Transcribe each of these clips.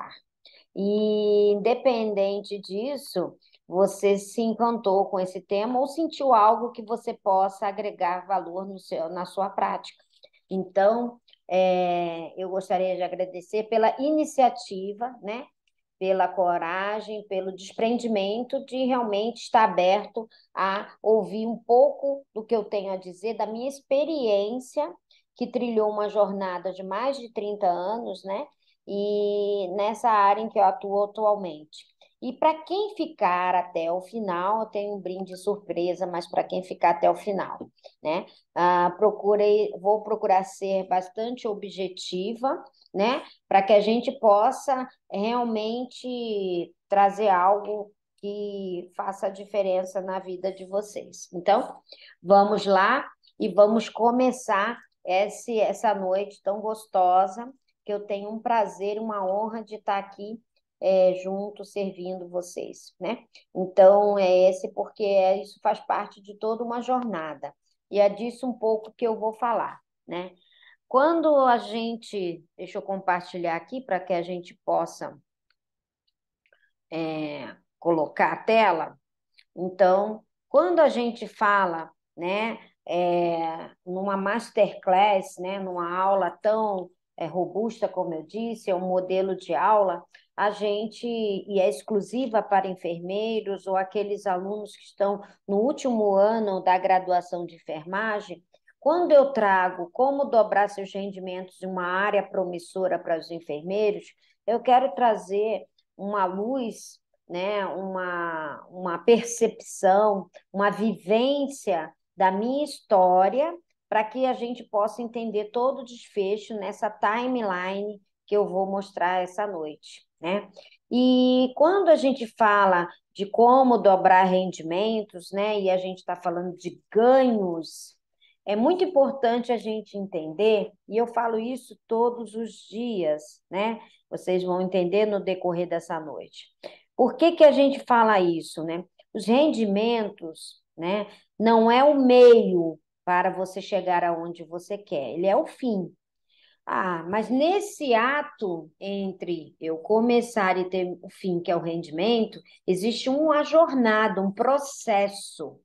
estar. E, independente disso, você se encantou com esse tema ou sentiu algo que você possa agregar valor na sua prática. Então, eu gostaria de agradecer pela iniciativa, né? Pela coragem, pelo desprendimento de realmente estar aberto a ouvir um pouco do que eu tenho a dizer, da minha experiência, que trilhou uma jornada de mais de 30 anos, né? E nessa área em que eu atuo atualmente. E para quem ficar até o final, eu tenho um brinde surpresa, mas para quem ficar até o final, né? Vou procurar ser bastante objetiva, né? Para que a gente possa realmente trazer algo que faça a diferença na vida de vocês. Então, vamos lá e vamos começar essa noite tão gostosa, que eu tenho um prazer, uma honra de estar aqui junto, servindo vocês, né? Então, porque isso faz parte de toda uma jornada. E é disso um pouco que eu vou falar, né? Quando a gente, deixa eu compartilhar aqui para que a gente possa colocar a tela. Então, quando a gente fala, né, numa masterclass, né, numa aula tão robusta, como eu disse, é um modelo de aula, e é exclusiva para enfermeiros ou aqueles alunos que estão no último ano da graduação de enfermagem, quando eu trago como dobrar seus rendimentos em uma área promissora para os enfermeiros, eu quero trazer uma luz, né, uma percepção, uma vivência da minha história, para que a gente possa entender todo o desfecho nessa timeline que eu vou mostrar essa noite, né? E quando a gente fala de como dobrar rendimentos, né, e a gente está falando de ganhos, é muito importante a gente entender, e eu falo isso todos os dias, né? Vocês vão entender no decorrer dessa noite. Por que que a gente fala isso, né? Os rendimentos, né, não é o meio para você chegar aonde você quer, ele é o fim. Mas nesse ato entre eu começar e ter o fim, que é o rendimento, existe uma jornada, um processo,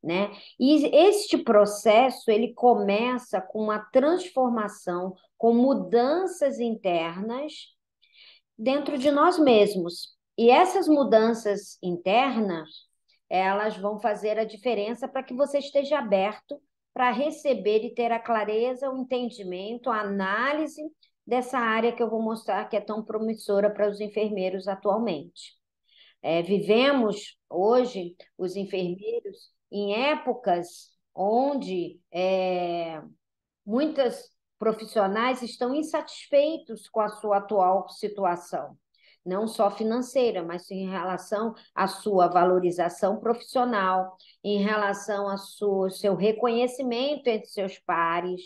né? E este processo, ele começa com uma transformação, com mudanças internas dentro de nós mesmos. E essas mudanças internas, elas vão fazer a diferença para que você esteja aberto para receber e ter a clareza, o entendimento, a análise dessa área que eu vou mostrar que é tão promissora para os enfermeiros atualmente. Vivemos hoje, os enfermeiros, em épocas onde muitas profissionais estão insatisfeitos com a sua atual situação, não só financeira, mas em relação à sua valorização profissional, em relação ao seu reconhecimento entre seus pares,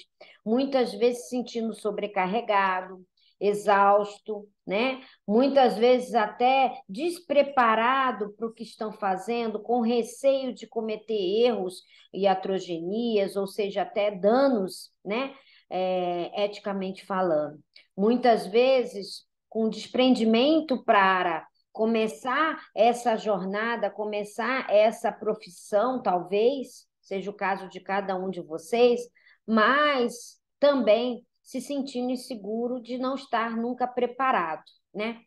muitas vezes se sentindo sobrecarregado, exausto, né? Muitas vezes até despreparado para o que estão fazendo, com receio de cometer erros iatrogenias, ou seja, até danos, né, eticamente falando. Muitas vezes, com desprendimento para começar essa jornada, começar essa profissão, talvez, seja o caso de cada um de vocês, mas também se sentindo inseguro de não estar nunca preparado, né?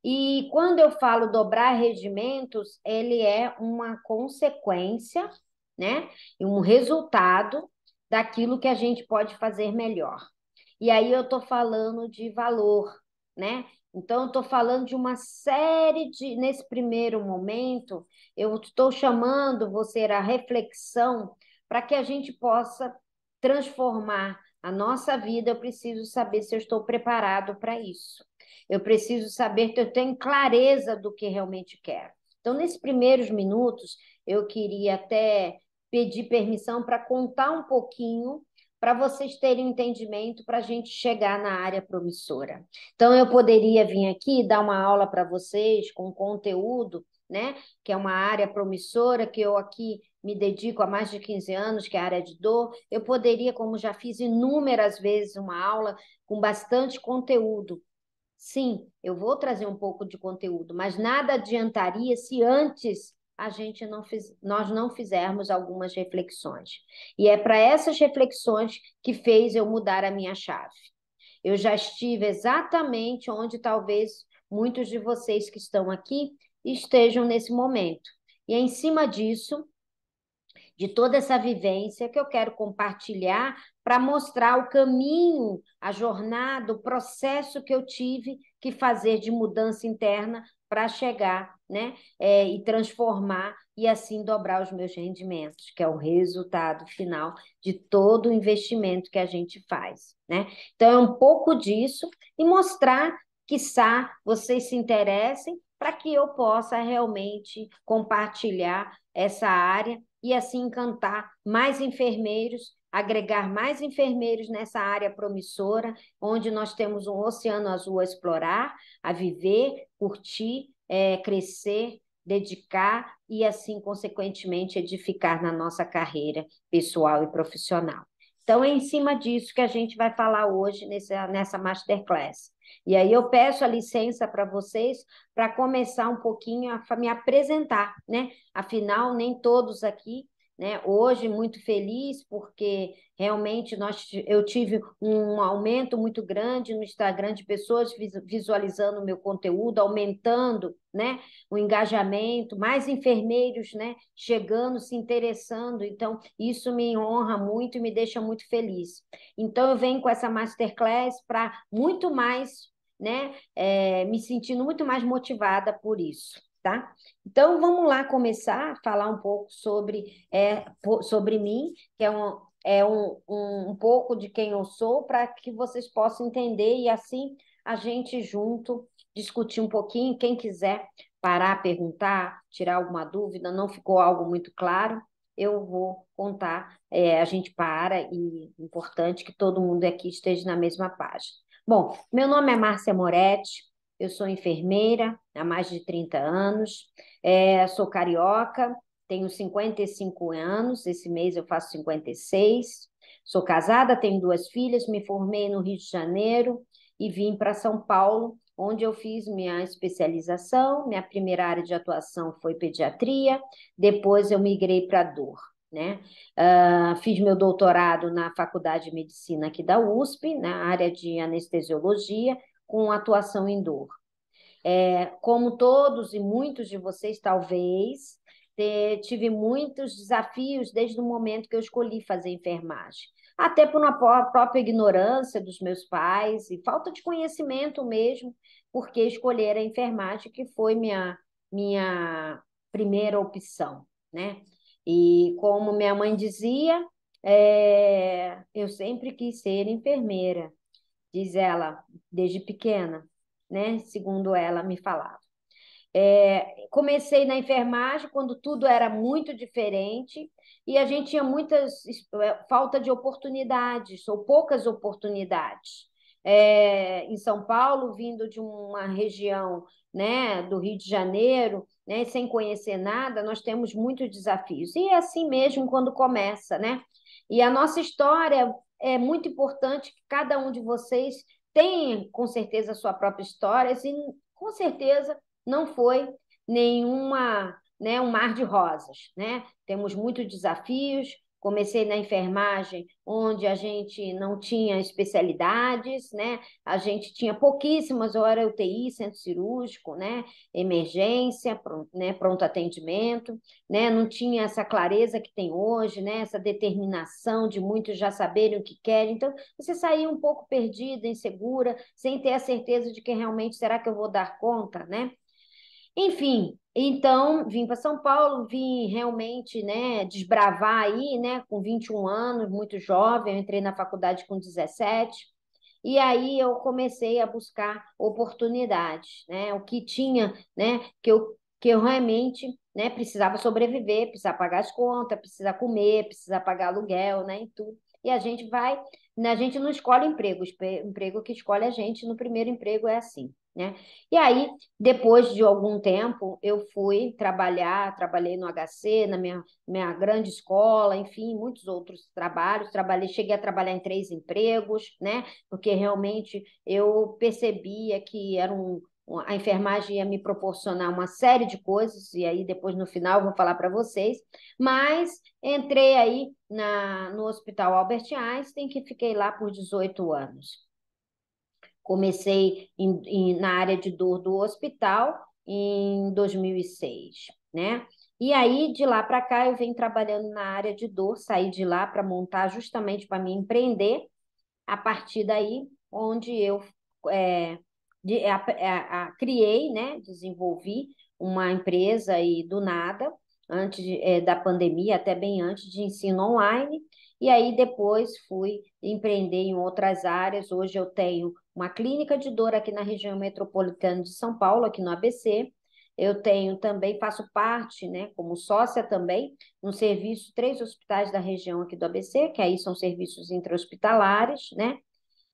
E quando eu falo dobrar rendimentos, ele é uma consequência, né? E um resultado daquilo que a gente pode fazer melhor. E aí eu estou falando de valor, né? Então, eu estou falando de uma série de. Nesse primeiro momento, eu estou chamando você à reflexão para que a gente possa transformar a nossa vida. Eu preciso saber se eu estou preparado para isso. Eu preciso saber que eu tenho clareza do que realmente quero. Então, nesses primeiros minutos, eu queria até pedir permissão para contar um pouquinho, para vocês terem um entendimento, para a gente chegar na área promissora. Então, eu poderia vir aqui e dar uma aula para vocês com conteúdo, né? Que é uma área promissora, que eu aqui me dedico há mais de 15 anos, que é a área de dor. Eu poderia, como já fiz inúmeras vezes, uma aula com bastante conteúdo, Sim, eu vou trazer um pouco de conteúdo, mas nada adiantaria se antes nós não fizermos algumas reflexões. E é para essas reflexões que fez eu mudar a minha chave. Eu já estive exatamente onde talvez muitos de vocês que estão aqui estejam nesse momento. E é em cima disso, de toda essa vivência que eu quero compartilhar para mostrar o caminho, a jornada, o processo que eu tive que fazer de mudança interna para chegar, né, e transformar e assim dobrar os meus rendimentos, que é o resultado final de todo o investimento que a gente faz, né? Então é um pouco disso e mostrar, quiçá, vocês se interessem para que eu possa realmente compartilhar essa área e assim encantar mais enfermeiros, agregar mais enfermeiros nessa área promissora, onde nós temos um oceano azul a explorar, a viver, curtir, crescer, dedicar e assim, consequentemente, edificar na nossa carreira pessoal e profissional. Então, é em cima disso que a gente vai falar hoje nessa masterclass. E aí eu peço a licença para vocês para começar um pouquinho a me apresentar, né? Afinal, nem todos aqui, né? Hoje, muito feliz, porque realmente eu tive um aumento muito grande no Instagram de pessoas visualizando o meu conteúdo, aumentando, né, o engajamento, mais enfermeiros, né, chegando, se interessando. Então, isso me honra muito e me deixa muito feliz. Então, eu venho com essa masterclass para muito mais, né, me sentindo muito mais motivada por isso, tá? Então, vamos lá começar a falar um pouco sobre mim, que um pouco de quem eu sou, para que vocês possam entender e assim a gente junto discutir um pouquinho. Quem quiser parar, perguntar, tirar alguma dúvida, não ficou algo muito claro, eu vou contar, a gente para e é importante que todo mundo aqui esteja na mesma página. Bom, meu nome é Márcia Moretti, eu sou enfermeira há mais de 30 anos, sou carioca, tenho 55 anos, esse mês eu faço 56, sou casada, tenho 2 filhas, me formei no Rio de Janeiro e vim para São Paulo, onde eu fiz minha especialização, minha primeira área de atuação foi pediatria, depois eu migrei para dor, né? Fiz meu doutorado na Faculdade de Medicina aqui da USP, na área de anestesiologia, com atuação em dor. Como todos e muitos de vocês, talvez, tive muitos desafios desde o momento que eu escolhi fazer enfermagem. Até por uma própria ignorância dos meus pais e falta de conhecimento mesmo, porque escolher a enfermagem, que foi minha primeira opção, né? E como minha mãe dizia, eu sempre quis ser enfermeira, diz ela, desde pequena, né? Segundo ela me falava. Comecei na enfermagem quando tudo era muito diferente e a gente tinha falta de oportunidades, ou poucas oportunidades. Em São Paulo, vindo de uma região, né, do Rio de Janeiro, né, sem conhecer nada, nós temos muitos desafios. E é assim mesmo quando começa, né? E a nossa história é muito importante que cada um de vocês tenha, com certeza, a sua própria história, e com certeza não foi nenhuma, né, um mar de rosas, né? Temos muitos desafios. Comecei na enfermagem, onde a gente não tinha especialidades, né? A gente tinha pouquíssimas, ou era UTI, centro cirúrgico, né? Emergência, né? Pronto atendimento, né? Não tinha essa clareza que tem hoje, né? Essa determinação de muitos já saberem o que querem. Então, você saía um pouco perdida, insegura, sem ter a certeza de que realmente será que eu vou dar conta, né? Enfim, então vim para São Paulo, vim realmente, né, desbravar aí, né, com 21 anos, muito jovem, eu entrei na faculdade com 17, e aí eu comecei a buscar oportunidades, né, o que tinha, né, que eu realmente, né, precisava sobreviver, precisava pagar as contas, precisava comer, precisava pagar aluguel, né, e tudo. e a gente vai, né, a gente não escolhe emprego, o emprego que escolhe a gente no primeiro emprego é assim, né? E aí, depois de algum tempo, eu fui trabalhar, trabalhei no HC, na minha grande escola, enfim, muitos outros trabalhos, cheguei a trabalhar em 3 empregos, né? Porque realmente eu percebia que a enfermagem ia me proporcionar uma série de coisas, e aí depois no final eu vou falar para vocês, mas entrei aí no Hospital Albert Einstein, que fiquei lá por 18 anos. Comecei na área de dor do hospital em 2006, né? E aí, de lá para cá, eu venho trabalhando na área de dor, saí de lá para montar justamente para me empreender, a partir daí, onde eu é, criei, né, desenvolvi uma empresa e do nada, da pandemia, até bem antes de ensino online, e aí depois fui empreender em outras áreas. Hoje eu tenho uma clínica de dor aqui na região metropolitana de São Paulo, aqui no ABC. Eu tenho também, faço parte, né, como sócia também, no serviço, 3 hospitais da região aqui do ABC, que aí são serviços intra-hospitalares, né?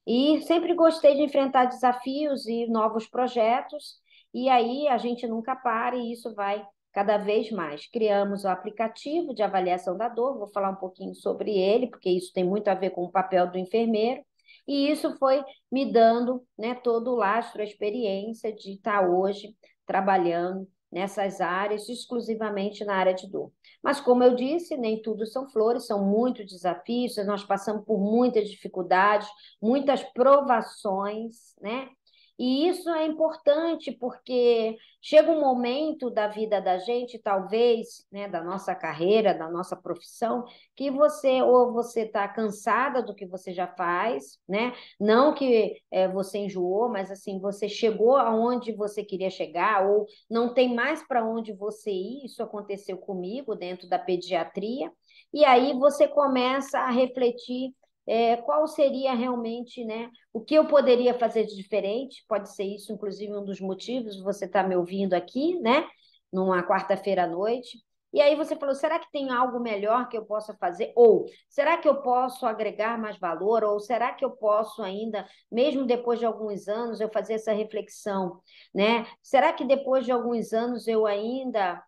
E sempre gostei de enfrentar desafios e novos projetos, e aí a gente nunca para e isso vai cada vez mais. Criamos o aplicativo de avaliação da dor, vou falar um pouquinho sobre ele, porque isso tem muito a ver com o papel do enfermeiro, e isso foi me dando, né, todo o lastro, a experiência de estar hoje trabalhando nessas áreas, exclusivamente na área de dor. Mas, como eu disse, nem tudo são flores, são muitos desafios, nós passamos por muitas dificuldades, muitas provações, né? E isso é importante porque chega um momento da vida da gente, talvez, né, da nossa carreira, da nossa profissão, que você está cansada do que você já faz, né? Não que você enjoou, mas assim, você chegou aonde você queria chegar, ou não tem mais para onde você ir. Isso aconteceu comigo dentro da pediatria, e aí você começa a refletir qual seria realmente, né, o que eu poderia fazer de diferente. Pode ser isso, inclusive, um dos motivos de você estar me ouvindo aqui, né, numa quarta-feira à noite. E aí você falou, será que tem algo melhor que eu possa fazer? Ou será que eu posso agregar mais valor? Ou será que eu posso ainda, mesmo depois de alguns anos, eu fazer essa reflexão, né? Será que depois de alguns anos eu ainda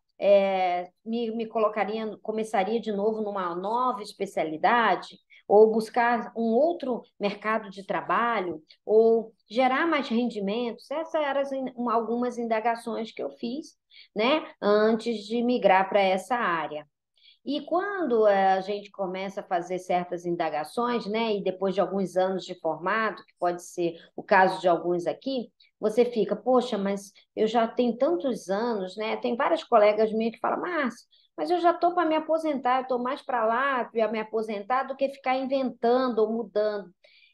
me colocaria, começaria de novo numa nova especialidade? Ou buscar um outro mercado de trabalho, ou gerar mais rendimentos. Essas eram algumas indagações que eu fiz, né, antes de migrar para essa área. E quando a gente começa a fazer certas indagações, né, e depois de alguns anos de formado, que pode ser o caso de alguns aqui, você fica, poxa, mas eu já tenho tantos anos, né? Tem vários colegas meus que falam, mas eu já estou para me aposentar, eu estou mais para lá para me aposentar do que ficar inventando ou mudando.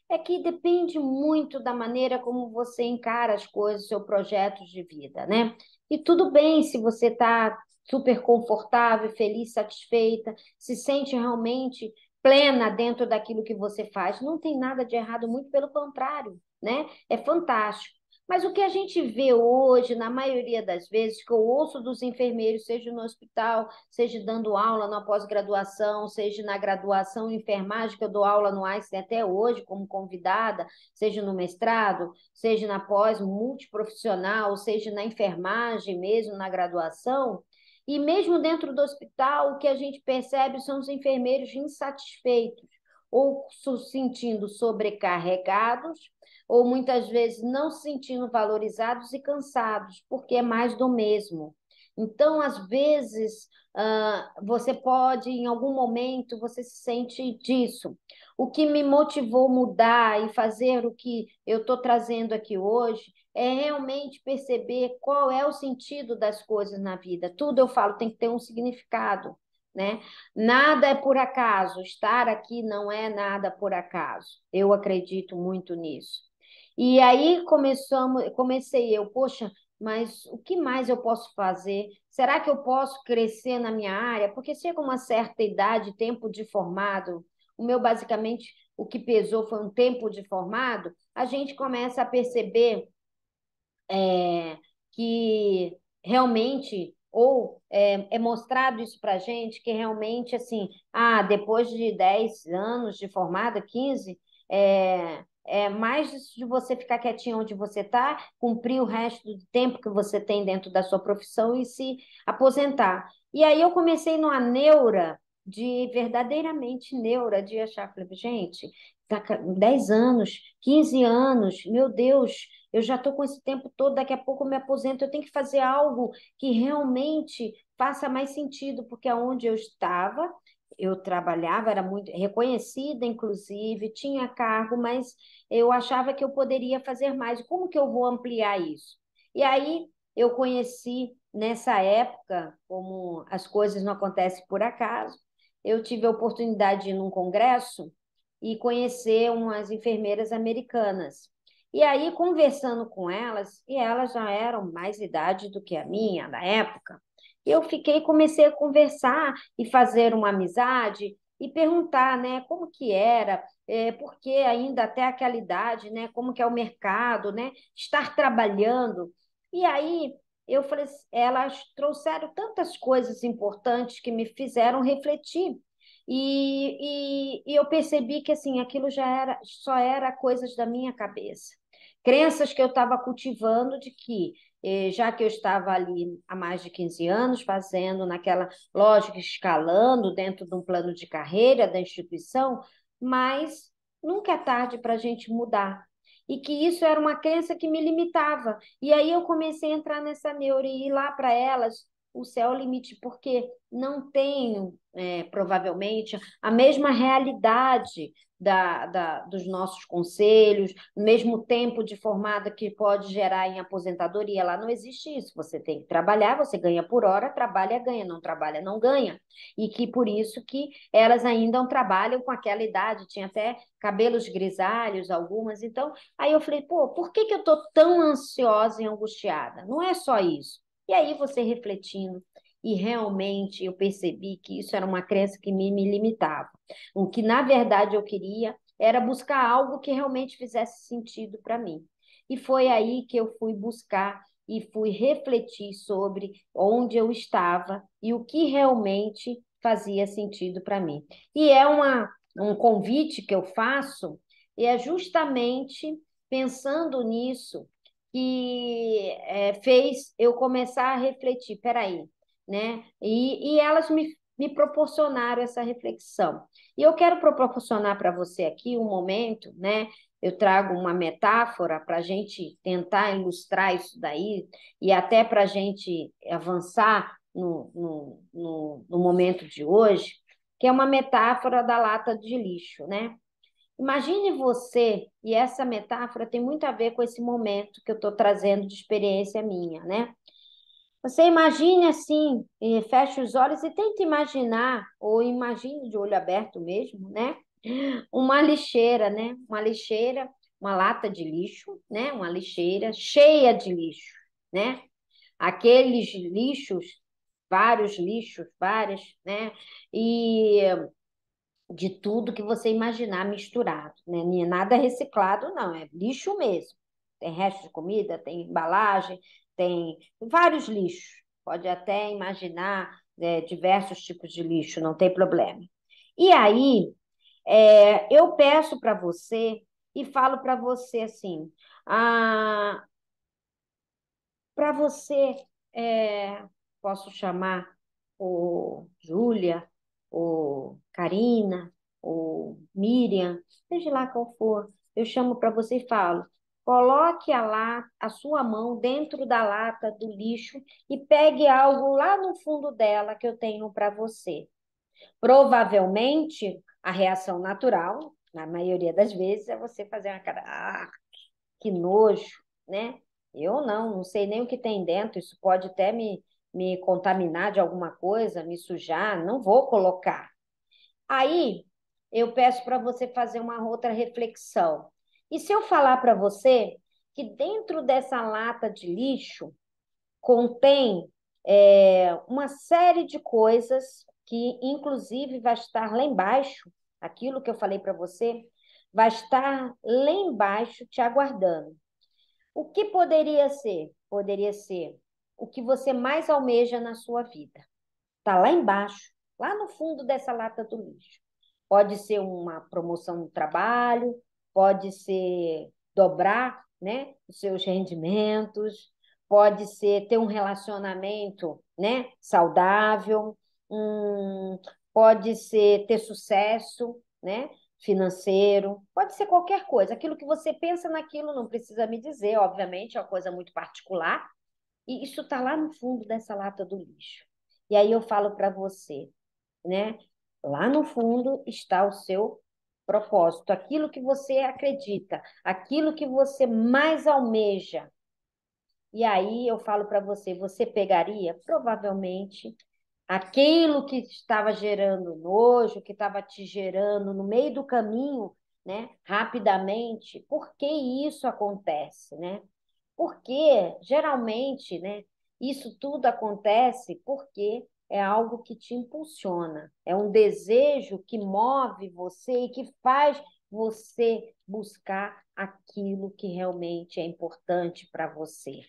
É que depende muito da maneira como você encara as coisas, seu projeto de vida, né? E tudo bem se você está super confortável, feliz, satisfeita, se sente realmente plena dentro daquilo que você faz. Não tem nada de errado, muito pelo contrário, né? É fantástico. Mas o que a gente vê hoje, na maioria das vezes, que eu ouço dos enfermeiros, seja no hospital, seja dando aula na pós-graduação, seja na graduação em enfermagem, que eu dou aula no Einstein até hoje como convidada, seja no mestrado, seja na pós multiprofissional, seja na enfermagem mesmo, na graduação, e mesmo dentro do hospital, o que a gente percebe são os enfermeiros insatisfeitos, ou se sentindo sobrecarregados, ou muitas vezes não se sentindo valorizados e cansados, porque é mais do mesmo. Então, às vezes, você pode, em algum momento, você se sente disso. O que me motivou a mudar e fazer o que eu estou trazendo aqui hoje é realmente perceber qual é o sentido das coisas na vida. Tudo eu falo tem que ter um significado, né? Nada é por acaso. Estar aqui não é nada por acaso. Eu acredito muito nisso. E aí comecei eu, poxa, mas o que mais eu posso fazer? Será que eu posso crescer na minha área? Porque chega uma certa idade, tempo de formado, o meu basicamente o que pesou foi um tempo de formado, a gente começa a perceber que realmente ou é mostrado isso para a gente que realmente, assim, depois de 10 anos de formada, 15, mais de você ficar quietinho onde você está, cumprir o resto do tempo que você tem dentro da sua profissão e se aposentar. E aí eu comecei numa neura, verdadeiramente neura, de achar, falei, gente, tá 10 anos, 15 anos, meu Deus, eu já estou com esse tempo todo, daqui a pouco eu me aposento, eu tenho que fazer algo que realmente faça mais sentido, porque aonde eu estava, eu trabalhava, era muito reconhecida, inclusive, tinha cargo, mas eu achava que eu poderia fazer mais. Como que eu vou ampliar isso? E aí eu conheci nessa época, como as coisas não acontecem por acaso, eu tive a oportunidade de ir num congresso e conhecer umas enfermeiras americanas. E aí, conversando com elas, e elas já eram mais idade do que a minha na época, eu comecei a conversar e fazer uma amizade e perguntar, né, como que era, porque ainda até aquela idade, né, como que é o mercado, né, estar trabalhando. E aí eu falei, elas trouxeram tantas coisas importantes que me fizeram refletir. E eu percebi que assim, aquilo só era coisas da minha cabeça. Crenças que eu estava cultivando de que, já que eu estava ali há mais de 15 anos, fazendo naquela lógica, escalando dentro de um plano de carreira da instituição, mas nunca é tarde para a gente mudar. E que isso era uma crença que me limitava. E aí eu comecei a entrar nessa neura e ir lá para elas, o céu é o limite, porque não tenho, provavelmente, a mesma realidade dos nossos conselhos, o mesmo tempo de formada que pode gerar em aposentadoria. Lá não existe isso. Você tem que trabalhar, você ganha por hora, trabalha, ganha, não trabalha, não ganha. E que por isso que elas ainda não trabalham com aquela idade, tinha até cabelos grisalhos, algumas. Então, aí eu falei, pô, por que eu estou tão ansiosa e angustiada? Não é só isso. E aí você refletindo, e realmente eu percebi que isso era uma crença que me limitava. O que, na verdade, eu queria era buscar algo que realmente fizesse sentido para mim. E foi aí que eu fui buscar e fui refletir sobre onde eu estava e o que realmente fazia sentido para mim. E é um convite que eu faço, e é justamente pensando nisso que fez eu começar a refletir, peraí, né? E elas me proporcionaram essa reflexão. E eu quero proporcionar para você aqui um momento, né? Eu trago uma metáfora para a gente tentar ilustrar isso daí e até para a gente avançar no momento de hoje, que é uma metáfora da lata de lixo, né? Imagine você, e essa metáfora tem muito a ver com esse momento que eu estou trazendo de experiência minha, né? Você imagine assim, feche os olhos e tente imaginar, ou imagine de olho aberto mesmo, né? Uma lixeira, né? Uma lixeira, uma lata de lixo, né? Uma lixeira cheia de lixo, né? Aqueles lixos, vários lixos, várias, né? E de tudo que você imaginar misturado, né? Nada reciclado, não, é lixo mesmo. Tem resto de comida, tem embalagem, tem vários lixos. Pode até imaginar diversos tipos de lixo, não tem problema. E aí, eu peço para você e falo para você assim, para você, posso chamar o Júlia, o Karina, o Miriam, seja lá qual for, eu chamo para você e falo, coloque a sua mão dentro da lata do lixo e pegue algo lá no fundo dela que eu tenho para você. Provavelmente, a reação natural, na maioria das vezes, é você fazer uma cara, que nojo, né? Eu não sei nem o que tem dentro, isso pode até me contaminar de alguma coisa, me sujar, não vou colocar. Aí eu peço para você fazer uma outra reflexão. E se eu falar para você que dentro dessa lata de lixo contém uma série de coisas que, inclusive, vai estar lá embaixo, aquilo que eu falei para você, vai estar lá embaixo te aguardando. O que poderia ser? Poderia ser o que você mais almeja na sua vida. Está lá embaixo, lá no fundo dessa lata do lixo. Pode ser uma promoção no trabalho, pode ser dobrar, né, os seus rendimentos, pode ser ter um relacionamento, né, saudável, pode ser ter sucesso, né, financeiro, pode ser qualquer coisa. Aquilo que você pensa naquilo não precisa me dizer, obviamente, é uma coisa muito particular, e isso está lá no fundo dessa lata do lixo. E aí eu falo para você, né? Lá no fundo está o seu propósito, aquilo que você acredita, aquilo que você mais almeja. E aí eu falo para você, você pegaria provavelmente aquilo que estava gerando nojo, que estava te gerando no meio do caminho, né? Rapidamente. Por que isso acontece, né? Porque geralmente, né, isso tudo acontece porque é algo que te impulsiona, é um desejo que move você e que faz você buscar aquilo que realmente é importante para você.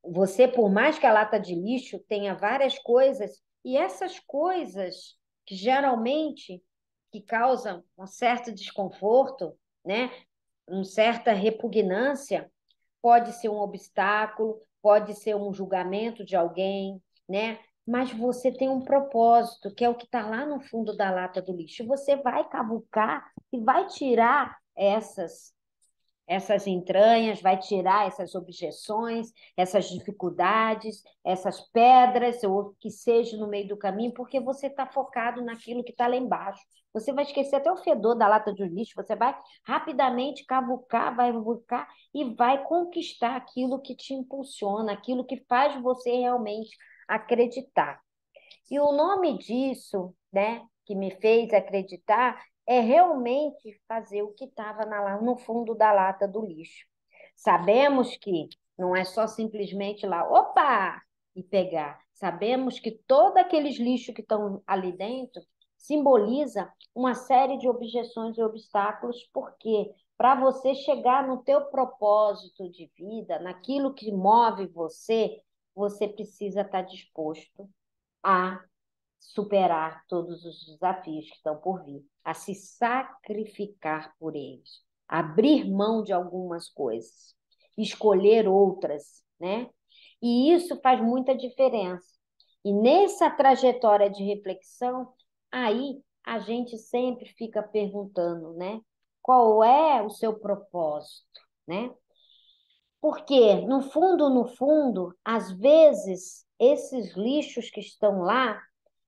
Você, por mais que a lata de lixo tenha várias coisas, e essas coisas que geralmente que causam um certo desconforto, né, uma certa repugnância, pode ser um obstáculo, pode ser um julgamento de alguém, né? Mas você tem um propósito, que é o que está lá no fundo da lata do lixo. Você vai cavucar e vai tirar essas entranhas, vai tirar essas objeções, essas dificuldades, essas pedras, ou que seja no meio do caminho, porque você está focado naquilo que está lá embaixo. Você vai esquecer até o fedor da lata de lixo, você vai rapidamente cavucar, vai buscar e vai conquistar aquilo que te impulsiona, aquilo que faz você realmente acreditar. E o nome disso, né, que me fez acreditar, é realmente fazer o que estava no fundo da lata do lixo. Sabemos que não é só simplesmente lá, opa, e pegar. Sabemos que todos aqueles lixos que estão ali dentro simboliza uma série de objeções e obstáculos, porque para você chegar no teu propósito de vida, naquilo que move você, você precisa estar disposto a superar todos os desafios que estão por vir, a se sacrificar por eles, abrir mão de algumas coisas, escolher outras, né? E isso faz muita diferença. E nessa trajetória de reflexão, aí a gente sempre fica perguntando, né? Qual é o seu propósito, né? Porque, no fundo, às vezes, esses lixos que estão lá,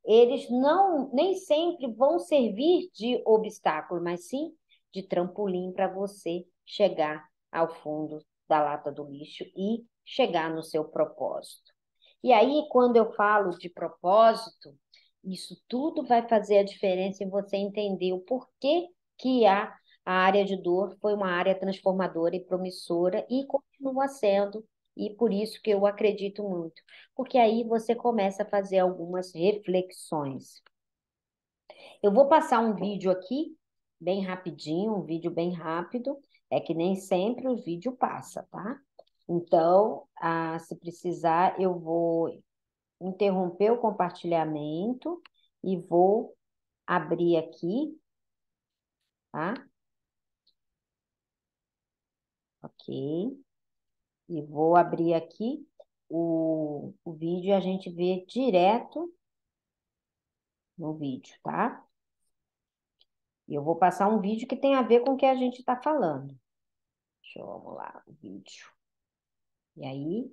eles não nem sempre vão servir de obstáculo, mas sim de trampolim para você chegar ao fundo da lata do lixo e chegar no seu propósito. E aí, quando eu falo de propósito, isso tudo vai fazer a diferença em você entender o porquê que a área de dor foi uma área transformadora e promissora e continua sendo, e por isso que eu acredito muito, porque aí você começa a fazer algumas reflexões. Eu vou passar um vídeo aqui, bem rapidinho, um vídeo bem rápido, é que nem sempre o vídeo passa, tá? Então, se precisar, eu vou interromper o compartilhamento e vou abrir aqui, tá? Ok. E vou abrir aqui o vídeo e a gente vê direto no vídeo, tá? E eu vou passar um vídeo que tem a ver com o que a gente está falando. Deixa eu, vamos lá, o vídeo. E aí,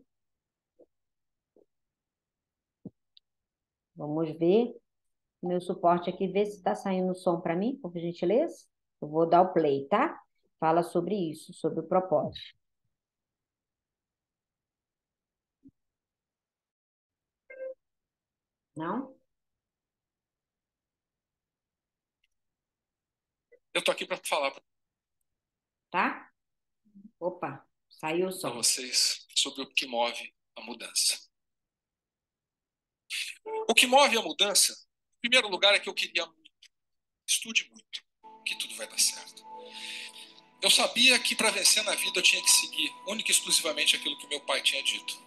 vamos ver o meu suporte aqui, ver se está saindo o som para mim, por gentileza. Eu vou dar o play, tá? Fala sobre isso, sobre o propósito. Não? Eu tô aqui para falar Tá? Opa, saiu o para som. vocês sobre o que move a mudança. O que move a mudança, em primeiro lugar, é que eu queria muito, estude muito, que tudo vai dar certo. Eu sabia que para vencer na vida eu tinha que seguir única e exclusivamente aquilo que meu pai tinha dito.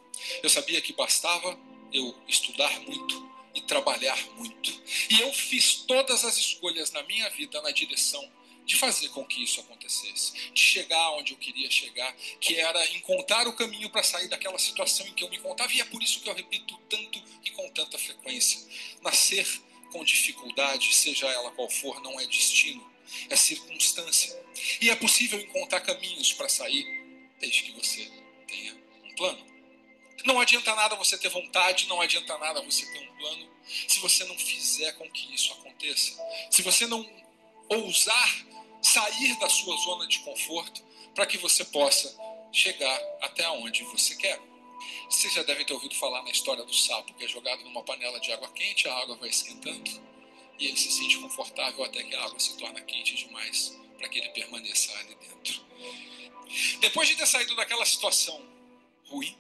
Eu sabia que bastava eu estudar muito e trabalhar muito. E eu fiz todas as escolhas na minha vida na direção de fazer com que isso acontecesse, de chegar onde eu queria chegar, que era encontrar o caminho para sair daquela situação em que eu me encontrava. E é por isso que eu repito tanto e com tanta frequência: nascer com dificuldade, seja ela qual for, não é destino, é circunstância. E é possível encontrar caminhos para sair, desde que você tenha um plano. Não adianta nada você ter vontade, não adianta nada você ter um plano, se você não fizer com que isso aconteça. Se você não ousar sair da sua zona de conforto para que você possa chegar até onde você quer. Vocês já devem ter ouvido falar na história do sapo, que é jogado numa panela de água quente, a água vai esquentando e ele se sente confortável até que a água se torna quente demais para que ele permaneça ali dentro. Depois de ter saído daquela situação ruim,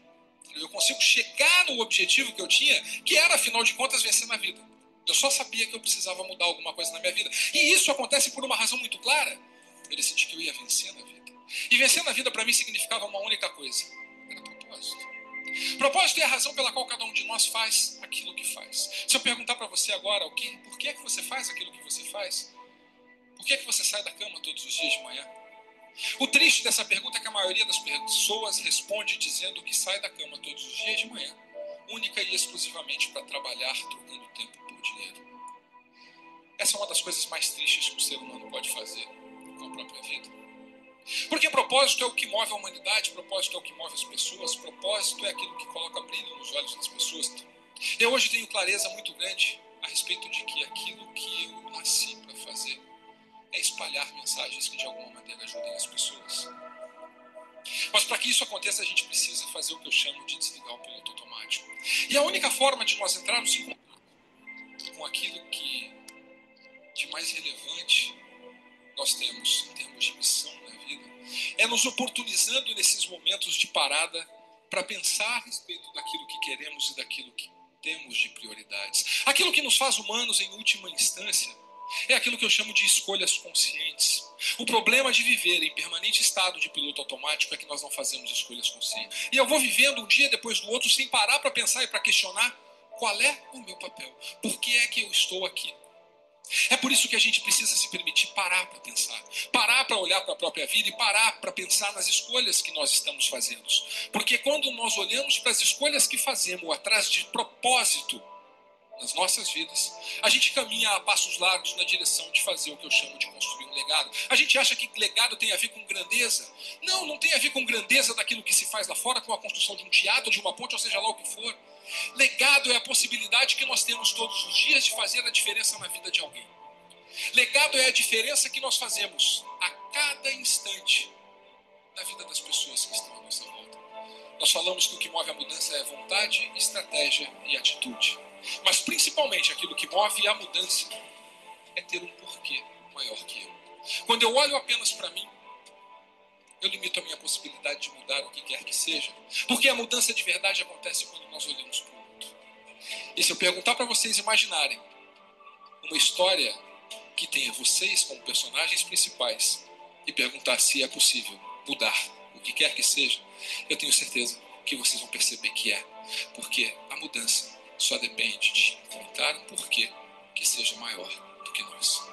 eu consigo chegar no objetivo que eu tinha, que era, afinal de contas, vencer na vida. Eu só sabia que eu precisava mudar alguma coisa na minha vida. E isso acontece por uma razão muito clara. Eu decidi que eu ia vencer na vida. E vencer na vida, para mim, significava uma única coisa: era propósito. Propósito é a razão pela qual cada um de nós faz aquilo que faz. Se eu perguntar para você agora por que é que você faz aquilo que você faz, por que é que você sai da cama todos os dias de manhã? O triste dessa pergunta é que a maioria das pessoas responde dizendo que sai da cama todos os dias de manhã, única e exclusivamente para trabalhar, trocando tempo por dinheiro. Essa é uma das coisas mais tristes que o ser humano pode fazer com a própria vida. Porque propósito é o que move a humanidade, propósito é o que move as pessoas, propósito é aquilo que coloca brilho nos olhos das pessoas. Eu hoje tenho clareza muito grande a respeito de que aquilo que eu nasci para fazer é espalhar mensagens que de alguma maneira ajudem as pessoas. Mas para que isso aconteça, a gente precisa fazer o que eu chamo de desligar o piloto automático. E a única forma de nós entrarmos em contato com aquilo que de mais relevante nós temos em termos de missão na vida é nos oportunizando nesses momentos de parada para pensar a respeito daquilo que queremos e daquilo que temos de prioridades. Aquilo que nos faz humanos em última instância é aquilo que eu chamo de escolhas conscientes. O problema de viver em permanente estado de piloto automático é que nós não fazemos escolhas conscientes. E eu vou vivendo um dia depois do outro sem parar para pensar e para questionar qual é o meu papel. Por que é que eu estou aqui? É por isso que a gente precisa se permitir parar para pensar, parar para olhar para a própria vida e parar para pensar nas escolhas que nós estamos fazendo. Porque quando nós olhamos para as escolhas que fazemos atrás de propósito nas nossas vidas, a gente caminha a passos largos na direção de fazer o que eu chamo de construir um legado. A gente acha que legado tem a ver com grandeza. Não, não tem a ver com grandeza daquilo que se faz lá fora, com a construção de um teatro, de uma ponte, ou seja lá o que for. Legado é a possibilidade que nós temos todos os dias de fazer a diferença na vida de alguém. Legado é a diferença que nós fazemos a cada instante na vida das pessoas que estão à nossa volta. Nós falamos que o que move a mudança é vontade, estratégia e atitude. Mas principalmente aquilo que move a mudança é ter um porquê maior que eu. Quando eu olho apenas para mim, eu limito a minha possibilidade de mudar o que quer que seja. Porque a mudança de verdade acontece quando nós olhamos para o outro. E se eu perguntar para vocês imaginarem uma história que tenha vocês como personagens principais e perguntar se é possível mudar o que quer que seja, eu tenho certeza que vocês vão perceber que é. Porque a mudança só depende de encontrar um porquê que seja maior do que nós.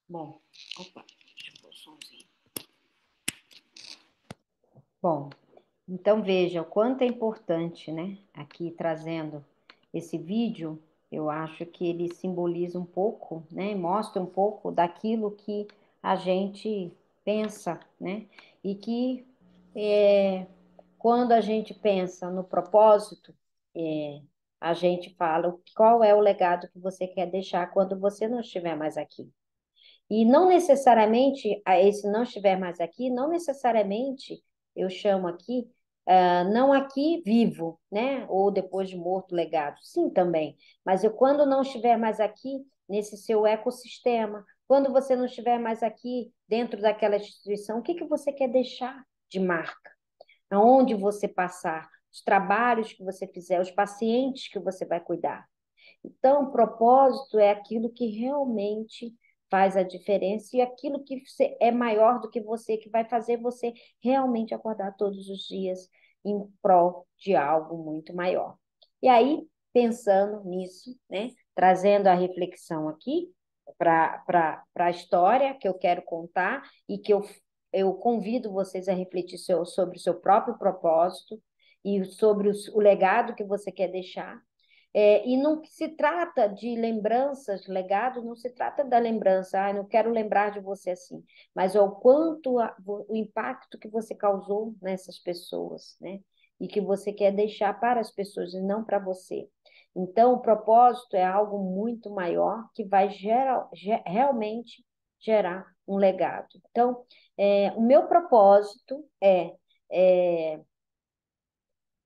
Bom, opa, deixa eu pôr o somzinho. Bom, então veja o quanto é importante, né? Aqui trazendo esse vídeo, eu acho que ele simboliza um pouco, né? Mostra um pouco daquilo que a gente pensa, né? E que quando a gente pensa no propósito, a gente fala qual é o legado que você quer deixar quando você não estiver mais aqui. E não necessariamente, esse não estiver mais aqui, não necessariamente eu chamo aqui, não aqui vivo, né? Ou depois de morto, legado. Sim, também. Mas eu, quando não estiver mais aqui, nesse seu ecossistema, quando você não estiver mais aqui dentro daquela instituição, o que que você quer deixar de marca. Aonde você passar, os trabalhos que você fizer, os pacientes que você vai cuidar. Então, o propósito é aquilo que realmente faz a diferença e aquilo que é maior do que você, que vai fazer você realmente acordar todos os dias em prol de algo muito maior. E aí, pensando nisso, né, trazendo a reflexão aqui para a história que eu quero contar e que eu convido vocês a refletir sobre o seu próprio propósito e sobre o legado que você quer deixar. E não se trata de lembranças, legado, não se trata da lembrança, não quero lembrar de você assim, mas o quanto o impacto que você causou nessas pessoas, né? E que você quer deixar para as pessoas e não para você. Então, o propósito é algo muito maior que vai realmente gerar um legado. Então, o meu propósito é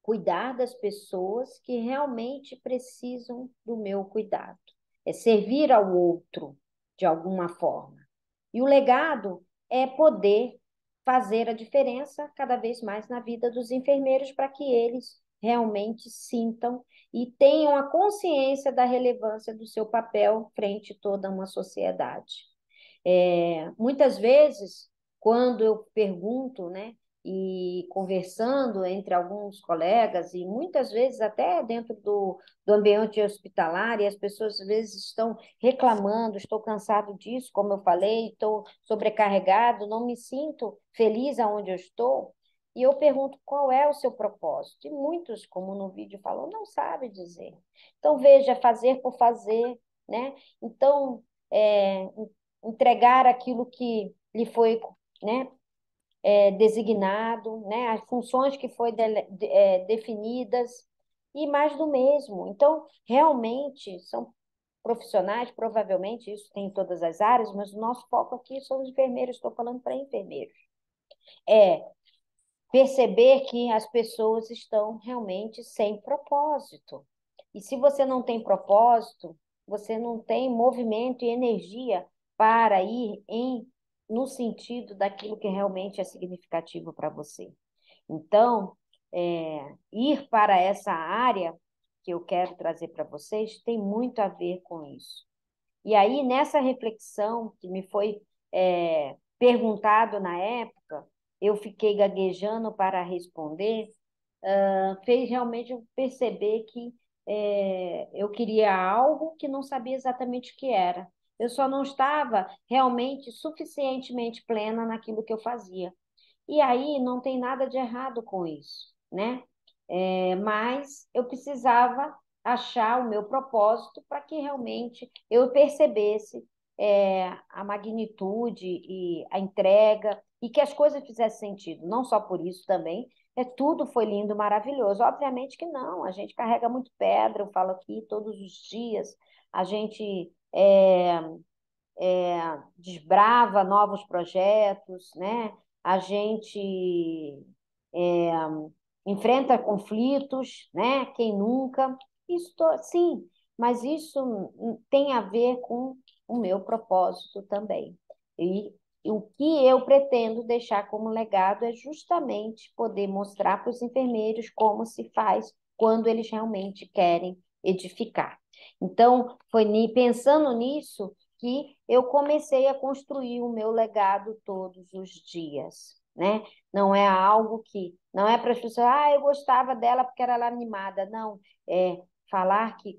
cuidar das pessoas que realmente precisam do meu cuidado. É servir ao outro de alguma forma. E o legado é poder fazer a diferença cada vez mais na vida dos enfermeiros para que eles realmente sintam e tenham a consciência da relevância do seu papel frente a toda uma sociedade. Muitas vezes, quando eu pergunto, né, e conversando entre alguns colegas, e muitas vezes até dentro do ambiente hospitalar, e as pessoas às vezes estão reclamando, estou cansado disso, como eu falei, estou sobrecarregado, não me sinto feliz aonde eu estou, e eu pergunto qual é o seu propósito. E muitos, como no vídeo falou, não sabem dizer. Então, veja, fazer por fazer, né? Então, é, entregar aquilo que lhe foi, né, designado, né, as funções que foram definidas e mais do mesmo. Então, realmente, são profissionais, provavelmente isso tem em todas as áreas, mas o nosso foco aqui são os enfermeiros, estou falando para enfermeiros. É perceber que as pessoas estão realmente sem propósito. E se você não tem propósito, você não tem movimento e energia para ir no sentido daquilo que realmente é significativo para você. Então, ir para essa área que eu quero trazer para vocês tem muito a ver com isso. E aí, nessa reflexão que me foi perguntado na época, eu fiquei gaguejando para responder, fez realmente eu perceber que eu queria algo que não sabia exatamente o que era. Eu só não estava realmente suficientemente plena naquilo que eu fazia. E aí não tem nada de errado com isso, né? Mas eu precisava achar o meu propósito para que realmente eu percebesse a magnitude e a entrega e que as coisas fizessem sentido. Não só por isso também, tudo foi lindo, maravilhoso. Obviamente que não, a gente carrega muito pedra, eu falo aqui todos os dias, a gente desbrava novos projetos, né? A gente é, enfrenta conflitos, né? Quem nunca? Isso, sim, mas isso tem a ver com o meu propósito também. E o que eu pretendo deixar como legado é justamente poder mostrar para os enfermeiros como se faz quando eles realmente querem edificar. Então, foi pensando nisso que eu comecei a construir o meu legado todos os dias, né? Não é algo que, não é para as pessoas, eu gostava dela porque era animada, não, é falar que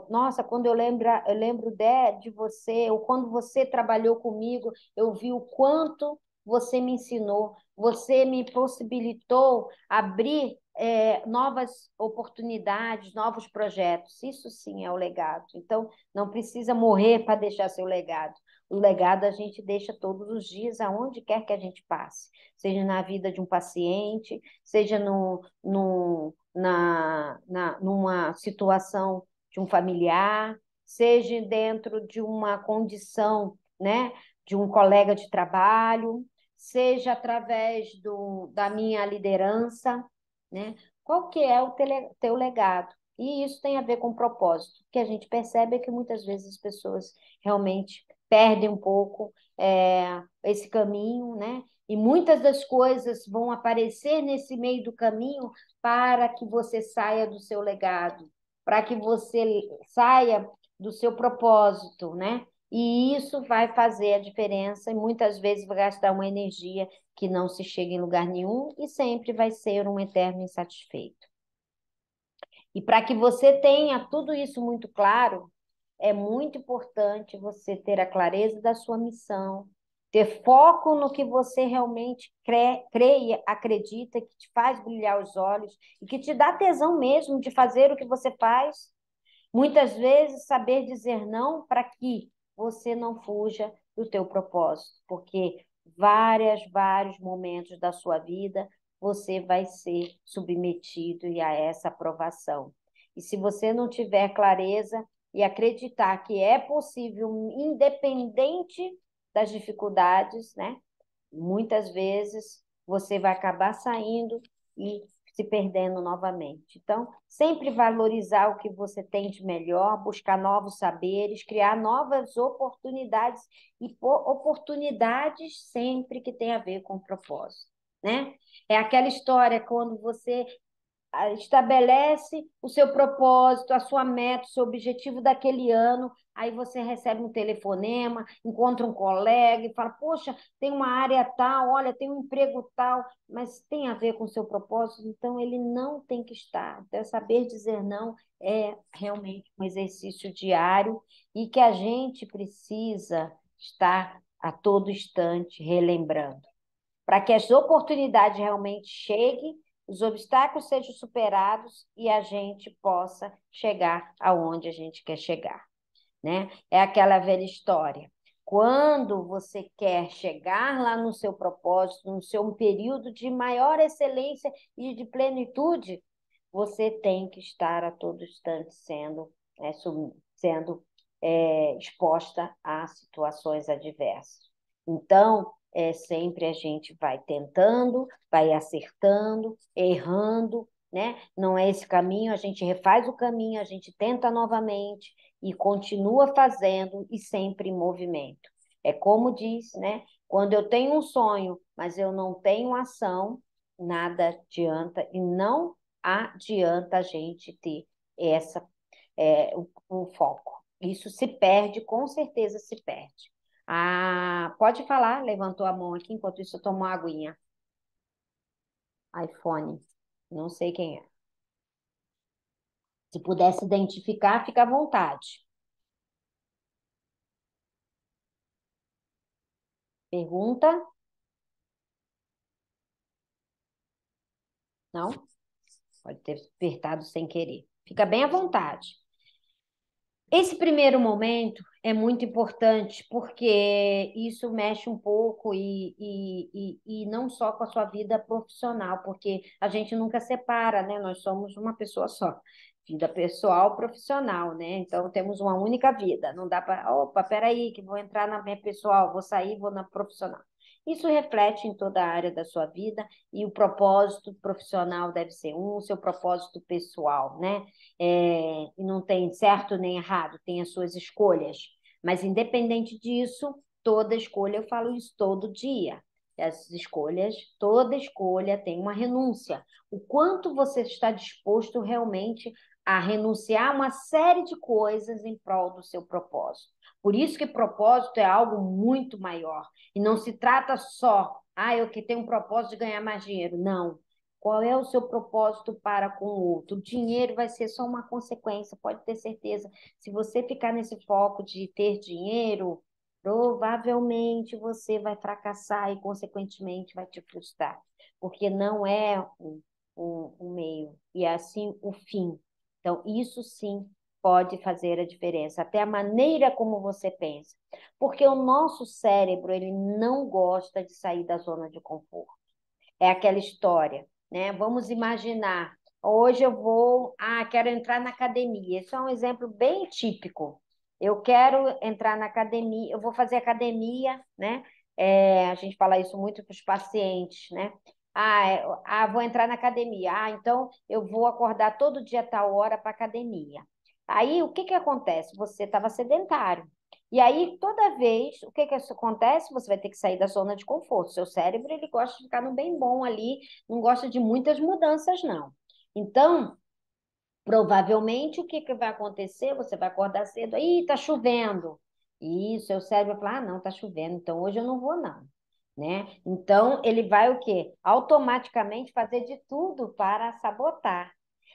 nossa, quando eu lembro de você, ou quando você trabalhou comigo, eu vi o quanto você me ensinou, você me possibilitou abrir novas oportunidades, novos projetos. Isso sim é o legado. Então, não precisa morrer para deixar seu legado. O legado a gente deixa todos os dias, aonde quer que a gente passe, seja na vida de um paciente, seja numa situação de um familiar, seja dentro de uma condição, né, de um colega de trabalho, seja através da minha liderança, né? Qual que é o teu legado? E isso tem a ver com propósito. O que a gente percebe é que muitas vezes as pessoas realmente perdem um pouco esse caminho, né? E muitas das coisas vão aparecer nesse meio do caminho para que você saia do seu legado, para que você saia do seu propósito, né? E isso vai fazer a diferença e muitas vezes vai gastar uma energia que não se chega em lugar nenhum e sempre vai ser um eterno insatisfeito. E para que você tenha tudo isso muito claro, é muito importante você ter a clareza da sua missão, ter foco no que você realmente crê e acredita, que te faz brilhar os olhos e que te dá tesão mesmo de fazer o que você faz. Muitas vezes, saber dizer não para que você não fuja do teu propósito, porque vários momentos da sua vida você vai ser submetido a essa aprovação. E se você não tiver clareza e acreditar que é possível, independente das dificuldades, né? Muitas vezes você vai acabar saindo e se perdendo novamente. Então, sempre valorizar o que você tem de melhor, buscar novos saberes, criar novas oportunidades e oportunidades sempre que tem a ver com propósito, né? É aquela história quando você estabelece o seu propósito, a sua meta, o seu objetivo daquele ano, aí você recebe um telefonema, encontra um colega e fala, poxa, tem uma área tal, olha, tem um emprego tal, mas tem a ver com o seu propósito, então ele não tem que estar. Então, saber dizer não é realmente um exercício diário e que a gente precisa estar a todo instante relembrando para que as oportunidades realmente cheguem, os obstáculos sejam superados e a gente possa chegar aonde a gente quer chegar, né? É aquela velha história. Quando você quer chegar lá no seu propósito, no seu período de maior excelência e de plenitude, você tem que estar a todo instante sendo exposta a situações adversas. Então, sempre a gente vai tentando, vai acertando, errando, né? Não é esse caminho, a gente refaz o caminho, a gente tenta novamente e continua fazendo e sempre em movimento. É como diz, né? Quando eu tenho um sonho, mas eu não tenho ação, nada adianta e não adianta a gente ter o foco. Isso se perde, com certeza se perde. Ah, pode falar, levantou a mão aqui, enquanto isso eu tomo uma aguinha. iPhone, não sei quem é. Se pudesse identificar, fica à vontade. Pergunta? Não? Pode ter apertado sem querer. Fica bem à vontade. Esse primeiro momento é muito importante porque isso mexe um pouco e não só com a sua vida profissional, porque a gente nunca separa, né? Nós somos uma pessoa só, vida pessoal, profissional, né? Então temos uma única vida, não dá para, opa, peraí, que vou entrar na minha pessoal, vou sair, vou na profissional. Isso reflete em toda a área da sua vida e o propósito profissional deve ser o seu propósito pessoal, né? E não tem certo nem errado, tem as suas escolhas. Mas, independente disso, toda escolha, eu falo isso todo dia. As escolhas, toda escolha tem uma renúncia. O quanto você está disposto realmente a renunciar a uma série de coisas em prol do seu propósito. Por isso que propósito é algo muito maior. E não se trata só, eu que tenho um propósito de ganhar mais dinheiro. Não. Qual é o seu propósito para com o outro? O dinheiro vai ser só uma consequência, pode ter certeza. Se você ficar nesse foco de ter dinheiro, provavelmente você vai fracassar e, consequentemente, vai te frustrar, porque não é um meio, e é assim o fim. Então, isso sim pode fazer a diferença, até a maneira como você pensa, porque o nosso cérebro, ele não gosta de sair da zona de conforto. É aquela história, né? Vamos imaginar, hoje eu quero entrar na academia. Esse é um exemplo bem típico. Eu quero entrar na academia, eu vou fazer academia, né? A gente fala isso muito para os pacientes, né? Vou entrar na academia. Então eu vou acordar todo dia a tal hora para academia. Aí o que que acontece? Você estava sedentário. E aí, toda vez, o que que isso acontece? Você vai ter que sair da zona de conforto. Seu cérebro, ele gosta de ficar no bem bom ali, não gosta de muitas mudanças, não. Então, provavelmente, o que que vai acontecer? Você vai acordar cedo, aí tá chovendo. E seu cérebro vai falar, ah, não, tá chovendo, então hoje eu não vou, não. Né? Então, ele vai o quê? Automaticamente fazer de tudo para sabotar.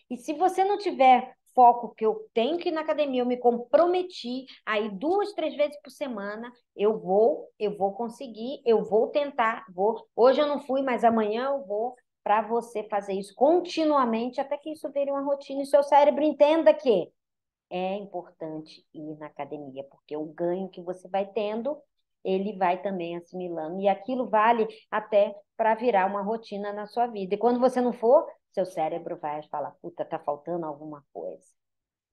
E se você não tiver foco que eu tenho que ir na academia, eu me comprometi aí 2, 3 vezes por semana, eu vou conseguir, eu vou tentar, vou. Hoje eu não fui, mas amanhã eu vou, para você fazer isso continuamente até que isso vire uma rotina e seu cérebro entenda que é importante ir na academia, porque o ganho que você vai tendo, ele vai também assimilando, e aquilo vale até para virar uma rotina na sua vida. E quando você não for, seu cérebro vai falar, puta, tá faltando alguma coisa.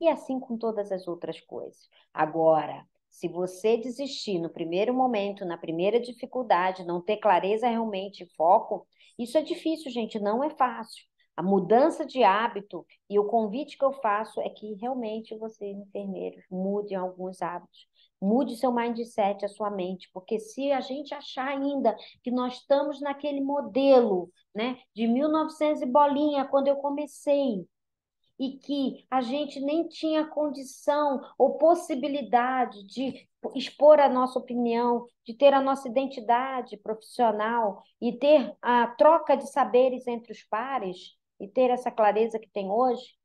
E assim com todas as outras coisas. Agora, se você desistir no primeiro momento, na primeira dificuldade, não ter clareza realmente e foco, isso é difícil, gente, não é fácil. A mudança de hábito e o convite que eu faço é que realmente você, enfermeiro, mude alguns hábitos. Mude seu mindset, a sua mente, porque se a gente achar ainda que nós estamos naquele modelo, né, de 1900 e bolinha, quando eu comecei, e que a gente nem tinha condição ou possibilidade de expor a nossa opinião, de ter a nossa identidade profissional e ter a troca de saberes entre os pares e ter essa clareza que tem hoje,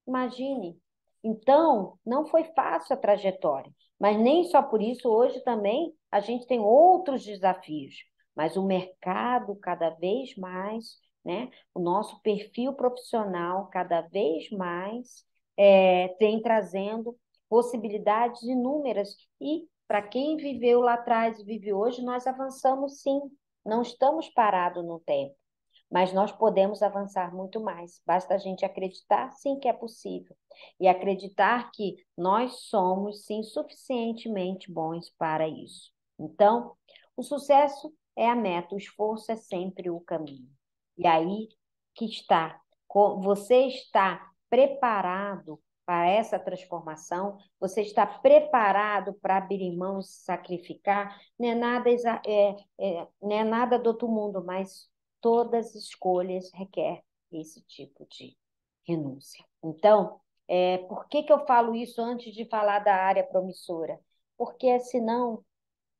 imagine. Então, não foi fácil a trajetória, mas nem só por isso, hoje também a gente tem outros desafios, mas o mercado cada vez mais, né? O nosso perfil profissional cada vez mais tem trazendo possibilidades inúmeras. E para quem viveu lá atrás e vive hoje, nós avançamos sim, não estamos parados no tempo. Mas nós podemos avançar muito mais. Basta a gente acreditar, sim, que é possível. E acreditar que nós somos, sim, suficientemente bons para isso. Então, o sucesso é a meta, o esforço é sempre o caminho. E aí que está. Você está preparado para essa transformação? Você está preparado para abrir mão e se sacrificar? Não é nada, não é nada do outro mundo, mas todas as escolhas requer esse tipo de renúncia. Então, por que que eu falo isso antes de falar da área promissora? Porque senão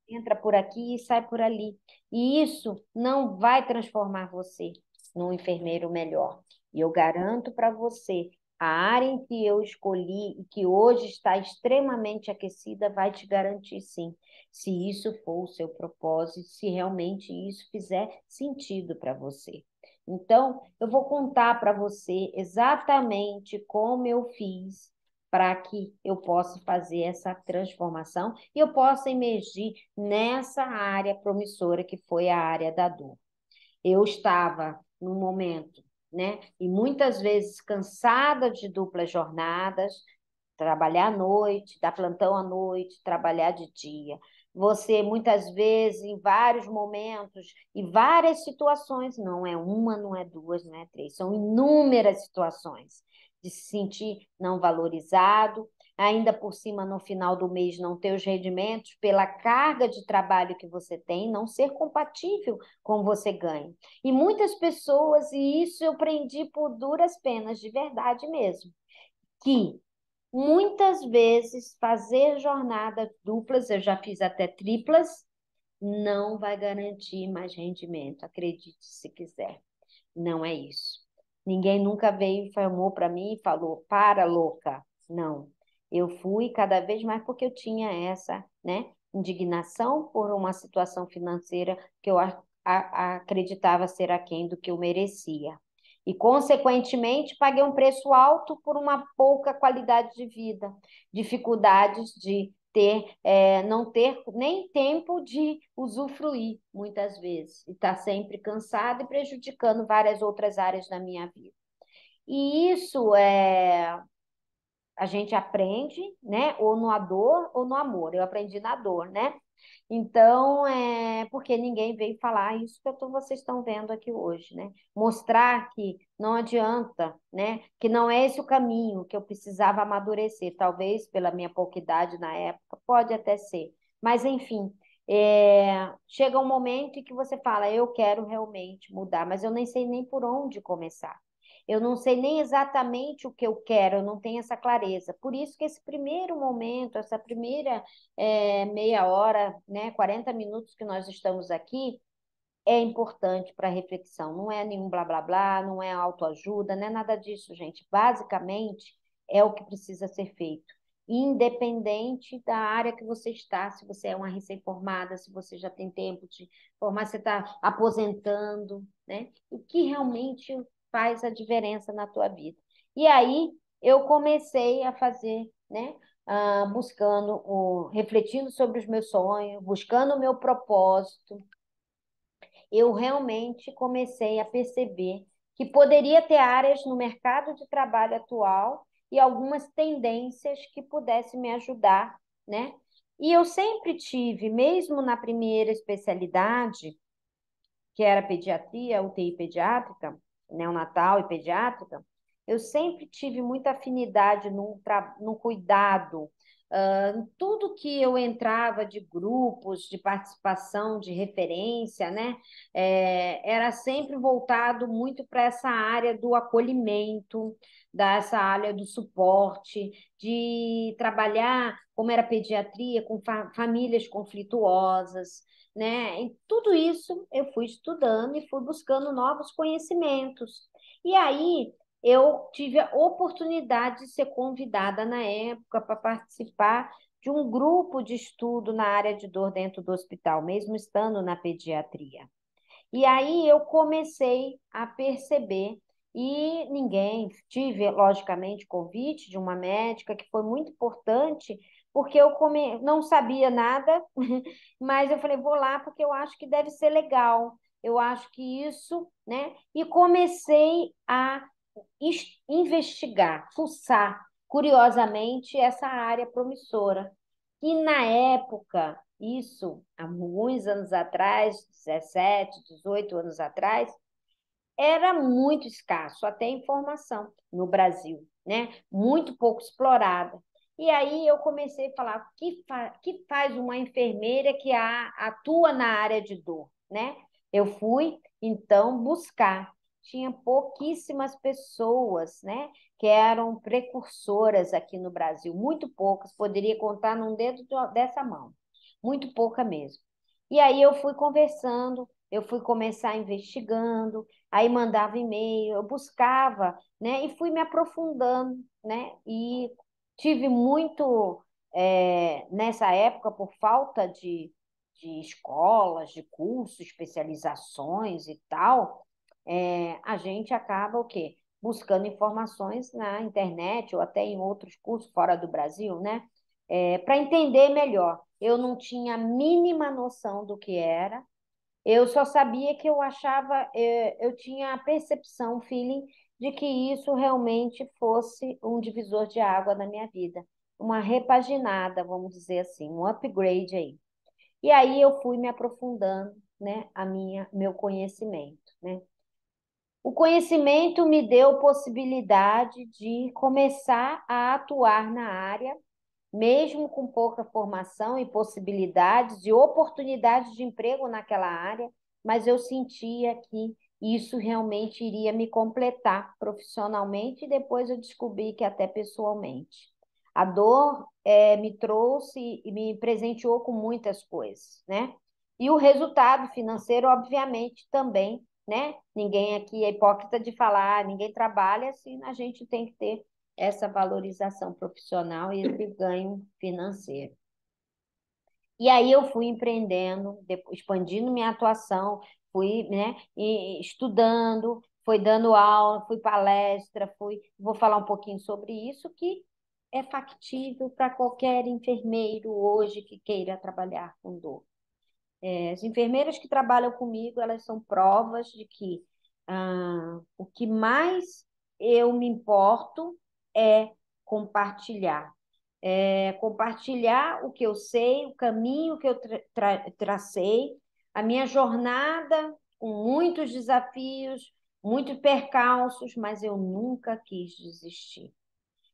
entra por aqui e sai por ali. E isso não vai transformar você num enfermeiro melhor. E eu garanto para você, a área em que eu escolhi e que hoje está extremamente aquecida vai te garantir sim, se isso for o seu propósito, se realmente isso fizer sentido para você. Então, eu vou contar para você exatamente como eu fiz para que eu possa fazer essa transformação e eu possa emergir nessa área promissora que foi a área da dor. Eu estava num momento, né, e muitas vezes cansada de duplas jornadas, trabalhar à noite, dar plantão à noite, trabalhar de dia. Você, muitas vezes, em vários momentos e várias situações, não é uma, não é duas, não é três, são inúmeras situações de se sentir não valorizado, ainda por cima, no final do mês, não ter os rendimentos pela carga de trabalho que você tem, não ser compatível com o que você ganha. E muitas pessoas, e isso eu aprendi por duras penas, de verdade mesmo, que muitas vezes fazer jornadas duplas, eu já fiz até triplas, não vai garantir mais rendimento, acredite se quiser. Não é isso. Ninguém nunca veio e falou para mim e falou, para, louca. Não. Eu fui cada vez mais porque eu tinha essa, né, indignação por uma situação financeira que eu acreditava ser aquém do que eu merecia. E, consequentemente, paguei um preço alto por uma pouca qualidade de vida, dificuldades de não ter nem tempo de usufruir, muitas vezes, e estar sempre cansado e prejudicando várias outras áreas da minha vida. E isso a gente aprende, né? Ou no dor ou no amor. Eu aprendi na dor, né? Então, porque ninguém veio falar isso que vocês estão vendo aqui hoje, né? Mostrar que não adianta, né? Que não é esse o caminho que eu precisava amadurecer, talvez pela minha pouca idade na época, pode até ser. Mas, enfim, chega um momento em que você fala, eu quero realmente mudar, mas eu nem sei nem por onde começar. Eu não sei nem exatamente o que eu quero, eu não tenho essa clareza. Por isso que esse primeiro momento, essa primeira meia hora, né, 40 minutos que nós estamos aqui, é importante para reflexão. Não é nenhum blá blá blá, não é autoajuda, não é nada disso, gente. Basicamente, é o que precisa ser feito. Independente da área que você está, se você é uma recém-formada, se você já tem tempo de formar, se você está aposentando, né? O que realmente faz a diferença na tua vida. E aí eu comecei a fazer, né? Refletindo sobre os meus sonhos, buscando o meu propósito, eu realmente comecei a perceber que poderia ter áreas no mercado de trabalho atual e algumas tendências que pudessem me ajudar, né? E eu sempre tive, mesmo na primeira especialidade, que era pediatria, UTI pediátrica, neonatal e pediátrica, eu sempre tive muita afinidade no cuidado, em tudo que eu entrava de grupos, de participação, de referência, né? Era sempre voltado muito para essa área do acolhimento, dessa área do suporte, de trabalhar, como era pediatria, com famílias conflituosas, né? E tudo isso eu fui estudando e fui buscando novos conhecimentos. E aí eu tive a oportunidade de ser convidada na época para participar de um grupo de estudo na área de dor dentro do hospital, mesmo estando na pediatria. E aí eu comecei a perceber, e tive, logicamente, convite de uma médica que foi muito importante, porque não sabia nada, mas eu falei, vou lá porque eu acho que deve ser legal, eu acho que isso, né? E comecei a investigar, fuçar, curiosamente, essa área promissora. E na época, isso, há alguns anos atrás, 17, 18 anos atrás, era muito escasso, até informação no Brasil, né? Muito pouco explorada. E aí eu comecei a falar, que faz uma enfermeira que atua na área de dor, né? Eu fui, então, buscar. Tinha pouquíssimas pessoas, né? Que eram precursoras aqui no Brasil, muito poucas, poderia contar num dedo dessa mão, muito pouca mesmo. E aí eu fui conversando, eu fui começar investigando, aí mandava e-mail, eu buscava, né? E fui me aprofundando, né? E tive muito, nessa época, por falta de escolas, de cursos, especializações e tal, a gente acaba o quê? Buscando informações na internet ou até em outros cursos fora do Brasil, né? Para entender melhor. Eu não tinha a mínima noção do que era, eu só sabia que eu achava, eu tinha a percepção, o feeling de que isso realmente fosse um divisor de água na minha vida, uma repaginada, vamos dizer assim, um upgrade aí. E aí eu fui me aprofundando, né, meu conhecimento, né? O conhecimento me deu possibilidade de começar a atuar na área mesmo com pouca formação e possibilidades e oportunidades de emprego naquela área, mas eu sentia que isso realmente iria me completar profissionalmente e depois eu descobri que até pessoalmente. A dor me trouxe e me presenteou com muitas coisas, né? E o resultado financeiro, obviamente, também, né? Ninguém aqui é hipócrita de falar, ninguém trabalha assim, a gente tem que ter essa valorização profissional e esse ganho financeiro. E aí eu fui empreendendo, expandindo minha atuação, fui, né, estudando, fui dando aula, fui palestra, vou falar um pouquinho sobre isso, que é factível para qualquer enfermeiro hoje que queira trabalhar com dor. As enfermeiras que trabalham comigo, elas são provas de que o que mais eu me importo é compartilhar. compartilhar o que eu sei, o caminho que eu tracei, a minha jornada com muitos desafios, muitos percalços, mas eu nunca quis desistir.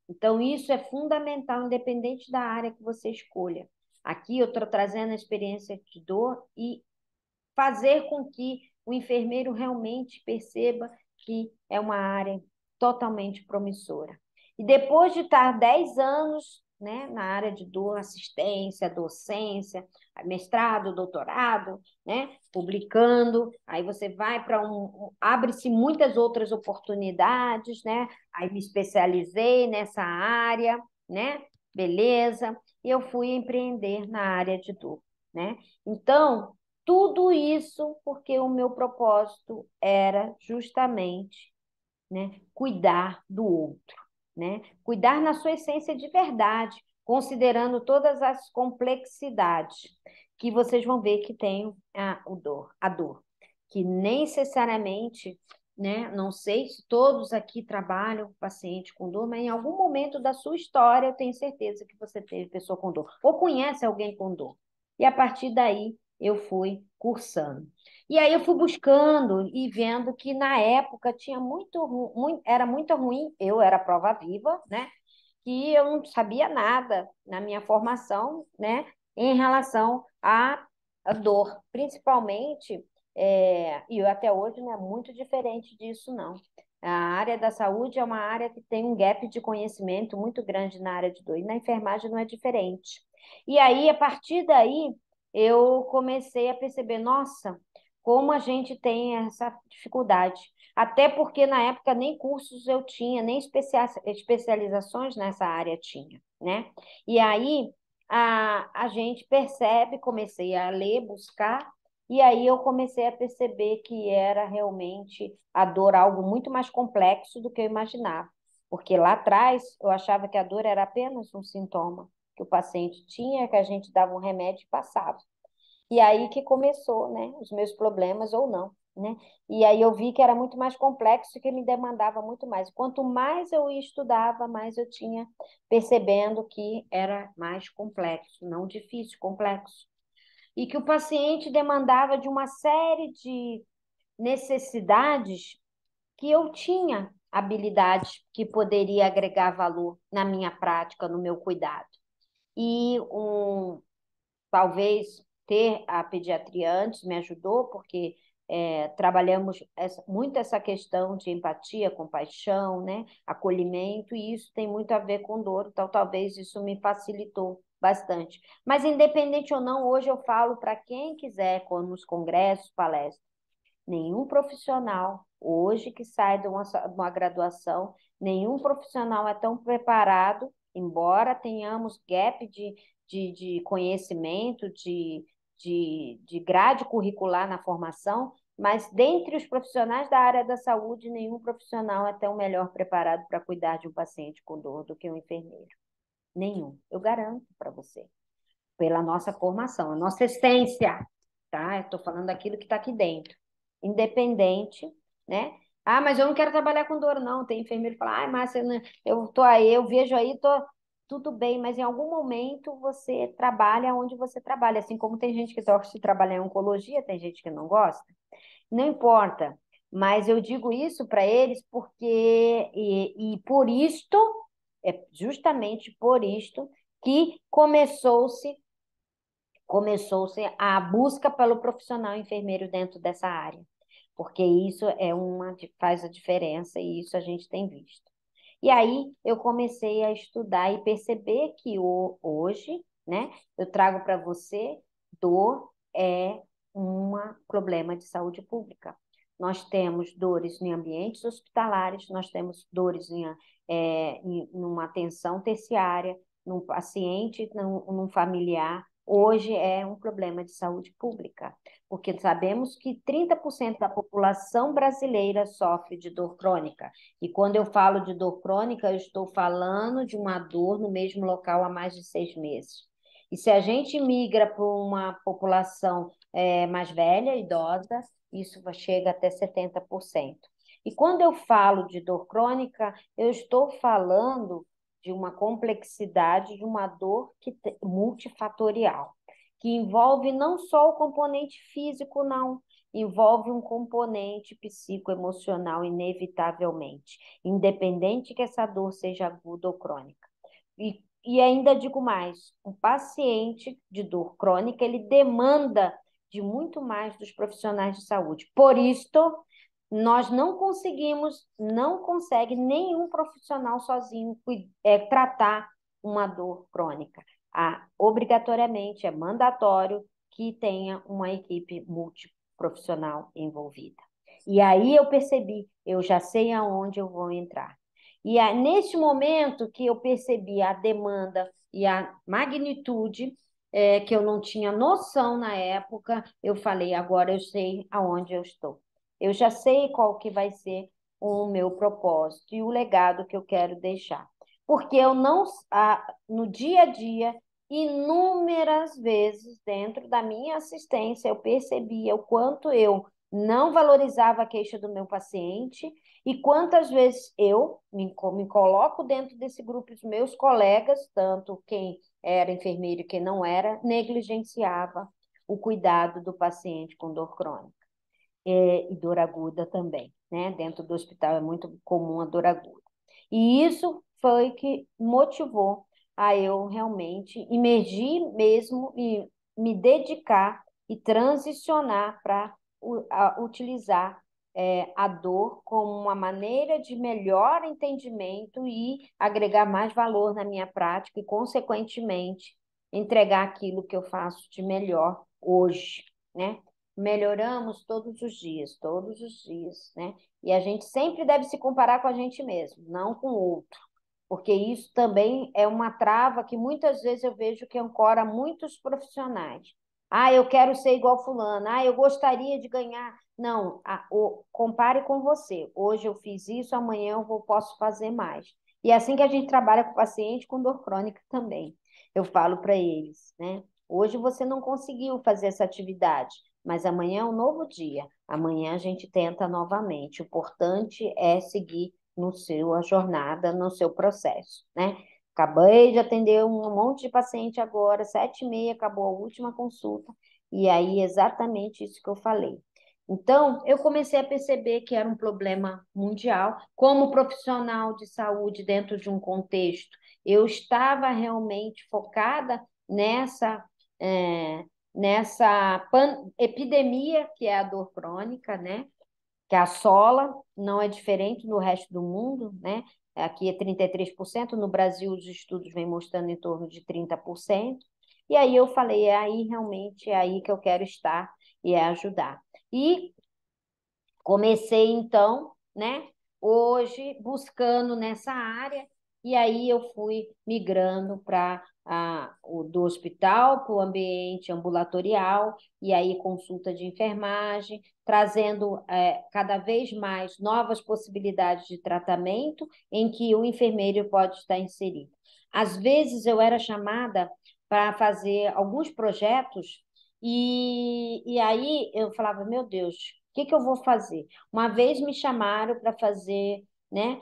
Então, isso é fundamental, independente da área que você escolha. Aqui eu estou trazendo a experiência de dor e fazer com que o enfermeiro realmente perceba que é uma área totalmente promissora. E depois de estar 10 anos, né, na área de dor, assistência, docência, mestrado, doutorado, né, publicando, aí você vai para abre-se muitas outras oportunidades, né? Aí me especializei nessa área, né? Beleza, e eu fui empreender na área de dor, né? Então, tudo isso porque o meu propósito era justamente, né, cuidar do outro, né? Cuidar na sua essência de verdade, considerando todas as complexidades que vocês vão ver que tem a dor, que necessariamente, né, não sei se todos aqui trabalham com paciente com dor, mas em algum momento da sua história eu tenho certeza que você teve pessoa com dor, ou conhece alguém com dor. E a partir daí eu fui cursando. E aí eu fui buscando e vendo que na época tinha era muito ruim, eu era prova viva, né? Que eu não sabia nada na minha formação, né? Em relação à dor, principalmente, e até hoje não é muito diferente disso, não. A área da saúde é uma área que tem um gap de conhecimento muito grande na área de dor, e na enfermagem não é diferente. E aí, a partir daí, eu comecei a perceber, nossa, como a gente tem essa dificuldade. Até porque na época nem cursos eu tinha, nem especializações nessa área tinha, né? E aí a gente percebe, comecei a ler, buscar, e aí eu comecei a perceber que era realmente a dor algo muito mais complexo do que eu imaginava. Porque lá atrás eu achava que a dor era apenas um sintoma que o paciente tinha, que a gente dava um remédio e passava. E aí que começou, né, os meus problemas ou não, né? E aí eu vi que era muito mais complexo e que me demandava muito mais. Quanto mais eu estudava, mais eu tinha percebendo que era mais complexo, não difícil, complexo. E que o paciente demandava de uma série de necessidades que eu tinha habilidades que poderia agregar valor na minha prática, no meu cuidado. E talvez ter a pediatria antes me ajudou, porque trabalhamos muito essa questão de empatia, compaixão, né? Acolhimento, e isso tem muito a ver com dor, então talvez isso me facilitou bastante. Mas independente ou não, hoje eu falo para quem quiser, nos congressos, palestras, nenhum profissional hoje que sai de uma graduação, nenhum profissional é tão preparado, embora tenhamos gap de conhecimento, de grade curricular na formação, mas dentre os profissionais da área da saúde, nenhum profissional é tão melhor preparado para cuidar de um paciente com dor do que um enfermeiro. Nenhum. Eu garanto para você. Pela nossa formação, a nossa essência, tá? Eu estou falando daquilo que está aqui dentro. Independente, né? Ah, mas eu não quero trabalhar com dor, não. Tem enfermeiro que fala, ai, Márcia, eu tô aí, eu vejo aí, tô tudo bem, mas em algum momento você trabalha onde você trabalha, assim como tem gente que gosta de trabalhar em oncologia, tem gente que não gosta. Não importa, mas eu digo isso para eles porque, e por isto, é justamente por isto que começou-se a busca pelo profissional enfermeiro dentro dessa área, porque isso faz a diferença e isso a gente tem visto. E aí eu comecei a estudar e perceber que hoje, né, eu trago para você, dor é um problema de saúde pública. Nós temos dores em ambientes hospitalares, nós temos dores em uma atenção terciária, num paciente, num familiar. Hoje é um problema de saúde pública, porque sabemos que 30% da população brasileira sofre de dor crônica. E quando eu falo de dor crônica, eu estou falando de uma dor no mesmo local há mais de 6 meses. E se a gente migra para uma população mais velha, idosa, isso chega até 70%. E quando eu falo de dor crônica, eu estou falando de uma complexidade de uma dor multifatorial, que envolve não só o componente físico, não, envolve um componente psicoemocional, inevitavelmente, independente que essa dor seja aguda ou crônica. E ainda digo mais, um paciente de dor crônica, ele demanda de muito mais dos profissionais de saúde. Por isto, nós não consegue nenhum profissional sozinho tratar uma dor crônica. Obrigatoriamente, é mandatório que tenha uma equipe multiprofissional envolvida. E aí eu percebi, eu já sei aonde eu vou entrar. E é neste momento que eu percebi a demanda e a magnitude, que eu não tinha noção na época, eu falei, agora eu sei aonde eu estou. Eu já sei qual que vai ser o meu propósito e o legado que eu quero deixar. Porque eu não, no dia a dia, inúmeras vezes, dentro da minha assistência, eu percebia o quanto eu não valorizava a queixa do meu paciente e quantas vezes eu me coloco dentro desse grupo, os meus colegas, tanto quem era enfermeiro e quem não era, negligenciava o cuidado do paciente com dor crônica e dor aguda também, né? Dentro do hospital é muito comum a dor aguda. E isso foi que motivou a eu realmente imergir mesmo e me dedicar e transicionar para utilizar a dor como uma maneira de melhor entendimento e agregar mais valor na minha prática e, consequentemente, entregar aquilo que eu faço de melhor hoje, né? Melhoramos todos os dias, né? E a gente sempre deve se comparar com a gente mesmo, não com o outro, porque isso também é uma trava que muitas vezes eu vejo que ancora muitos profissionais. Ah, eu quero ser igual fulano. Ah, eu gostaria de ganhar. Não, compare com você. Hoje eu fiz isso, amanhã posso fazer mais. E é assim que a gente trabalha com o paciente com dor crônica também. Eu falo para eles, né? Hoje você não conseguiu fazer essa atividade, mas amanhã é um novo dia. Amanhã a gente tenta novamente. O importante é seguir no a jornada, no seu processo, né? Acabei de atender um monte de paciente agora, 7h30, acabou a última consulta, e aí exatamente isso que eu falei. Então, eu comecei a perceber que era um problema mundial, como profissional de saúde dentro de um contexto. Eu estava realmente focada nessa epidemia que é a dor crônica, né? Que assola, não é diferente no resto do mundo, né? Aqui é 33%, no Brasil os estudos vêm mostrando em torno de 30%. E aí eu falei, é aí realmente, é aí que eu quero estar e é ajudar. E comecei então, né, hoje buscando nessa área, e aí eu fui migrando para do hospital para o ambiente ambulatorial, e aí consulta de enfermagem, trazendo cada vez mais novas possibilidades de tratamento em que o enfermeiro pode estar inserido. Às vezes eu era chamada para fazer alguns projetos, e aí eu falava, meu Deus, que eu vou fazer? Uma vez me chamaram para fazer, né?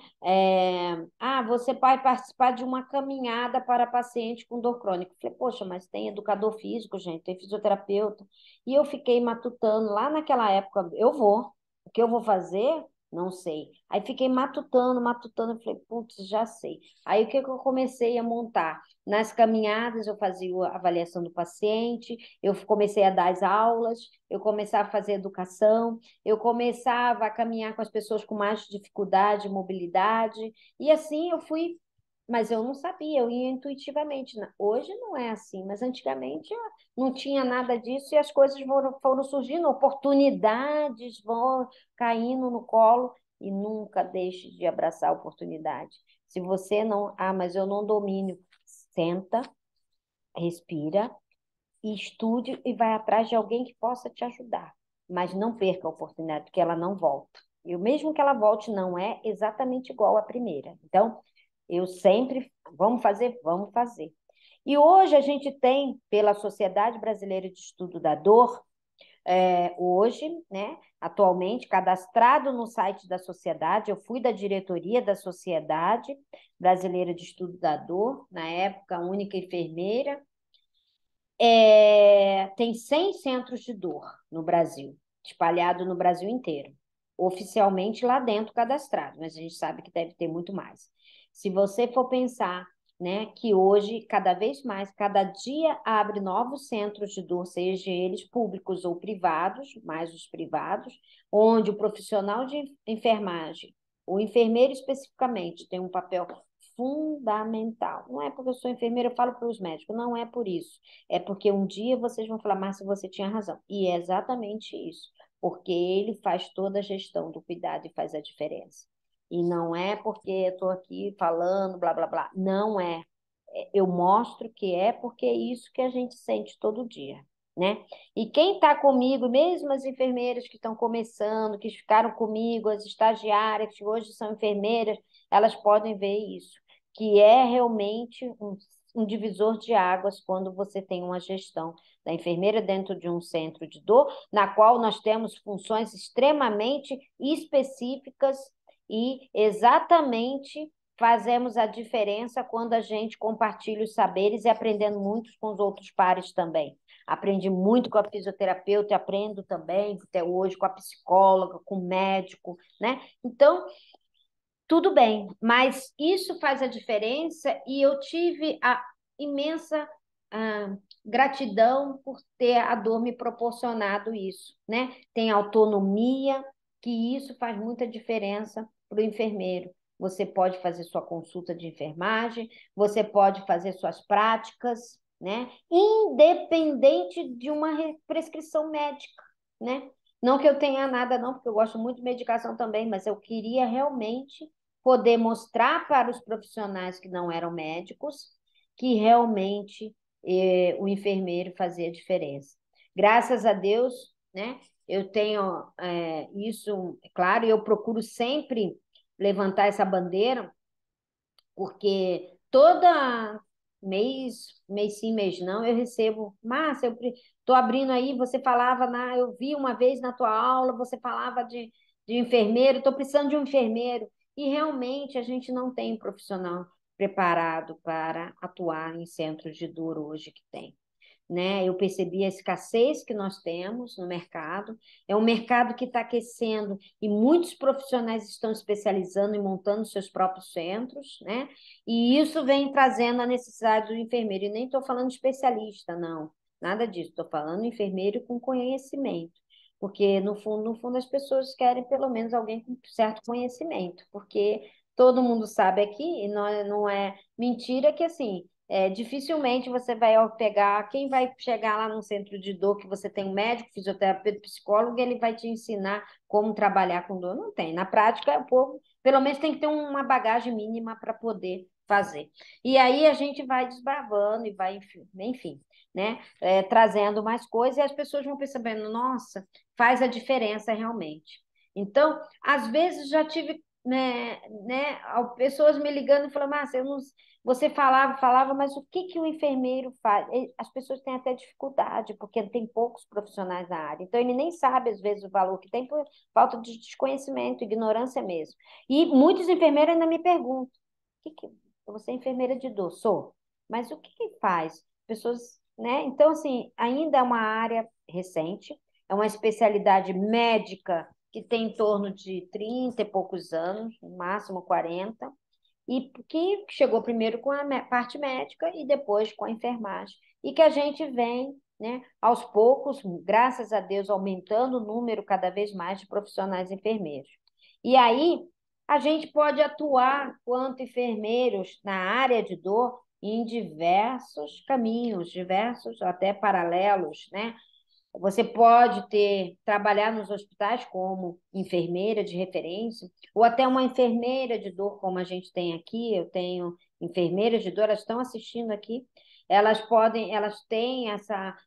Você vai participar de uma caminhada para paciente com dor crônica. Eu falei, poxa, mas tem educador físico, gente, tem fisioterapeuta. E eu fiquei matutando lá naquela época, eu vou. O que eu vou fazer? Não sei. Aí fiquei matutando, eu falei, putz, já sei. Aí o que eu comecei a montar? Nas caminhadas eu fazia a avaliação do paciente, eu comecei a dar as aulas, eu começava a fazer educação, eu começava a caminhar com as pessoas com mais dificuldade, mobilidade, e assim eu fui, mas eu não sabia, eu ia intuitivamente. Hoje não é assim, mas antigamente não tinha nada disso e as coisas foram surgindo, oportunidades vão caindo no colo e nunca deixe de abraçar a oportunidade. Se você não, mas eu não domino, senta, respira e estude e vai atrás de alguém que possa te ajudar. Mas não perca a oportunidade, porque ela não volta. E mesmo que ela volte, não é exatamente igual à primeira. Então, eu sempre, vamos fazer, vamos fazer. E hoje a gente tem, pela Sociedade Brasileira de Estudo da Dor, hoje, né, atualmente, cadastrado no site da sociedade. Eu fui da diretoria da Sociedade Brasileira de Estudo da Dor, na época, única enfermeira. Tem 100 centros de dor no Brasil, espalhado no Brasil inteiro, oficialmente lá dentro cadastrado, mas a gente sabe que deve ter muito mais. Se você for pensar, né, que hoje, cada vez mais, cada dia abre novos centros de dor, seja eles públicos ou privados, mais os privados, onde o profissional de enfermagem, o enfermeiro especificamente, tem um papel fundamental. Não é porque eu sou enfermeira, eu falo para os médicos, não é por isso. É porque um dia vocês vão falar, Márcia, você tinha razão. E é exatamente isso, porque ele faz toda a gestão do cuidado e faz a diferença. E não é porque eu estou aqui falando, blá, blá, blá. Não é. Eu mostro que é porque é isso que a gente sente todo dia, né? E quem está comigo, mesmo as enfermeiras que estão começando, que ficaram comigo, as estagiárias que hoje são enfermeiras, elas podem ver isso, que é realmente um divisor de águas quando você tem uma gestão da enfermeira dentro de um centro de dor, na qual nós temos funções extremamente específicas e exatamente fazemos a diferença quando a gente compartilha os saberes e aprendendo muito com os outros pares também. Aprendi muito com a fisioterapeuta, e aprendo também até hoje com a psicóloga, com o médico, né? Então, tudo bem, mas isso faz a diferença e eu tive a imensa gratidão por ter a dor me proporcionado isso, né? Tem autonomia, que isso faz muita diferença para o enfermeiro. Você pode fazer sua consulta de enfermagem, você pode fazer suas práticas, né? Independente de uma prescrição médica, né? Não que eu tenha nada, não, porque eu gosto muito de medicação também, mas eu queria realmente poder mostrar para os profissionais que não eram médicos que realmente o enfermeiro fazia diferença. Graças a Deus, né? Eu tenho isso, é claro, e eu procuro sempre levantar essa bandeira, porque toda mês sim, mês não, eu recebo, Márcia, eu estou abrindo aí, você falava, eu vi uma vez na tua aula, você falava de enfermeiro, estou precisando de um enfermeiro, e realmente a gente não tem um profissional preparado para atuar em centros de dor hoje que tem, né? Eu percebi a escassez que nós temos no mercado. É um mercado que está aquecendo e muitos profissionais estão especializando e montando seus próprios centros, né? E isso vem trazendo a necessidade do enfermeiro. E nem estou falando de especialista, não. Nada disso. Estou falando enfermeiro com conhecimento. Porque, no fundo, as pessoas querem pelo menos alguém com certo conhecimento. Porque todo mundo sabe aqui, e não é mentira que, assim, dificilmente você vai pegar, quem vai chegar lá num centro de dor que você tem um médico, fisioterapeuta, psicólogo, ele vai te ensinar como trabalhar com dor. Não tem. Na prática, o povo, pelo menos, tem que ter uma bagagem mínima para poder fazer. E aí a gente vai desbravando e vai, enfim, né? Trazendo mais coisas e as pessoas vão percebendo, nossa, faz a diferença realmente. Então, às vezes já tive, pessoas me ligando e falando, Márcia, eu não, você falava, mas o que que o enfermeiro faz? As pessoas têm até dificuldade, porque tem poucos profissionais na área. Então, ele nem sabe, às vezes, o valor que tem por falta de desconhecimento, ignorância mesmo. E muitos enfermeiros ainda me perguntam, você é enfermeira de dor? Sou. Mas o que que faz? Pessoas, né? Então, assim, ainda é uma área recente, é uma especialidade médica que tem em torno de 30 e poucos anos, no máximo 40, e que chegou primeiro com a parte médica e depois com a enfermagem. E que a gente vem, né, aos poucos, graças a Deus, aumentando o número cada vez mais de profissionais enfermeiros. E aí, a gente pode atuar quanto enfermeiros na área de dor em diversos caminhos, diversos até paralelos, né? Você pode trabalhar nos hospitais como enfermeira de referência, ou até uma enfermeira de dor, como a gente tem aqui, eu tenho enfermeiras de dor, elas estão assistindo aqui, elas têm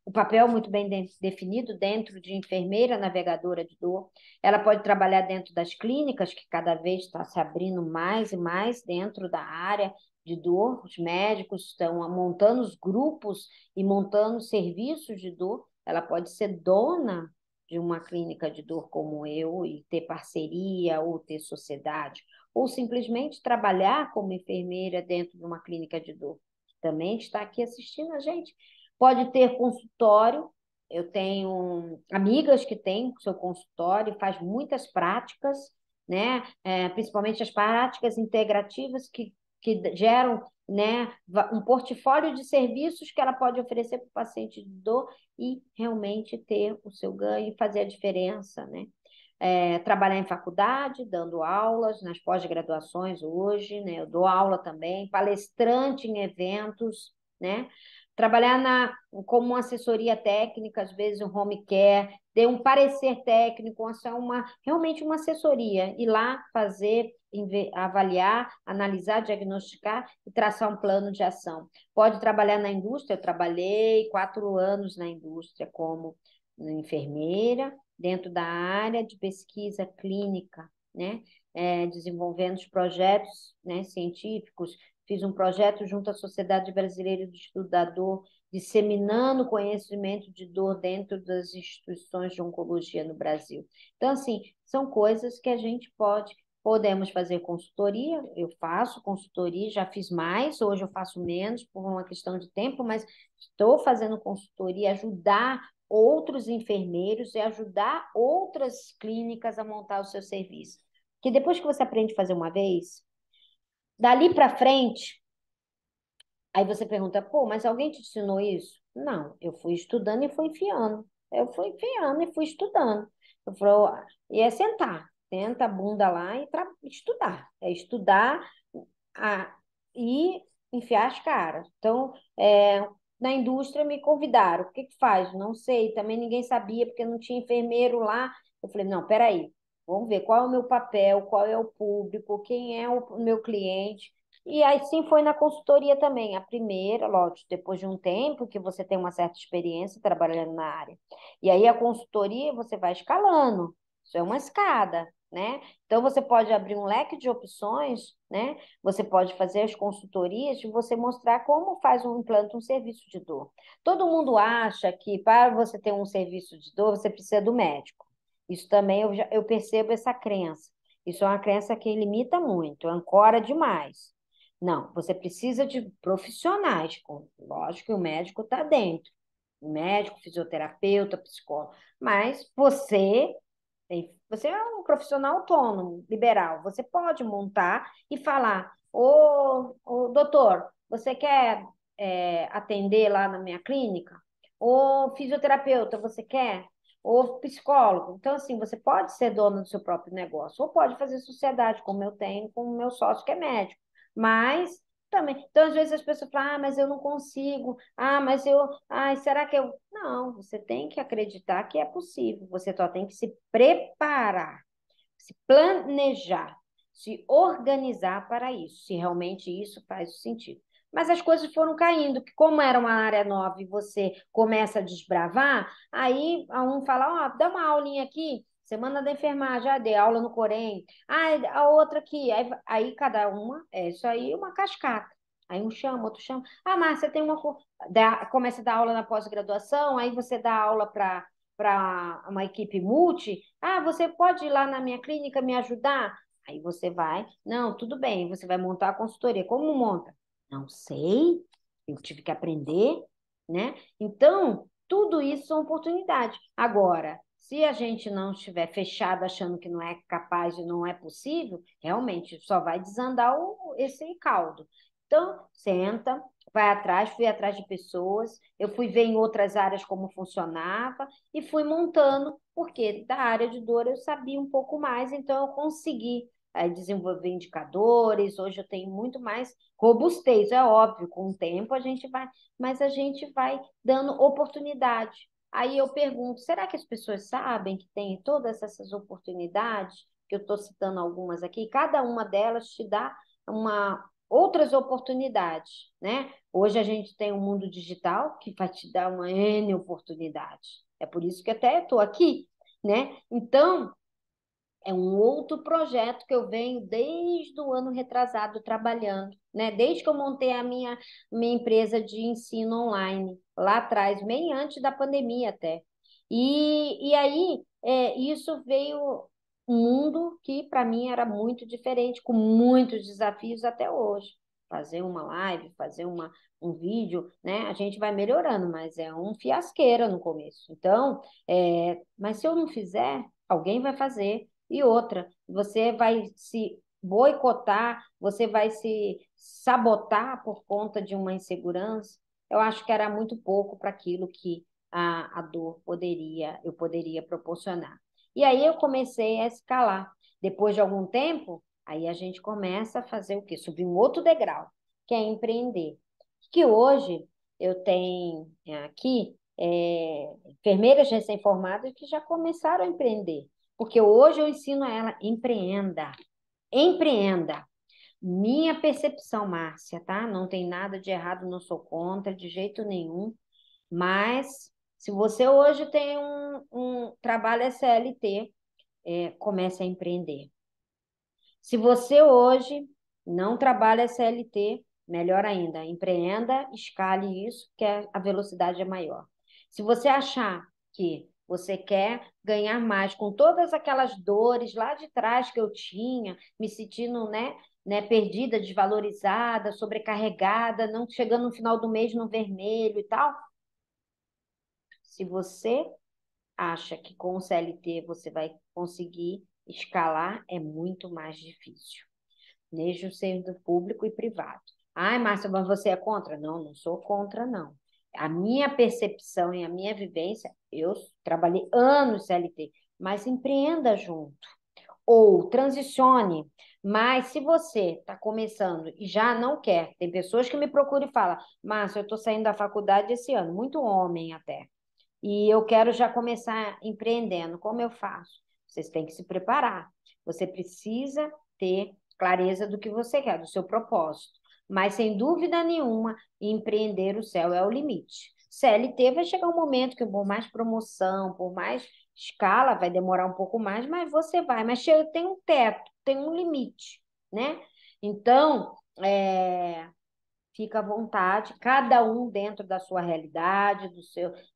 o papel muito bem definido dentro de enfermeira navegadora de dor. Ela pode trabalhar dentro das clínicas, que cada vez está se abrindo mais e mais dentro da área de dor. Os médicos estão montando os grupos e montando serviços de dor. Ela pode ser dona de uma clínica de dor como eu e ter parceria ou ter sociedade, ou simplesmente trabalhar como enfermeira dentro de uma clínica de dor, que também está aqui assistindo a gente. Pode ter consultório, eu tenho amigas que têm seu consultório, faz muitas práticas, né? Principalmente as práticas integrativas que geram, né, um portfólio de serviços que ela pode oferecer para o paciente de dor e realmente ter o seu ganho e fazer a diferença, né? Trabalhar em faculdade, dando aulas nas pós-graduações hoje, né? Eu dou aula também, palestrante em eventos, né? Trabalhar como assessoria técnica, às vezes um home care, ter um parecer técnico, isso é realmente uma assessoria, ir lá fazer, avaliar, analisar, diagnosticar e traçar um plano de ação. Pode trabalhar na indústria, eu trabalhei 4 anos na indústria como enfermeira, dentro da área de pesquisa clínica, né? Desenvolvendo os projetos, né, científicos. Fiz um projeto junto à Sociedade Brasileira de Estudo da Dor, disseminando conhecimento de dor dentro das instituições de oncologia no Brasil. Então, assim, são coisas que a gente podemos fazer consultoria, eu faço consultoria, já fiz mais, hoje eu faço menos por uma questão de tempo, mas estou fazendo consultoria, ajudar outros enfermeiros e ajudar outras clínicas a montar o seu serviço. Que depois que você aprende a fazer uma vez, dali para frente, aí você pergunta, pô, mas alguém te ensinou isso? Não, eu fui estudando e fui enfiando. Eu fui enfiando e fui estudando. Eu falei, ó, e é sentar, senta a bunda lá e estudar. É estudar a, e enfiar as caras. Então, na indústria me convidaram. O que que faz? Não sei. Também ninguém sabia, porque não tinha enfermeiro lá. Eu falei, não, peraí. Vamos ver qual é o meu papel, qual é o público, quem é o meu cliente. E aí sim foi na consultoria também. A primeira, lógico, depois de um tempo que você tem uma certa experiência trabalhando na área. E aí a consultoria você vai escalando. Isso é uma escada, né? Então você pode abrir um leque de opções, né? Você pode fazer as consultorias de você mostrar como faz um implanta um serviço de dor. Todo mundo acha que para você ter um serviço de dor, você precisa do médico. Isso também eu percebo essa crença. Isso é uma crença que limita muito, ancora demais. Não, você precisa de profissionais. Lógico que o médico está dentro. Médico, fisioterapeuta, psicólogo. Mas você é um profissional autônomo, liberal. Você pode montar e falar: ô doutor, você quer atender lá na minha clínica? Ô fisioterapeuta, você quer? Ou psicólogo. Então, assim, você pode ser dono do seu próprio negócio, ou pode fazer sociedade, como eu tenho com o meu sócio, que é médico. Mas também. Então, às vezes as pessoas falam, mas eu não consigo. Mas será que eu. Não, você tem que acreditar que é possível. Você só tem que se preparar, se planejar, se organizar para isso, se realmente isso faz sentido. Mas as coisas foram caindo, que como era uma área nova e você começa a desbravar, aí um fala, ó, dá uma aulinha aqui, semana da enfermagem, já dei aula no Corém, a outra aqui, aí cada uma, isso aí, uma cascata. Aí um chama, outro chama. Mas você tem começa a dar aula na pós-graduação, aí você dá aula para uma equipe multi, você pode ir lá na minha clínica me ajudar? Aí você vai, não, tudo bem, você vai montar a consultoria. Como monta? Não sei, eu tive que aprender, né? Então, tudo isso são oportunidades. Agora, se a gente não estiver fechado achando que não é capaz e não é possível, realmente só vai desandar esse caldo. Então, senta, vai atrás, fui atrás de pessoas, eu fui ver em outras áreas como funcionava e fui montando, porque da área de dor eu sabia um pouco mais, então eu consegui desenvolver indicadores. Hoje eu tenho muito mais robustez, é óbvio, com o tempo a gente vai, mas a gente vai dando oportunidade. Aí eu pergunto, será que as pessoas sabem que tem todas essas oportunidades? Que eu estou citando algumas aqui, cada uma delas te dá outras oportunidades, né? Hoje a gente tem um mundo digital que vai te dar uma N oportunidade. É por isso que até estou aqui, né? Então, é um outro projeto que eu venho desde o ano retrasado trabalhando, né? Desde que eu montei a minha empresa de ensino online, lá atrás, bem antes da pandemia até. E aí, isso veio um mundo que para mim era muito diferente, com muitos desafios até hoje. Fazer uma live, fazer um vídeo, né? A gente vai melhorando, mas é um fiasqueira no começo. Então, mas se eu não fizer, alguém vai fazer. E outra, você vai se boicotar, você vai se sabotar por conta de uma insegurança. Eu acho que era muito pouco para aquilo que a dor eu poderia proporcionar. E aí eu comecei a escalar. Depois de algum tempo, aí a gente começa a fazer o quê? Subir um outro degrau, que é empreender. Que hoje eu tenho aqui enfermeiras recém-formadas que já começaram a empreender. Porque hoje eu ensino a ela, empreenda, empreenda. Minha percepção, Márcia, tá? Não tem nada de errado, não sou contra de jeito nenhum. Mas, se você hoje tem um trabalho SLT, comece a empreender. Se você hoje não trabalha SLT, melhor ainda, empreenda, escale isso, porque a velocidade é maior. Se você achar que você quer ganhar mais com todas aquelas dores lá de trás que eu tinha, me sentindo, perdida, desvalorizada, sobrecarregada, não chegando no final do mês no vermelho e tal, se você acha que com o CLT você vai conseguir escalar, é muito mais difícil. Mesmo sendo público e privado. Ai, Márcia, mas você é contra? Não, não sou contra, não. A minha percepção e a minha vivência, eu trabalhei anos CLT, mas empreenda junto. Ou transicione. Mas se você está começando e já não quer, tem pessoas que me procuram e falam, Márcia, eu estou saindo da faculdade esse ano, muito homem até. E eu quero já começar empreendendo. Como eu faço? Vocês têm que se preparar. Você precisa ter clareza do que você quer, do seu propósito. Mas, sem dúvida nenhuma, empreender o céu é o limite. CLT vai chegar um momento que, por mais promoção, por mais escala, vai demorar um pouco mais, mas você vai. Mas tem um teto, tem um limite, né? Então, fica à vontade, cada um dentro da sua realidade,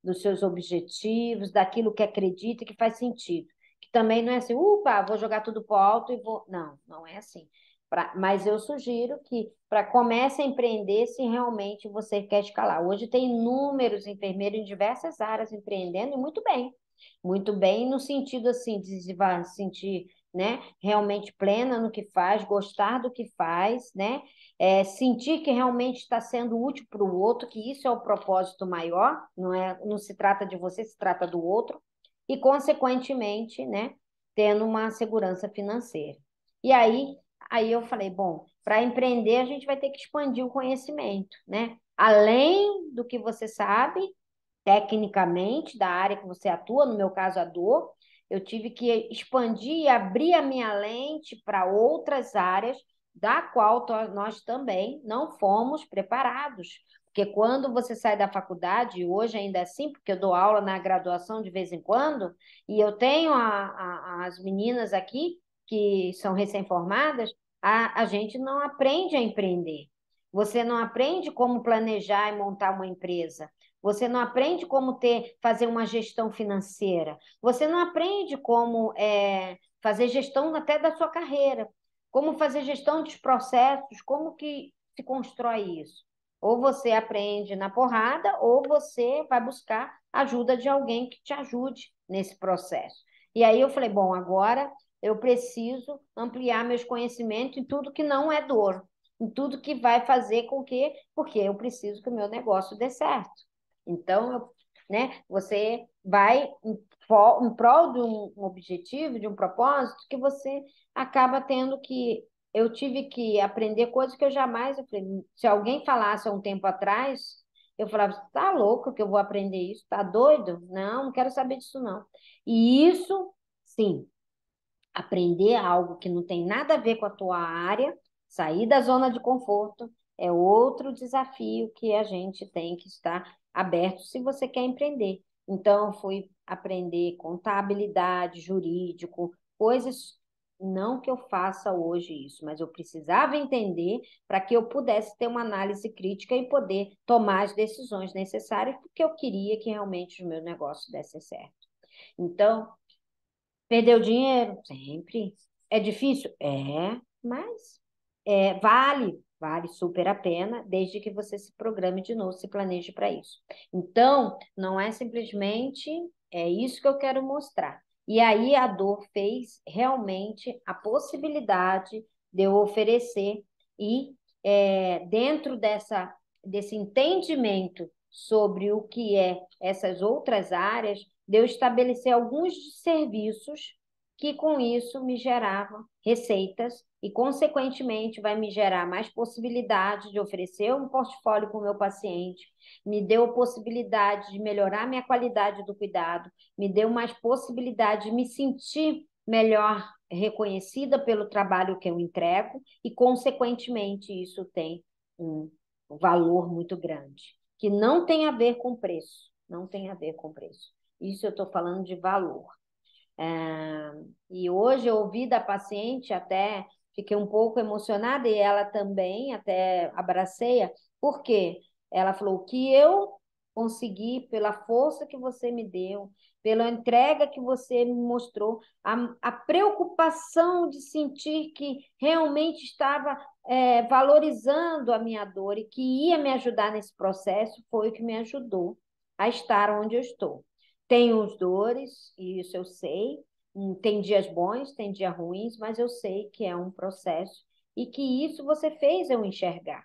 dos seus objetivos, daquilo que acredita e que faz sentido. Que também não é assim, upa, vou jogar tudo para o alto e vou. Não, não é assim. Mas eu sugiro que para comece a empreender se realmente você quer escalar. Hoje tem inúmeros enfermeiros em diversas áreas empreendendo e muito bem. Muito bem no sentido assim de se sentir, realmente plena no que faz, gostar do que faz, sentir que realmente está sendo útil para o outro, que isso é o propósito maior, não se trata de você, se trata do outro, e, consequentemente, tendo uma segurança financeira. E aí eu falei, bom, para empreender a gente vai ter que expandir o conhecimento, né? Além do que você sabe, tecnicamente, da área que você atua, no meu caso, a dor, eu tive que expandir e abrir a minha lente para outras áreas, da qual nós também não fomos preparados. Porque quando você sai da faculdade, e hoje ainda é assim, porque eu dou aula na graduação de vez em quando, e eu tenho as meninas aqui, que são recém-formadas, a gente não aprende a empreender. Você não aprende como planejar e montar uma empresa. Você não aprende como fazer uma gestão financeira. Você não aprende como fazer gestão até da sua carreira. Como fazer gestão dos processos, como que se constrói isso. Ou você aprende na porrada, ou você vai buscar ajuda de alguém que te ajude nesse processo. E aí eu falei, bom, agora eu preciso ampliar meus conhecimentos em tudo que não é dor, em tudo que vai fazer com que, porque eu preciso que o meu negócio dê certo. Então, você vai em prol de um objetivo, de um propósito, que você acaba tendo que. Eu tive que aprender coisas que eu jamais. Eu falei, se alguém falasse há um tempo atrás, eu falava, tá louco que eu vou aprender isso? Tá doido? Não, não quero saber disso, não. E isso, sim, aprender algo que não tem nada a ver com a tua área, sair da zona de conforto, é outro desafio que a gente tem que estar aberto se você quer empreender. Então, eu fui aprender contabilidade, jurídico, coisas não que eu faça hoje isso, mas eu precisava entender para que eu pudesse ter uma análise crítica e poder tomar as decisões necessárias, porque eu queria que realmente o meu negócio desse certo. Então, perdeu dinheiro? Sempre. É difícil? Mas vale super a pena, desde que você se programe de novo, se planeje para isso. Então, não é simplesmente isso que eu quero mostrar. E aí a dor fez realmente a possibilidade de eu oferecer e dentro desse entendimento sobre o que essas outras áreas, de eu estabelecer alguns serviços que com isso me geravam receitas e, consequentemente, vai me gerar mais possibilidade de oferecer um portfólio para o meu paciente, me deu possibilidade de melhorar minha qualidade do cuidado, me deu mais possibilidade de me sentir melhor reconhecida pelo trabalho que eu entrego e, consequentemente, isso tem um valor muito grande, que não tem a ver com preço, não tem a ver com preço. Isso eu estou falando de valor. E hoje eu ouvi da paciente, até fiquei um pouco emocionada, e ela também, até abracei, porque ela falou que eu consegui, pela força que você me deu, pela entrega que você me mostrou, a preocupação de sentir que realmente estava valorizando a minha dor e que ia me ajudar nesse processo, foi o que me ajudou a estar onde eu estou. Tenho os dores, isso eu sei. Tem dias bons, tem dias ruins, mas eu sei que é um processo e que isso você fez eu enxergar,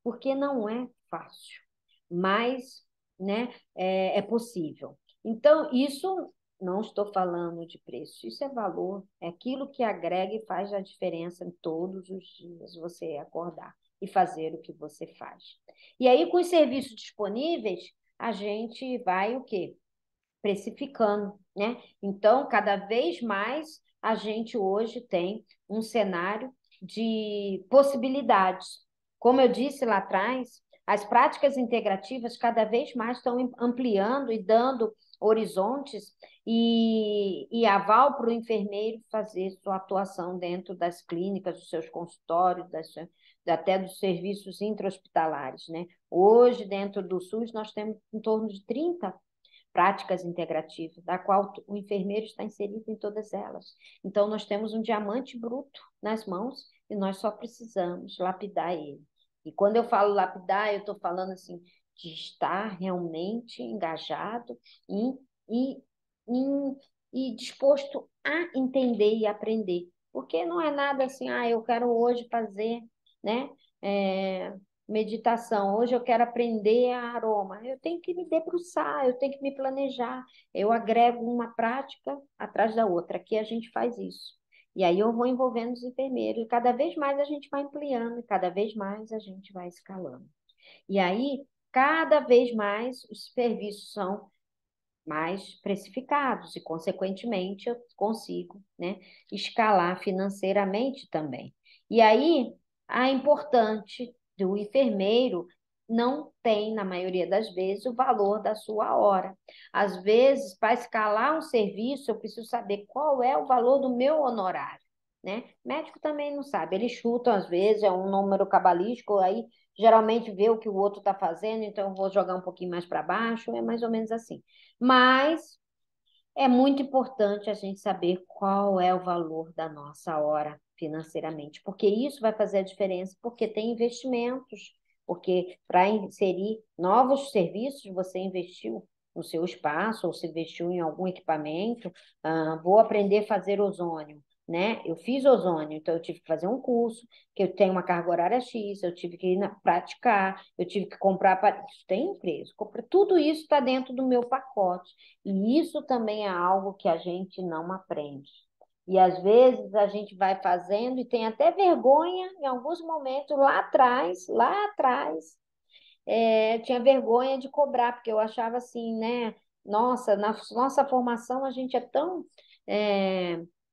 porque não é fácil, mas né, é possível. Então, isso não estou falando de preço, isso é valor, é aquilo que agrega e faz a diferença em todos os dias, você acordar e fazer o que você faz. E aí, com os serviços disponíveis, a gente vai o quê? Precificando, né? Então, cada vez mais a gente hoje tem um cenário de possibilidades. Como eu disse lá atrás, as práticas integrativas cada vez mais estão ampliando e dando horizontes e aval para o enfermeiro fazer sua atuação dentro das clínicas, dos seus consultórios, até dos serviços intra-hospitalares, né? Hoje, dentro do SUS, nós temos em torno de 30 práticas integrativas, da qual o enfermeiro está inserido em todas elas. Então, nós temos um diamante bruto nas mãos e nós só precisamos lapidar ele. E quando eu falo lapidar, eu estou falando assim, de estar realmente engajado e, e disposto a entender e aprender. Porque não é nada assim, eu quero hoje fazer, né? Meditação. Hoje eu quero aprender a aroma. Eu tenho que me debruçar, eu tenho que me planejar. Eu agrego uma prática atrás da outra. Aqui a gente faz isso. E aí eu vou envolvendo os enfermeiros. E cada vez mais a gente vai ampliando, e cada vez mais a gente vai escalando. E aí, cada vez mais os serviços são mais precificados e, consequentemente, eu consigo, né, escalar financeiramente também. E aí, a importante do enfermeiro não tem, na maioria das vezes, o valor da sua hora. Às vezes, para escalar um serviço, eu preciso saber qual é o valor do meu honorário, né? Médico também não sabe, eles chutam às vezes, é um número cabalístico, aí geralmente vê o que o outro está fazendo, então eu vou jogar um pouquinho mais para baixo, é mais ou menos assim. Mas é muito importante a gente saber qual é o valor da nossa hora financeiramente, porque isso vai fazer a diferença, porque tem investimentos, porque para inserir novos serviços, você investiu no seu espaço, ou se investiu em algum equipamento, vou aprender a fazer ozônio, né? Eu fiz ozônio, então eu tive que fazer um curso, que eu tenho uma carga horária X, eu tive que ir praticar, eu tive que comprar, isso tem um preço, tudo isso está dentro do meu pacote. E isso também é algo que a gente não aprende. E às vezes a gente vai fazendo e tem até vergonha em alguns momentos, lá atrás, tinha vergonha de cobrar, porque eu achava assim, né? Nossa, na nossa formação a gente é tão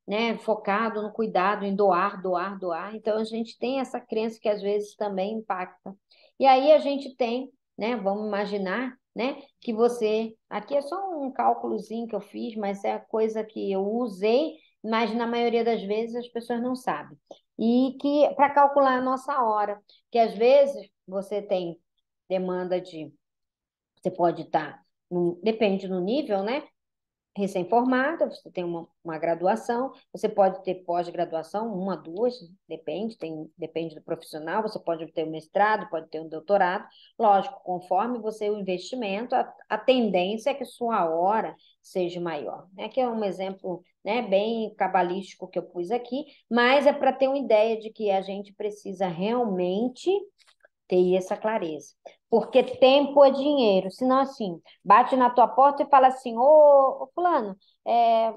né, focado no cuidado, em doar, doar, doar. Então a gente tem essa crença que às vezes também impacta. E aí a gente tem, né? Vamos imaginar, né? Que você, aqui é só um cálculozinho que eu fiz, mas é a coisa que eu usei, mas na maioria das vezes as pessoas não sabem. E que para calcular a nossa hora, que às vezes você tem demanda de, você pode estar, depende do nível, né? recém-formada, você tem uma graduação, você pode ter pós-graduação, uma, duas, depende, depende do profissional, você pode ter um mestrado, pode ter um doutorado, lógico, conforme você o investimento, a tendência é que sua hora seja maior, né? Que é um exemplo, né, bem cabalístico que eu pus aqui, mas é para ter uma ideia de que a gente precisa realmente ter essa clareza. Porque tempo é dinheiro. Senão, assim, bate na tua porta e fala assim, ô fulano,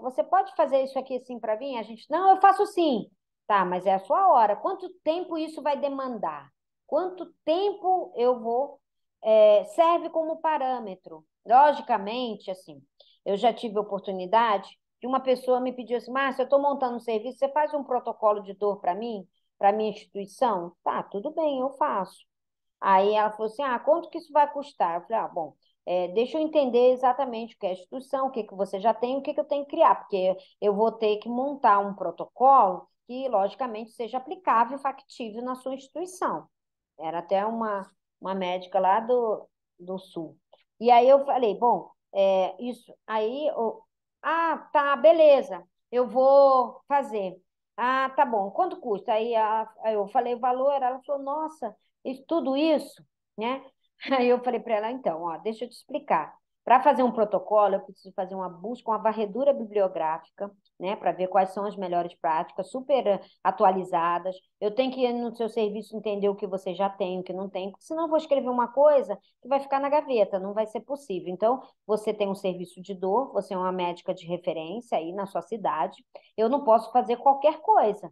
você pode fazer isso aqui assim para mim? A gente, não, eu faço sim. Tá, mas é a sua hora. Quanto tempo isso vai demandar? Quanto tempo eu vou... serve como parâmetro. Logicamente, assim, eu já tive oportunidade de uma pessoa me pediu assim, Márcia, eu estou montando um serviço, você faz um protocolo de dor para mim, para minha instituição? Tá, tudo bem, eu faço. Aí ela falou assim: quanto que isso vai custar? Eu falei: bom, deixa eu entender exatamente o que é a instituição, o que que você já tem, o que que eu tenho que criar, porque eu vou ter que montar um protocolo que, logicamente, seja aplicável e factível na sua instituição. Era até uma médica lá do Sul. E aí eu falei: bom, isso. Aí, tá, beleza, eu vou fazer. Ah, tá bom, quanto custa? Aí eu falei o valor, ela falou: nossa, tudo isso, né? Aí eu falei para ela, então, ó, deixa eu te explicar. Para fazer um protocolo, eu preciso fazer uma busca, uma varredura bibliográfica, né, para ver quais são as melhores práticas, super atualizadas. Eu tenho que ir no seu serviço entender o que você já tem, o que não tem, porque senão eu vou escrever uma coisa que vai ficar na gaveta, não vai ser possível. Então, você tem um serviço de dor, você é uma médica de referência aí na sua cidade. Eu não posso fazer qualquer coisa,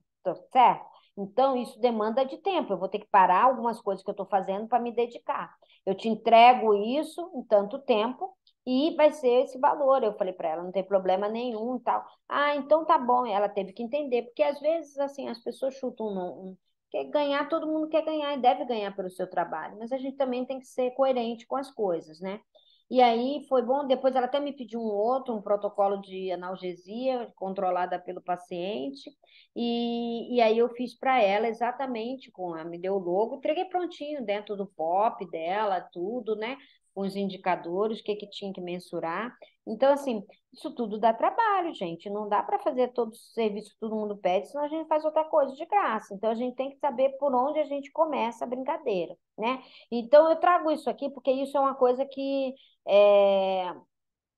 certo? Então, isso demanda de tempo. Eu vou ter que parar algumas coisas que eu estou fazendo para me dedicar. Eu te entrego isso em tanto tempo e vai ser esse valor. Eu falei para ela, não tem problema nenhum e tal. Ah, então tá bom. Ela teve que entender, porque às vezes, assim, as pessoas chutam quer ganhar, todo mundo quer ganhar e deve ganhar pelo seu trabalho, mas a gente também tem que ser coerente com as coisas, né? E aí foi bom, depois ela até me pediu um protocolo de analgesia controlada pelo paciente, e aí eu fiz para ela exatamente, me deu o logo, entreguei prontinho dentro do POP dela, tudo, né? Com os indicadores, o que que tinha que mensurar. Então, assim, isso tudo dá trabalho, gente. Não dá para fazer todo o serviço que todo mundo pede, senão a gente faz outra coisa de graça. Então, a gente tem que saber por onde a gente começa a brincadeira, né? Então, eu trago isso aqui porque isso é uma coisa que é,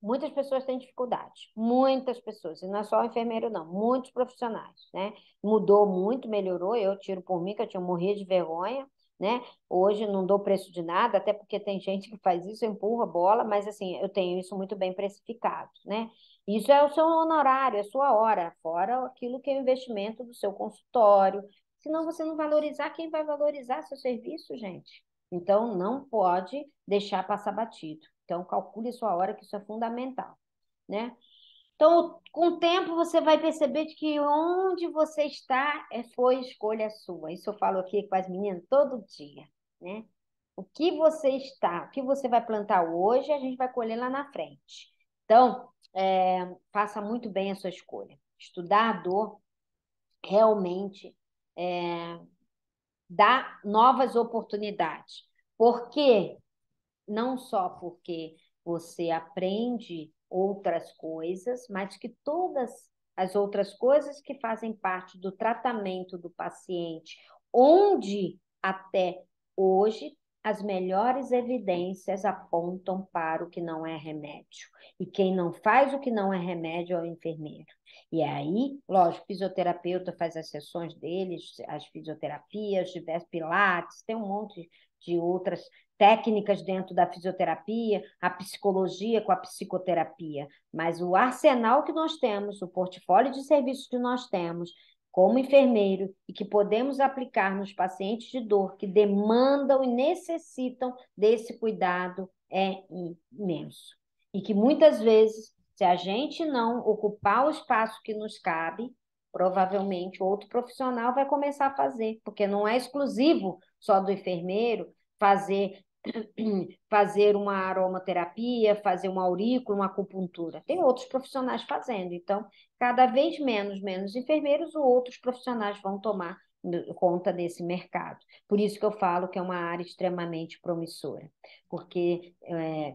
muitas pessoas têm dificuldade, muitas pessoas, e não é só o enfermeiro, não, muitos profissionais, né? Mudou muito, melhorou, eu tiro por mim, que eu tinha morrido de vergonha, né? Hoje não dou preço de nada, até porque tem gente que faz isso, empurra a bola, mas assim, eu tenho isso muito bem precificado, né? Isso é o seu honorário, é a sua hora, fora aquilo que é o investimento do seu consultório. Senão você não valorizar, quem vai valorizar seu serviço, gente? Então, não pode deixar passar batido. Então, calcule sua hora, que isso é fundamental, né? Então, com o tempo, você vai perceber de que onde você está foi escolha sua. Isso eu falo aqui com as meninas todo dia, né? O que você está, o que você vai plantar hoje, a gente vai colher lá na frente. Então, faça muito bem a sua escolha. Estudar a dor realmente é, dá novas oportunidades. Porque não só porque você aprende outras coisas, mas que todas as outras coisas que fazem parte do tratamento do paciente, onde até hoje as melhores evidências apontam para o que não é remédio. E quem não faz o que não é remédio é o enfermeiro. E aí, lógico, o fisioterapeuta faz as sessões deles, as fisioterapias, diversos pilates, tem um monte de outras técnicas dentro da fisioterapia, a psicologia com a psicoterapia, mas o arsenal que nós temos, o portfólio de serviços que nós temos como enfermeiro e que podemos aplicar nos pacientes de dor que demandam e necessitam desse cuidado é imenso. E que muitas vezes, se a gente não ocupar o espaço que nos cabe, provavelmente outro profissional vai começar a fazer, porque não é exclusivo só do enfermeiro fazer fazer uma aromaterapia, fazer uma aurícula, uma acupuntura. Tem outros profissionais fazendo. Então, cada vez menos enfermeiros, outros profissionais vão tomar conta desse mercado. Por isso que eu falo que é uma área extremamente promissora, porque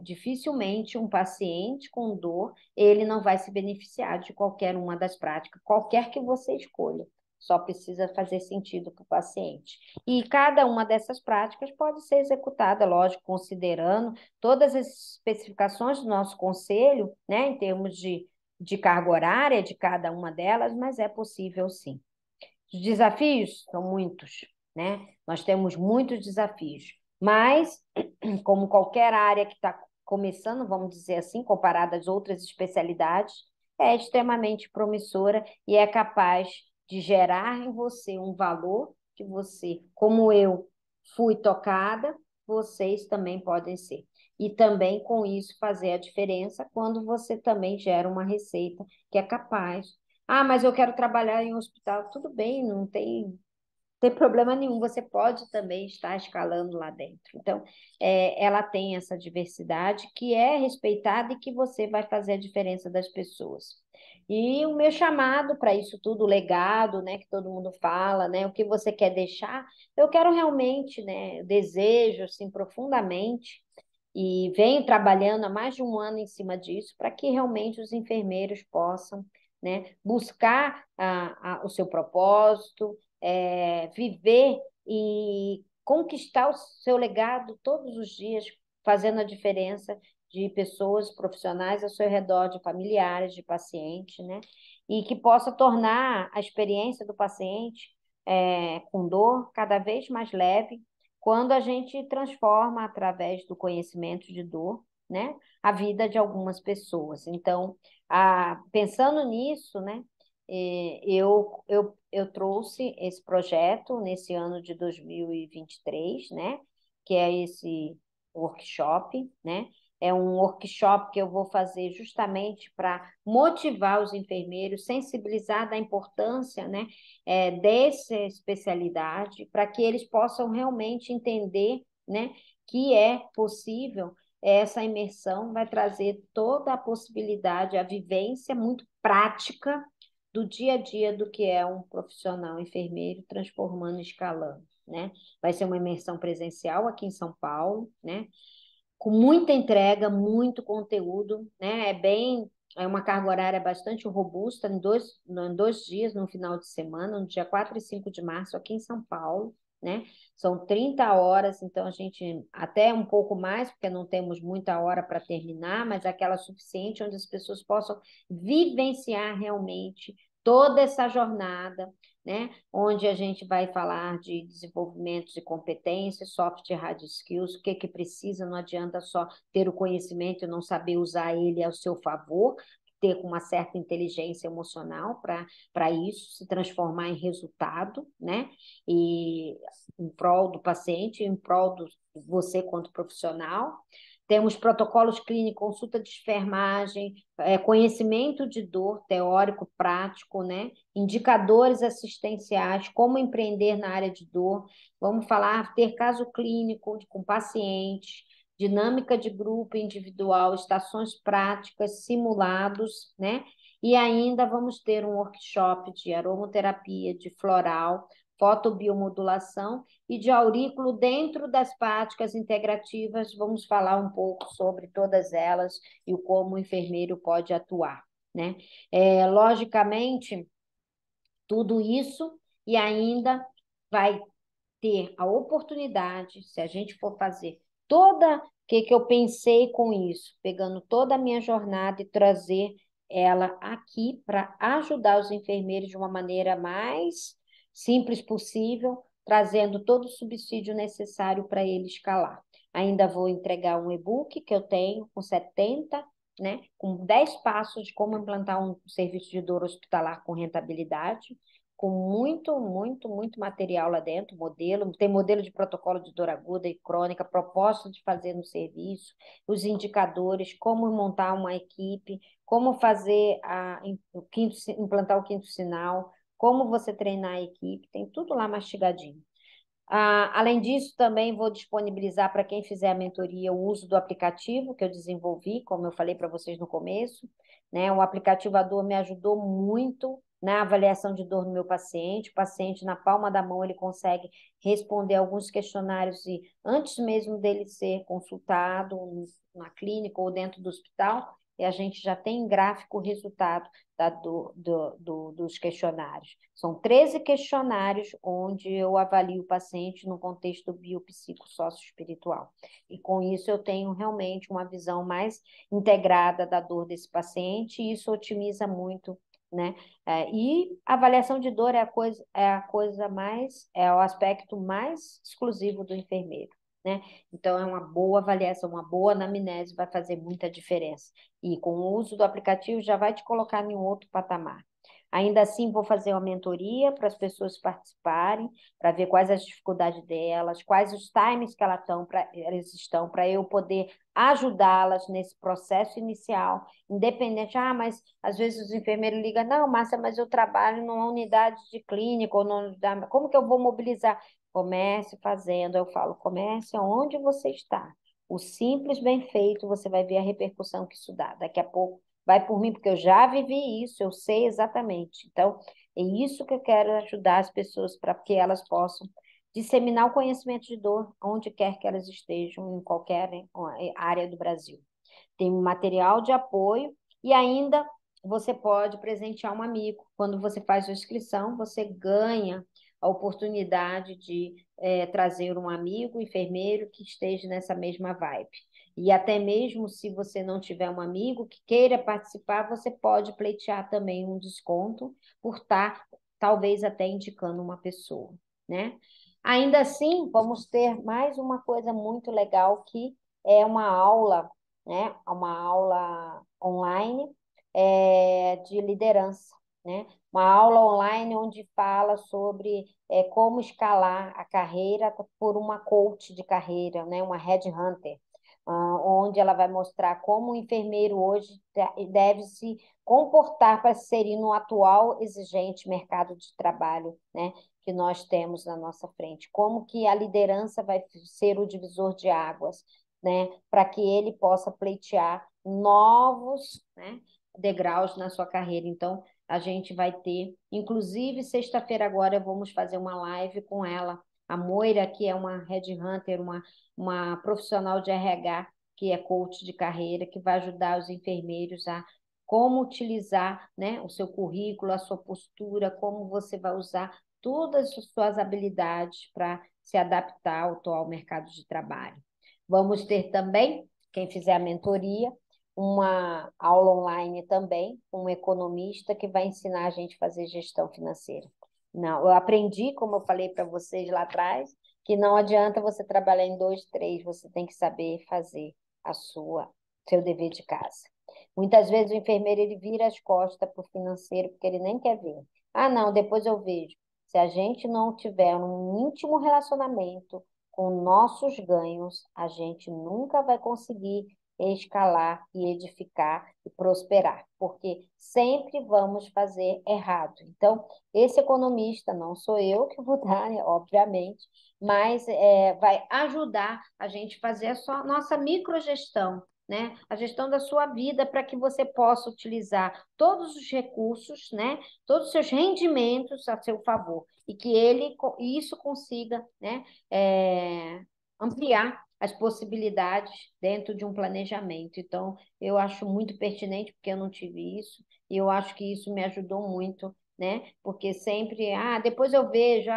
dificilmente um paciente com dor, ele não vai se beneficiar de qualquer uma das práticas, qualquer que você escolha. Só precisa fazer sentido para o paciente. E cada uma dessas práticas pode ser executada, lógico, considerando todas as especificações do nosso conselho, né, em termos de carga horária de cada uma delas, mas é possível sim. Os desafios são muitos, né? Nós temos muitos desafios, mas, como qualquer área que está começando, vamos dizer assim, comparada às outras especialidades, é extremamente promissora e é capaz de gerar em você um valor que você, como eu fui tocada, vocês também podem ser. E também, com isso, fazer a diferença quando você também gera uma receita que é capaz. Ah, mas eu quero trabalhar em um hospital. Tudo bem, não tem problema nenhum. Você pode também estar escalando lá dentro. Então, ela tem essa diversidade que é respeitada e que você vai fazer a diferença das pessoas. E o meu chamado para isso tudo, o legado, né, que todo mundo fala, né, o que você quer deixar, eu quero realmente, né, eu desejo assim profundamente e venho trabalhando há mais de um ano em cima disso para que realmente os enfermeiros possam, né, buscar o seu propósito, viver e conquistar o seu legado todos os dias, fazendo a diferença de pessoas profissionais ao seu redor, de familiares, de pacientes, né? E que possa tornar a experiência do paciente com dor cada vez mais leve quando a gente transforma através do conhecimento de dor, né, a vida de algumas pessoas. Então, pensando nisso, né, eu trouxe esse projeto nesse ano de 2023, né, que é esse workshop, né? É um workshop que eu vou fazer justamente para motivar os enfermeiros, sensibilizar da importância, né, dessa especialidade, para que eles possam realmente entender, né, que é possível. Essa imersão vai trazer toda a possibilidade, a vivência muito prática do dia a dia do que é um profissional enfermeiro transformando, escalando, né? Vai ser uma imersão presencial aqui em São Paulo, né? Com muita entrega, muito conteúdo, né? É uma carga horária bastante robusta, em dois dias, no final de semana, no dia 4 e 5 de março, aqui em São Paulo, né? São 30 horas, então a gente até um pouco mais, porque não temos muita hora para terminar, mas aquela suficiente onde as pessoas possam vivenciar realmente toda essa jornada, né? Onde a gente vai falar de desenvolvimento de competências, soft e hard skills, o que que precisa, não adianta só ter o conhecimento e não saber usar ele ao seu favor, ter uma certa inteligência emocional para isso se transformar em resultado, né? E em prol do paciente, em prol de você quanto profissional. Temos protocolos clínicos, consulta de enfermagem, conhecimento de dor teórico, prático, né? Indicadores assistenciais, como empreender na área de dor. Vamos falar, ter caso clínico com pacientes, dinâmica de grupo individual, estações práticas, simulados, né? E ainda vamos ter um workshop de aromaterapia, de floral, fotobiomodulação e de aurículo dentro das práticas integrativas. Vamos falar um pouco sobre todas elas e o como o enfermeiro pode atuar, né? Logicamente, tudo isso e ainda vai ter a oportunidade, se a gente for fazer toda o que eu pensei com isso, pegando toda a minha jornada e trazer ela aqui para ajudar os enfermeiros de uma maneira mais simples possível, trazendo todo o subsídio necessário para ele escalar. Ainda vou entregar um e-book que eu tenho com 70, né, com 10 passos de como implantar um serviço de dor hospitalar com rentabilidade, com muito, muito, muito material lá dentro, modelo, tem modelo de protocolo de dor aguda e crônica, proposta de fazer no serviço, os indicadores, como montar uma equipe, como fazer implantar o quinto sinal, como você treinar a equipe, tem tudo lá mastigadinho. Além disso, também vou disponibilizar para quem fizer a mentoria o uso do aplicativo que eu desenvolvi, como eu falei para vocês no começo, né? O aplicativo A Dor me ajudou muito na avaliação de dor no meu paciente. O paciente, na palma da mão, ele consegue responder alguns questionários e antes mesmo dele ser consultado na clínica ou dentro do hospital, e a gente já tem em gráfico o resultado dos questionários. São 13 questionários onde eu avalio o paciente no contexto biopsicossocioespiritual. E com isso eu tenho realmente uma visão mais integrada da dor desse paciente, e isso otimiza muito, né? E a avaliação de dor é o aspecto mais exclusivo do enfermeiro, né? Então, é uma boa avaliação, uma boa anamnese vai fazer muita diferença. E com o uso do aplicativo já vai te colocar em um outro patamar. Ainda assim, vou fazer uma mentoria para as pessoas participarem, para ver quais as dificuldades delas, quais os times que elas estão, para eu poder ajudá-las nesse processo inicial, independente. Ah, mas às vezes os enfermeiros ligam, não, Márcia, mas eu trabalho numa unidade de clínica, ou numa unidade, como que eu vou mobilizar? Comece fazendo, eu falo, comece onde você está. O simples bem feito, você vai ver a repercussão que isso dá. Daqui a pouco vai por mim, porque eu já vivi isso, eu sei exatamente. Então, é isso que eu quero ajudar as pessoas para que elas possam disseminar o conhecimento de dor onde quer que elas estejam, em qualquer área do Brasil. Tem um material de apoio e ainda você pode presentear um amigo. Quando você faz a inscrição, você ganha a oportunidade de trazer um amigo enfermeiro que esteja nessa mesma vibe. E até mesmo se você não tiver um amigo que queira participar, você pode pleitear também um desconto por estar, talvez até indicando uma pessoa, né? Ainda assim, vamos ter mais uma coisa muito legal que é uma aula, né? Uma aula online de liderança, né? Uma aula online onde fala sobre como escalar a carreira por uma coach de carreira, né? Uma headhunter, onde ela vai mostrar como o enfermeiro hoje deve se comportar para se inserir no atual exigente mercado de trabalho, né? Que nós temos na nossa frente. Como que a liderança vai ser o divisor de águas, né? Para que ele possa pleitear novos, né, degraus na sua carreira. Então, a gente vai ter, inclusive, sexta-feira agora vamos fazer uma live com ela, a Moira, que é uma headhunter, uma profissional de RH, que é coach de carreira, que vai ajudar os enfermeiros a como utilizar, né, o seu currículo, a sua postura, como você vai usar todas as suas habilidades para se adaptar ao atual mercado de trabalho. Vamos ter também, quem fizer a mentoria, uma aula online também, com um economista que vai ensinar a gente a fazer gestão financeira. Não, eu aprendi, como eu falei para vocês lá atrás, que não adianta você trabalhar em dois, três, você tem que saber fazer seu dever de casa. Muitas vezes o enfermeiro ele vira as costas para o financeiro porque ele nem quer ver. Ah, não, depois eu vejo. Se a gente não tiver um íntimo relacionamento com nossos ganhos, a gente nunca vai conseguir escalar e edificar e prosperar, porque sempre vamos fazer errado. Então, esse economista não sou eu que vou dar, né, obviamente, mas vai ajudar a gente a fazer nossa microgestão, né? A gestão da sua vida para que você possa utilizar todos os recursos, né? Todos os seus rendimentos a seu favor e que isso consiga, né? Ampliar as possibilidades dentro de um planejamento. Então, eu acho muito pertinente, porque eu não tive isso, e eu acho que isso me ajudou muito, né? Porque sempre, depois eu vejo,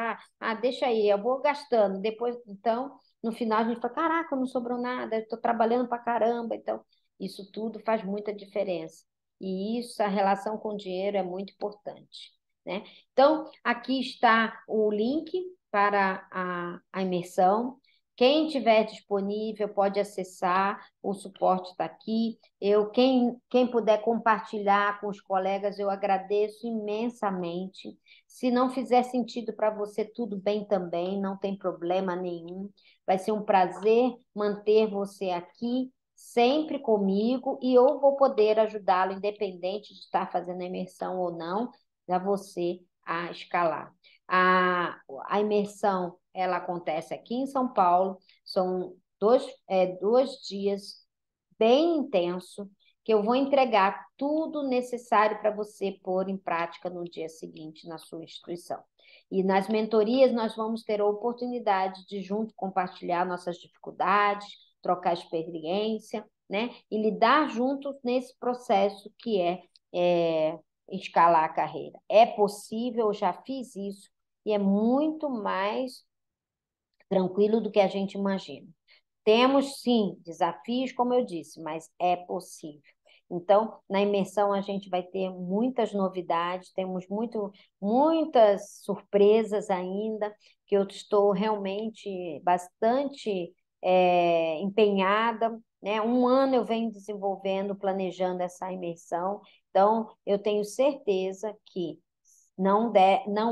deixa aí, eu vou gastando, depois, então, no final a gente fala, caraca, não sobrou nada, eu estou trabalhando para caramba, então, isso tudo faz muita diferença. E isso, a relação com o dinheiro é muito importante, né? Então, aqui está o link para a imersão. Quem tiver disponível pode acessar, o suporte está aqui. Quem puder compartilhar com os colegas, eu agradeço imensamente. Se não fizer sentido para você, tudo bem também, não tem problema nenhum. Vai ser um prazer manter você aqui, sempre comigo, e eu vou poder ajudá-lo, independente de estar fazendo a imersão ou não, a você a escalar. A imersão ela acontece aqui em São Paulo, são dois dias bem intensos, que eu vou entregar tudo necessário para você pôr em prática no dia seguinte na sua instituição. E nas mentorias nós vamos ter a oportunidade de junto compartilhar nossas dificuldades, trocar experiência, né? E lidar juntos nesse processo que é escalar a carreira. É possível, eu já fiz isso, e é muito mais tranquilo do que a gente imagina. Temos, sim, desafios, como eu disse, mas é possível. Então, na imersão, a gente vai ter muitas novidades, temos muitas surpresas ainda, que eu estou realmente bastante empenhada, né? Um ano eu venho desenvolvendo, planejando essa imersão, então eu tenho certeza que não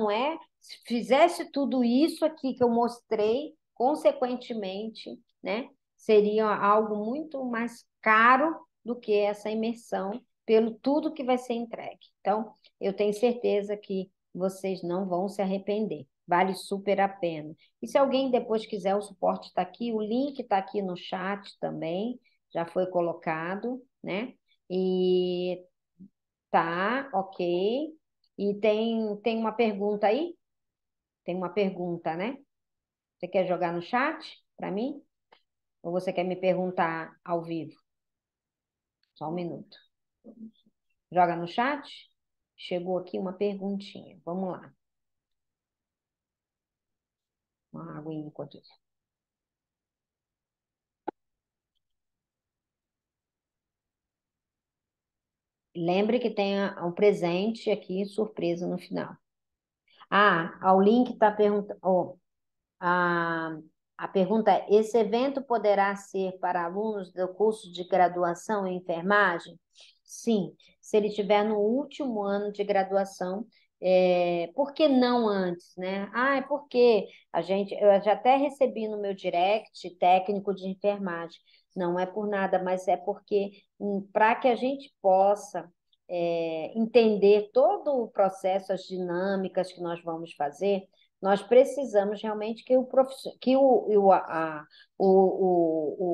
é, se fizesse tudo isso aqui que eu mostrei, consequentemente, né, seria algo muito mais caro do que essa imersão, pelo tudo que vai ser entregue. Então, eu tenho certeza que vocês não vão se arrepender. Vale super a pena. E se alguém depois quiser, o suporte está aqui, o link está aqui no chat também, já foi colocado, né? E tá, ok. E tem uma pergunta aí? Tem uma pergunta, né? Você quer jogar no chat para mim? Ou você quer me perguntar ao vivo? Só um minuto. Joga no chat? Chegou aqui uma perguntinha. Vamos lá. Uma aguinha enquanto isso. Lembre que tem um presente aqui, surpresa no final. O link está perguntando. A, a pergunta é: esse evento poderá ser para alunos do curso de graduação em enfermagem? Sim, se ele estiver no último ano de graduação, por que não antes, né? É porque eu já até recebi no meu direct técnico de enfermagem. Não é por nada, mas é porque para que a gente possa entender todo o processo, as dinâmicas que nós vamos fazer, nós precisamos realmente que o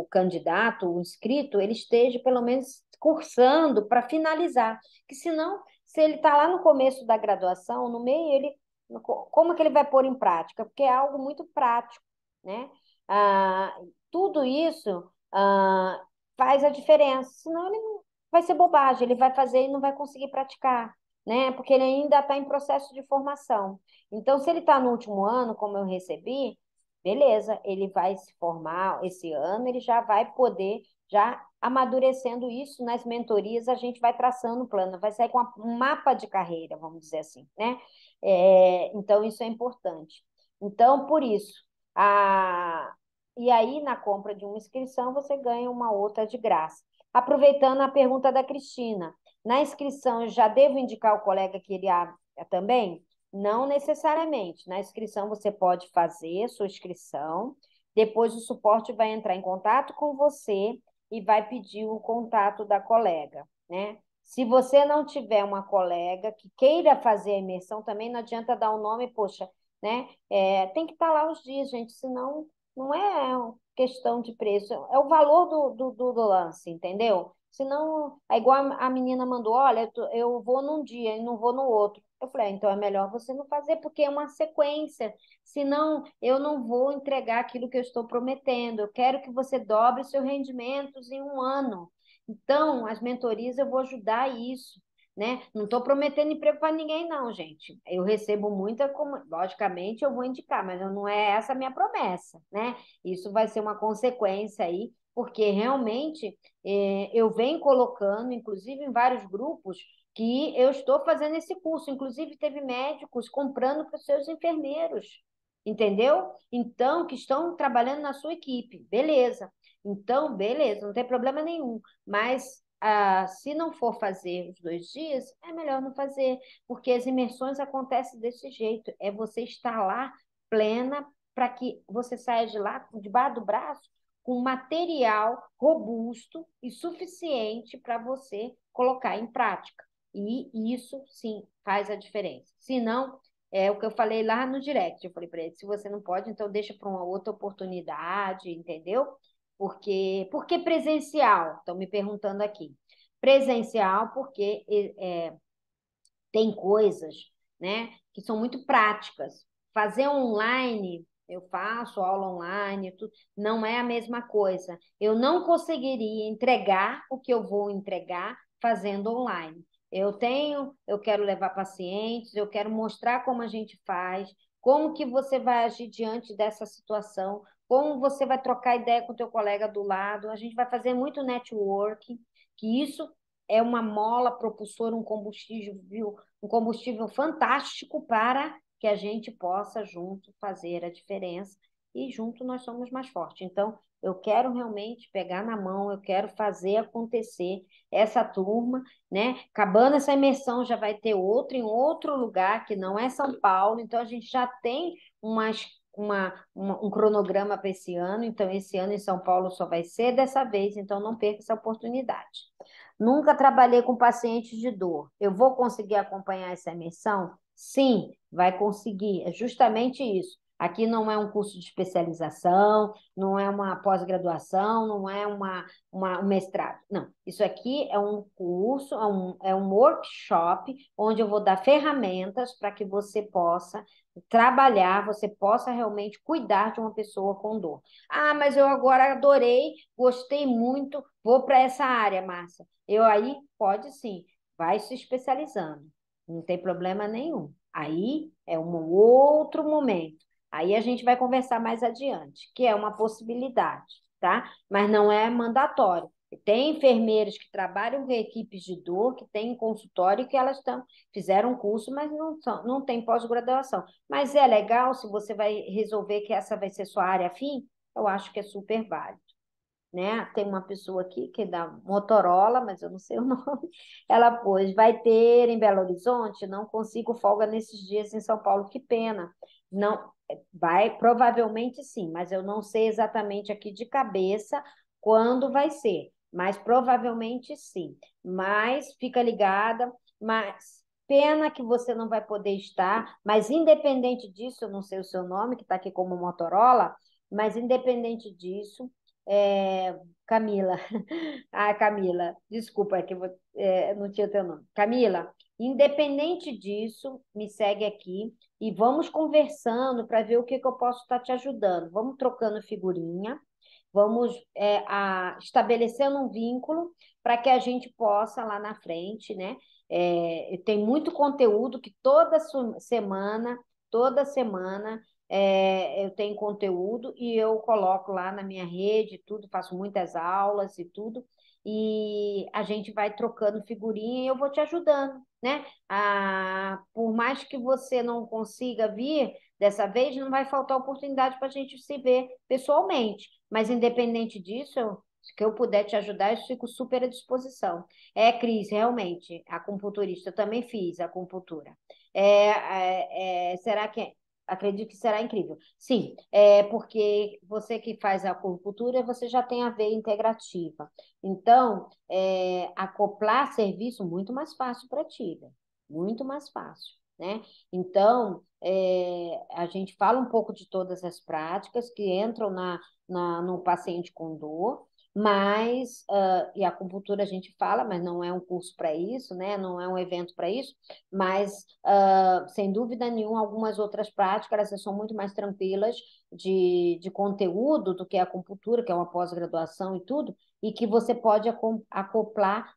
candidato, o inscrito, ele esteja pelo menos cursando para finalizar. Que senão, se ele está lá no começo da graduação, no meio, como é que ele vai pôr em prática? Porque é algo muito prático, né? Ah, tudo isso faz a diferença. Senão ele não vai ser bobagem, ele vai fazer e não vai conseguir praticar, né? Porque ele ainda está em processo de formação. Então, se ele está no último ano, como eu recebi, beleza, ele vai se formar esse ano, ele já vai poder, já amadurecendo isso nas mentorias, a gente vai traçando o plano, vai sair com um mapa de carreira, vamos dizer assim, né? Então, isso é importante. Então, por isso, e aí na compra de uma inscrição, você ganha uma outra de graça. Aproveitando a pergunta da Cristina, na inscrição eu já devo indicar o colega que iria também? Não necessariamente. Na inscrição você pode fazer a sua inscrição, depois o suporte vai entrar em contato com você e vai pedir o contato da colega, né? Se você não tiver uma colega que queira fazer a imersão também, não adianta dar o nome, poxa, né? Tem que estar lá os dias, gente, senão não é questão de preço, é o valor do lance, entendeu? Senão, é igual a menina mandou, olha, eu vou num dia e não vou no outro. Eu falei, então é melhor você não fazer, porque é uma sequência. Senão, eu não vou entregar aquilo que eu estou prometendo. Eu quero que você dobre seus rendimentos em um ano. Então, as mentorias eu vou ajudar isso, né? Não estou prometendo emprego para ninguém, não, gente. Eu recebo muita, logicamente, eu vou indicar, mas não é essa a minha promessa, né? Isso vai ser uma consequência aí, porque realmente eu venho colocando, inclusive em vários grupos, que eu estou fazendo esse curso. Inclusive, teve médicos comprando para os seus enfermeiros, entendeu? Então, que estão trabalhando na sua equipe. Beleza. Então, beleza, não tem problema nenhum. Mas se não for fazer os 2 dias, é melhor não fazer, porque as imersões acontecem desse jeito. É você estar lá plena para que você saia de lá, debaixo do braço, com material robusto e suficiente para você colocar em prática. E isso, sim, faz a diferença. Se não, é o que eu falei lá no direct. Eu falei para ele, se você não pode, então deixa para uma outra oportunidade, entendeu? Porque presencial? Estão me perguntando aqui. presencial, porque tem coisas, né, que são muito práticas. Fazer online, eu faço aula online, tudo, não é a mesma coisa. Eu não conseguiria entregar o que eu vou entregar fazendo online. Eu quero levar pacientes, eu quero mostrar como a gente faz, como que você vai agir diante dessa situação, como você vai trocar ideia com o teu colega do lado. A gente vai fazer muito networking, que isso é uma mola propulsora, um combustível fantástico para que a gente possa junto fazer a diferença e junto nós somos mais fortes. Então, eu quero realmente pegar na mão, eu quero fazer acontecer essa turma, né? Acabando essa imersão, já vai ter outra em outro lugar que não é São Paulo, então a gente já tem um cronograma para esse ano, então esse ano em São Paulo só vai ser dessa vez, então não perca essa oportunidade. Nunca trabalhei com pacientes de dor. Eu vou conseguir acompanhar essa imersão? Sim, vai conseguir. É justamente isso. Aqui não é um curso de especialização, não é uma pós-graduação, não é um mestrado. Não, isso aqui é um curso, é um workshop onde eu vou dar ferramentas para que você possa trabalhar, você possa realmente cuidar de uma pessoa com dor. Ah, mas eu agora adorei, gostei muito, vou para essa área, Márcia. Eu aí, pode sim, vai se especializando, não tem problema nenhum. Aí é um outro momento. Aí a gente vai conversar mais adiante, que é uma possibilidade, tá? Mas não é mandatório. Tem enfermeiras que trabalham com equipes de dor, que têm consultório, que elas fizeram curso, mas não tem pós-graduação. Mas é legal se você vai resolver que essa vai ser sua área fim, eu acho que é super válido, né? Tem uma pessoa aqui que é da Motorola, mas eu não sei o nome. Ela pôs, vai ter em Belo Horizonte? Não consigo folga nesses dias em São Paulo, que pena. Não, vai, provavelmente sim, mas eu não sei exatamente aqui de cabeça quando vai ser, mas provavelmente sim. Mas fica ligada, mas pena que você não vai poder estar, mas independente disso, eu não sei o seu nome, que está aqui como Motorola, mas independente disso, Camila, Camila, desculpa, é que não tinha teu nome. Camila, independente disso, me segue aqui e vamos conversando para ver o que eu posso estar te ajudando. Vamos trocando figurinha, vamos estabelecendo um vínculo para que a gente possa lá na frente, né? Tem muito conteúdo que toda semana eu tenho conteúdo e eu coloco lá na minha rede, tudo, faço muitas aulas e tudo, e a gente vai trocando figurinha e eu vou te ajudando, né? Por mais que você não consiga vir dessa vez, não vai faltar oportunidade para a gente se ver pessoalmente, mas independente disso, que eu puder te ajudar, eu fico super à disposição. Cris, realmente, acupunturista, eu também fiz acupuntura. Será que acredito que será incrível. Sim, porque você que faz a acupuntura, você já tem a veia integrativa. Então, acoplar serviço muito mais fácil para ti, né? Muito mais fácil, né? Então, a gente fala um pouco de todas as práticas que entram no paciente com dor, mas, e a acupuntura a gente fala, mas não é um curso para isso, né? Não é um evento para isso, mas sem dúvida nenhuma, algumas outras práticas elas são muito mais tranquilas de conteúdo do que a acupuntura, que é uma pós-graduação e tudo, e que você pode acoplar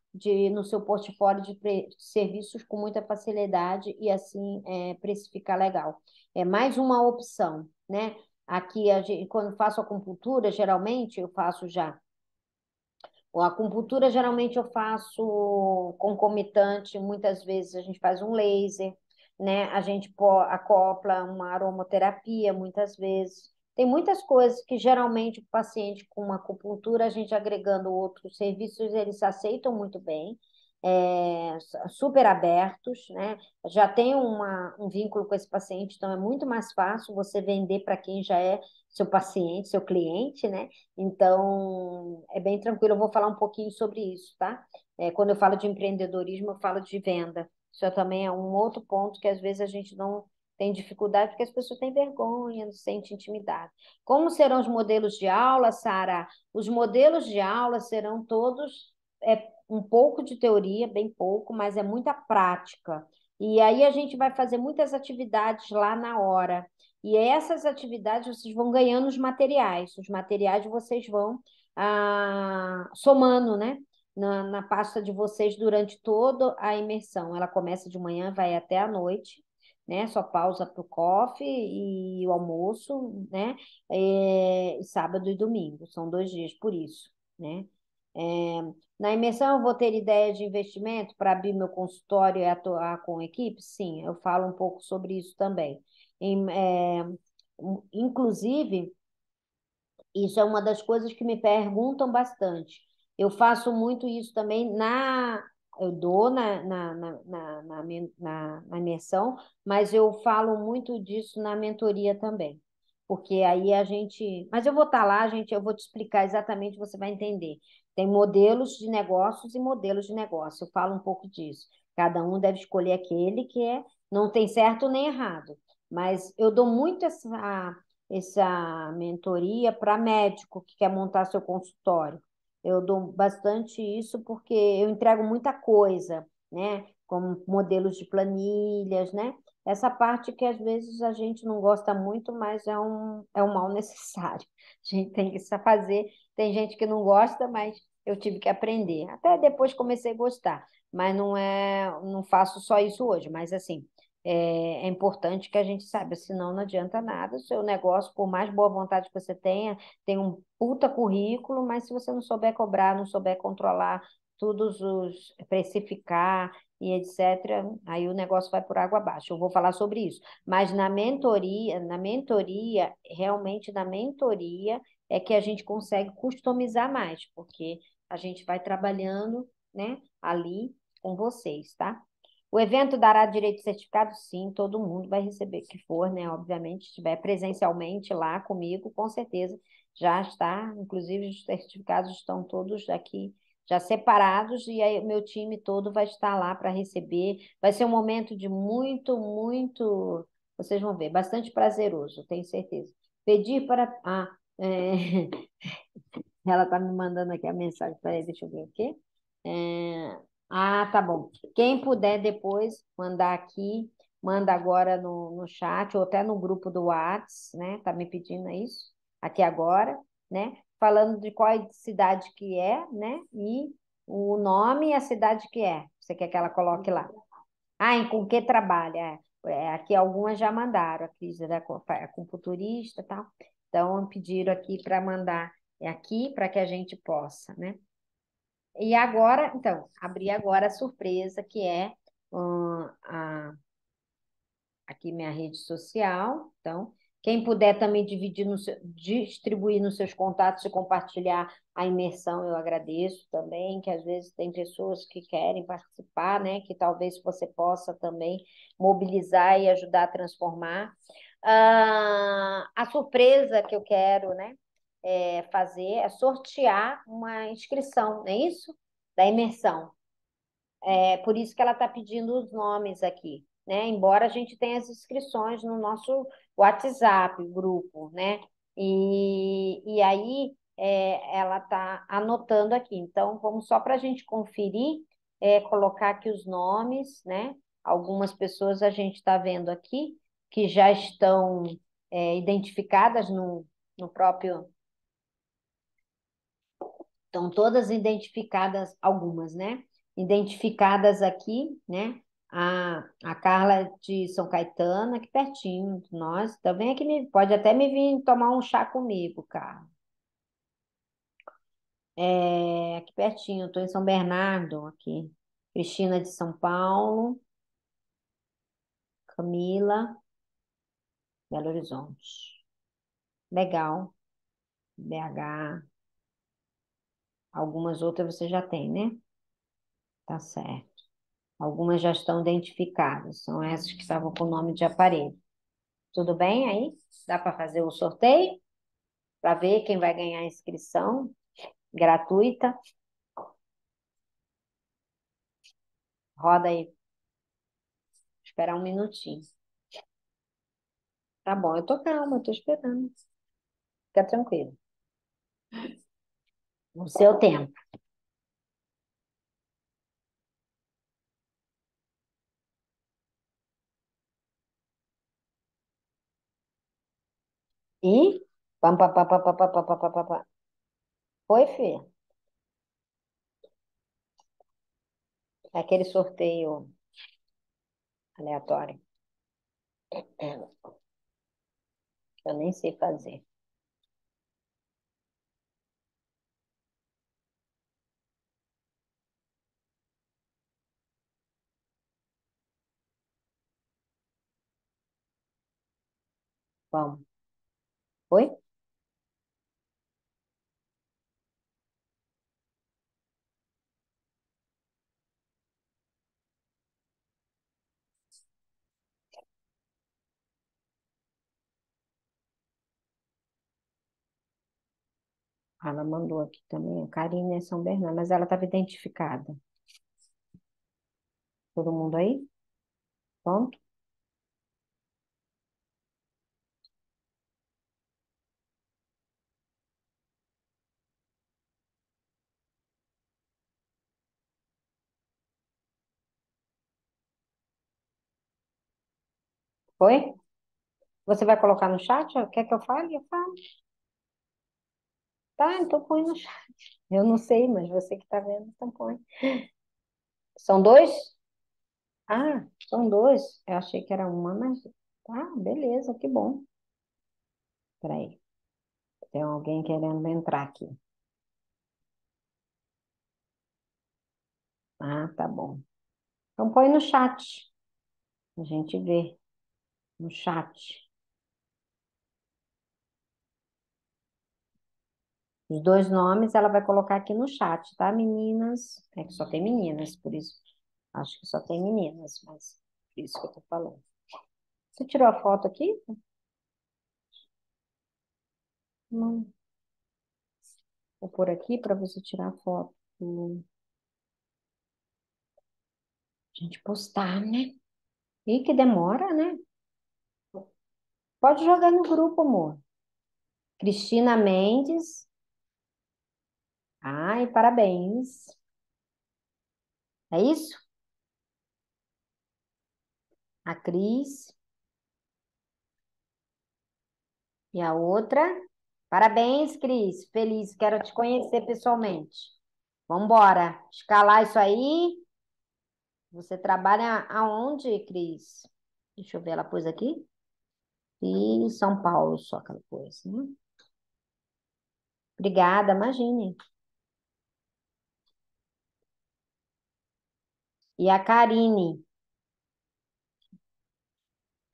no seu portfólio de serviços com muita facilidade e assim precificar legal. É mais uma opção, né? Aqui, quando faço acupuntura, geralmente eu faço já. A acupuntura geralmente eu faço concomitante, muitas vezes a gente faz um laser, né? A gente acopla uma aromaterapia, muitas vezes. Tem muitas coisas que geralmente o paciente com uma acupuntura, a gente agregando outros serviços, eles aceitam muito bem, super abertos, né? Já tem um vínculo com esse paciente, então é muito mais fácil você vender para quem já é seu paciente, seu cliente, né? Então, é bem tranquilo. Eu vou falar um pouquinho sobre isso, tá? Quando eu falo de empreendedorismo, eu falo de venda. Isso também é um outro ponto que às vezes a gente não tem dificuldade, porque as pessoas têm vergonha, não sentem intimidade. Como serão os modelos de aula, Sara? Os modelos de aula serão todos um pouco de teoria, bem pouco, mas é muita prática. E aí a gente vai fazer muitas atividades lá na hora. E essas atividades vocês vão ganhando os materiais. Os materiais vocês vão somando, né? Na pasta de vocês durante toda a imersão. Ela começa de manhã, vai até a noite, né? Só pausa para o coffee e o almoço, né? Sábado e domingo. São 2 dias por isso, né? É, na imersão, eu vou ter ideias de investimento para abrir meu consultório e atuar com equipe? Sim, eu falo um pouco sobre isso também. Inclusive, isso é uma das coisas que me perguntam bastante. Eu faço muito isso também eu dou na imersão, mas eu falo muito disso na mentoria também. Porque aí a gente. Mas eu vou estar lá, gente, eu vou te explicar exatamente, você vai entender. Tem modelos de negócios e modelos de negócio. Eu falo um pouco disso. Cada um deve escolher aquele que não tem certo nem errado. Mas eu dou muito essa mentoria para médico que quer montar seu consultório. Eu dou bastante isso porque eu entrego muita coisa, né? Como modelos de planilhas, né? Essa parte que às vezes a gente não gosta muito, mas é um mal necessário. A gente tem que fazer. Tem gente que não gosta, mas eu tive que aprender. Até depois comecei a gostar, mas não faço só isso hoje, mas assim, é importante que a gente saiba, senão não adianta nada. O seu negócio, por mais boa vontade que você tenha, tem um puta currículo, mas se você não souber cobrar, não souber controlar todos precificar e etc., aí o negócio vai por água abaixo. Eu vou falar sobre isso. Mas realmente na mentoria é que a gente consegue customizar mais, porque a gente vai trabalhando, né, ali com vocês, tá? O evento dará direito de certificado? Sim, todo mundo vai receber que for, né? Obviamente, se estiver presencialmente lá comigo, com certeza já está. Inclusive, os certificados estão todos aqui já separados e aí o meu time todo vai estar lá para receber. Vai ser um momento de muito, muito, vocês vão ver, bastante prazeroso, tenho certeza. Pedir para. Ela está me mandando aqui a mensagem. Peraí, deixa eu ver o quê? Tá bom. Quem puder depois mandar aqui, manda agora no chat ou até no grupo do Whats, né? Tá me pedindo isso aqui agora, né? Falando de qual cidade que é, né? E o nome e a cidade que é. Você quer que ela coloque lá? E com que trabalha? Aqui algumas já mandaram, a Cris é acupunturista e tal. Então, pediram aqui para mandar aqui para que a gente possa, né? E agora, então, abri agora a surpresa, que é aqui minha rede social. Então, quem puder também distribuir nos seus contatos e compartilhar a imersão, eu agradeço também, que às vezes tem pessoas que querem participar, né? Que talvez você possa também mobilizar e ajudar a transformar. A surpresa que eu quero, né? Fazer é sortear uma inscrição, não é isso? Da imersão. É por isso que ela está pedindo os nomes aqui, né? Embora a gente tenha as inscrições no nosso WhatsApp, grupo, né? E aí ela está anotando aqui. Então, vamos só para a gente conferir, colocar aqui os nomes, né? Algumas pessoas a gente está vendo aqui que já estão identificadas no próprio. Estão todas identificadas, algumas, né? Identificadas aqui, né? A Carla de São Caetano, aqui pertinho de nós. Também aqui pode até me vir tomar um chá comigo, Carla. Aqui pertinho, estou em São Bernardo, aqui. Cristina de São Paulo, Camila, Belo Horizonte. Legal. BH. Algumas outras você já tem, né? Tá certo. Algumas já estão identificadas, são essas que estavam com o nome de aparelho. Tudo bem aí? Dá para fazer o sorteio? Para ver quem vai ganhar a inscrição gratuita? Roda aí. Esperar um minutinho. Tá bom, eu tô calma, eu tô esperando. Fica tranquilo. No seu tempo. E? Pam, pam, pam, pam, pam, pam, pam, pam, pam, pam, pam. Foi, filha? É aquele sorteio aleatório. É, eu nem sei fazer. Vamos. Foi? Ela mandou aqui também. A Karine é São Bernardo, mas ela estava identificada. Todo mundo aí? Pronto? Foi? Você vai colocar no chat? Quer que eu fale? Eu falo. Tá, então põe no chat. Eu não sei, mas você que está vendo, então põe. São dois? Ah, são dois. Eu achei que era uma, mas. Tá, beleza, que bom. Peraí, tem alguém querendo entrar aqui. Ah, tá bom. Então põe no chat. A gente vê no chat. Os dois nomes ela vai colocar aqui no chat, tá, meninas? É que só tem meninas, por isso. Acho que só tem meninas, mas por isso que eu tô falando. Você tirou a foto aqui? Não. Vou pôr aqui para você tirar a foto. Gente, postar, né? E que demora, né? Pode jogar no grupo, amor. Cristina Mendes. Ai, parabéns. É isso? A Cris. E a outra? Parabéns, Cris. Feliz. Quero te conhecer pessoalmente. Vamos embora. Escalar isso aí. Você trabalha aonde, Cris? Deixa eu ver, ela pôs aqui. E São Paulo, só aquela coisa, né? Obrigada, imagine. E a Karine.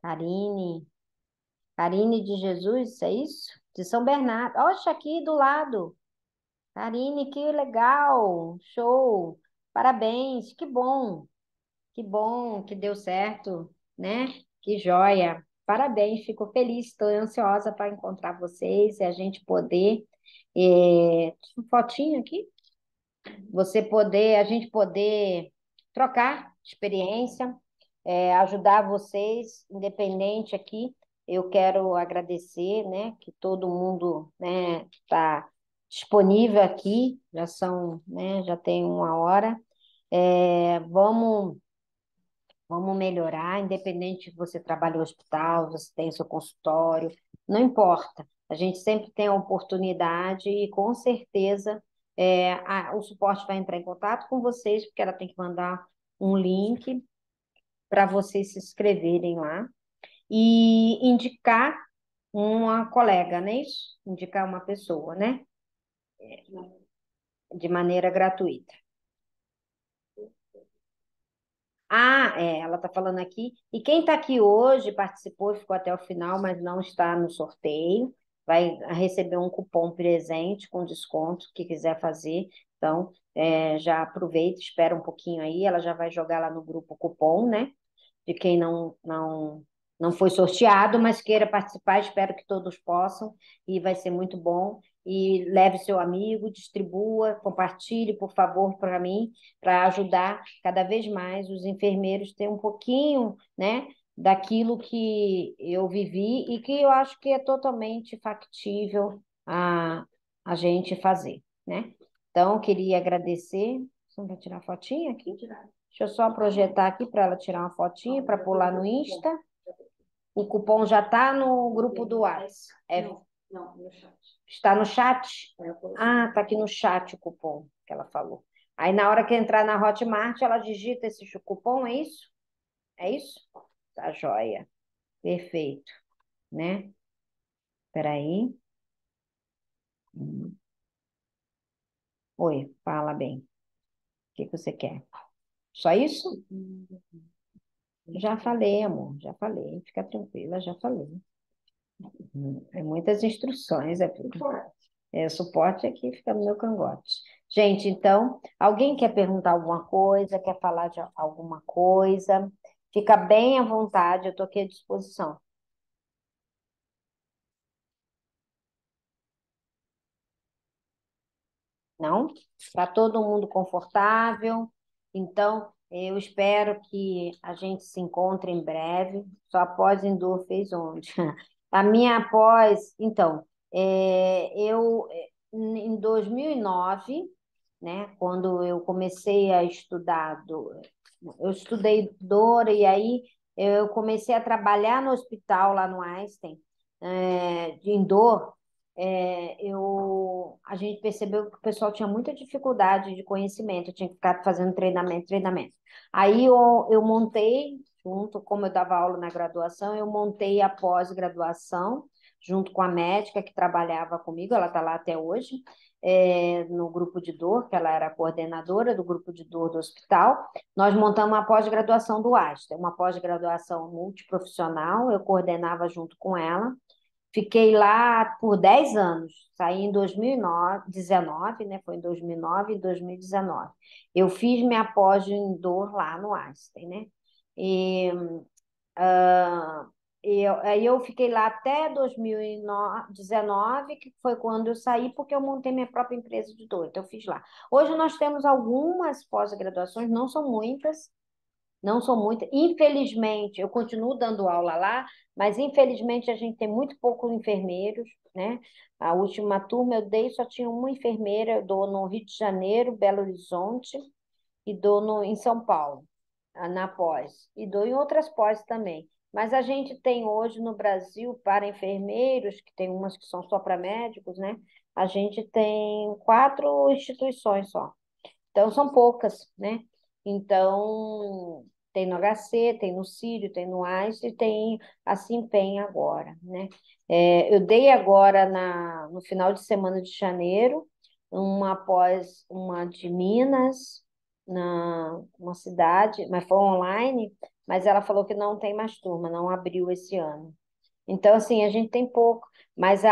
Karine. Karine de Jesus, é isso? De São Bernardo. Oxe, aqui do lado. Karine, que legal. Show. Parabéns. Que bom que deu certo, né? Que joia. Parabéns, fico feliz, estou ansiosa para encontrar vocês e a gente poder. Fotinho aqui? A gente poder trocar experiência, ajudar vocês, independente aqui. Eu quero agradecer, né, que todo mundo, né, está disponível aqui, já são, né, já tem uma hora. Vamos melhorar, independente se você trabalha em hospital, você tem seu consultório, não importa. A gente sempre tem a oportunidade e com certeza o suporte vai entrar em contato com vocês, porque ela tem que mandar um link para vocês se inscreverem lá e indicar uma colega, né? Isso? Indicar uma pessoa, né? De maneira gratuita. Ah, ela está falando aqui. E quem está aqui hoje participou e ficou até o final, mas não está no sorteio, vai receber um cupom presente com desconto que quiser fazer. Então, já aproveita, espera um pouquinho aí, ela já vai jogar lá no grupo o cupom, né? De quem não foi sorteado, mas queira participar, espero que todos possam, e vai ser muito bom. E leve seu amigo, distribua, compartilhe, por favor, para mim, para ajudar cada vez mais os enfermeiros a ter um pouquinho, né, daquilo que eu vivi e que eu acho que é totalmente factível a gente fazer, né? Então, queria agradecer. Você vai tirar fotinha aqui? Deixa eu só projetar aqui para ela tirar uma fotinha para pular no Insta. O cupom já está no grupo do WhatsApp. Não, no chat. Está no chat? Ah, está aqui no chat o cupom que ela falou. Aí, na hora que entrar na Hotmart, ela digita esse cupom, é isso? É isso? Tá joia. Perfeito. Né? Espera aí. Oi, fala bem. O que que você quer? Só isso? Já falei, amor, já falei. Fica tranquila, já falei. É muitas instruções, o suporte aqui fica no meu cangote. Gente, então, alguém quer perguntar alguma coisa, quer falar de alguma coisa? Fica bem à vontade, eu estou aqui à disposição. Não? Está todo mundo confortável? Então, eu espero que a gente se encontre em breve. Sua pós-Endor fez onde? A minha pós, então, em 2009, né, quando eu comecei a estudar, eu estudei dor e aí eu comecei a trabalhar no hospital lá no Einstein, em dor, a gente percebeu que o pessoal tinha muita dificuldade de conhecimento, eu tinha que ficar fazendo treinamento, treinamento. Aí eu montei, junto, como eu dava aula na graduação, eu montei a pós-graduação, junto com a médica que trabalhava comigo, ela está lá até hoje, no grupo de dor, que ela era coordenadora do grupo de dor do hospital. Nós montamos uma pós-graduação do Einstein, uma pós-graduação multiprofissional, eu coordenava junto com ela. Fiquei lá por 10 anos, saí em 2019, né? Foi em 2009 e 2019. Eu fiz minha pós em dor lá no Einstein, né? E, ah, aí eu fiquei lá até 2019, que foi quando eu saí, porque eu montei minha própria empresa de dor, então eu fiz lá. Hoje nós temos algumas pós-graduações, não são muitas, não são muitas. Infelizmente, eu continuo dando aula lá, mas infelizmente a gente tem muito poucos enfermeiros, né? A última turma eu dei, só tinha uma enfermeira, eu dou no Rio de Janeiro, Belo Horizonte, e dou em São Paulo, na pós. E dou em outras pós também. Mas a gente tem hoje no Brasil, para enfermeiros, que tem umas que são só para médicos, né? A gente tem 4 instituições só. Então, são poucas, né? Então, tem no HC, tem no Sírio, tem no AIS e tem a Simpen agora, né? Eu dei agora, no final de semana de janeiro, uma de Minas, uma cidade, mas foi online, mas ela falou que não tem mais turma, não abriu esse ano. Então, assim, a gente tem pouco, mas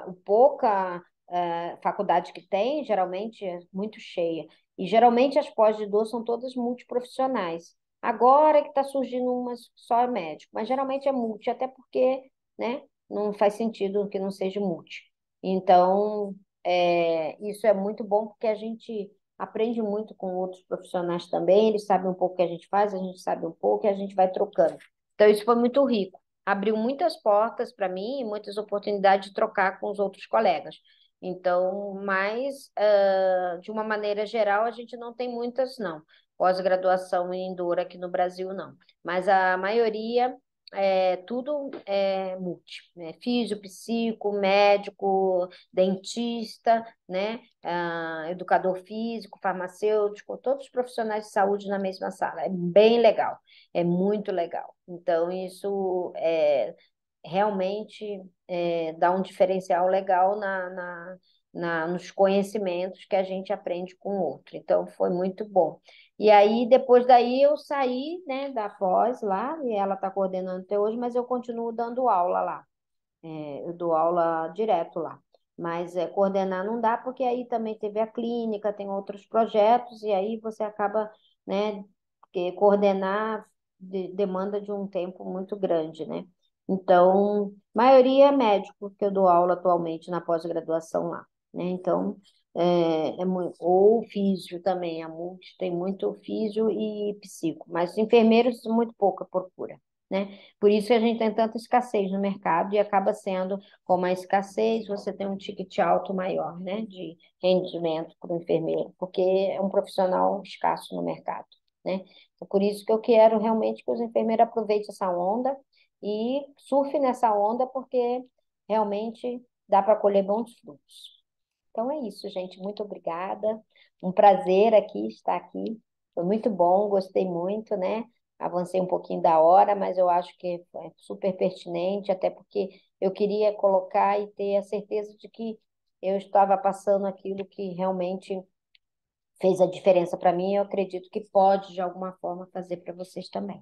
o pouca faculdade que tem, geralmente é muito cheia. E geralmente as pós de dor são todas multiprofissionais. Agora que está surgindo umas só é médico, mas geralmente é multi, até porque, né, não faz sentido que não seja multi. Então, isso é muito bom porque a gente aprende muito com outros profissionais também, eles sabem um pouco o que a gente faz, a gente sabe um pouco e a gente vai trocando. Então, isso foi muito rico. Abriu muitas portas para mim e muitas oportunidades de trocar com os outros colegas. Então, mas, de uma maneira geral, a gente não tem muitas, não. Pós-graduação em Enduro aqui no Brasil, não. Mas a maioria, tudo é multi, né? Físio, psico, médico, dentista, né? Educador físico, farmacêutico, todos os profissionais de saúde na mesma sala. É bem legal, é muito legal. Então, isso realmente dá um diferencial legal nos conhecimentos que a gente aprende com o outro. Então, foi muito bom. E aí, depois daí, eu saí, né, da pós lá, e ela está coordenando até hoje, mas eu continuo dando aula lá. Eu dou aula direto lá. Mas coordenar não dá, porque aí também teve a clínica, tem outros projetos, e aí você acaba, né, porque coordenar demanda de um tempo muito grande, né? Então, maioria é médico, que eu dou aula atualmente na pós-graduação lá, né? Então, ou físio também, a multi tem muito físio e psico, mas enfermeiros muito pouca procura, né? Por isso que a gente tem tanta escassez no mercado e acaba sendo, com a escassez, você tem um ticket alto maior, né, de rendimento para o enfermeiro, porque é um profissional escasso no mercado, né? Então, por isso que eu quero realmente que os enfermeiros aproveitem essa onda e surfe nessa onda, porque realmente dá para colher bons frutos. Então é isso, gente. Muito obrigada. Um prazer aqui estar aqui. Foi muito bom, gostei muito, né? Avancei um pouquinho da hora, mas eu acho que é super pertinente, até porque eu queria colocar e ter a certeza de que eu estava passando aquilo que realmente fez a diferença para mim, e eu acredito que pode, de alguma forma, fazer para vocês também.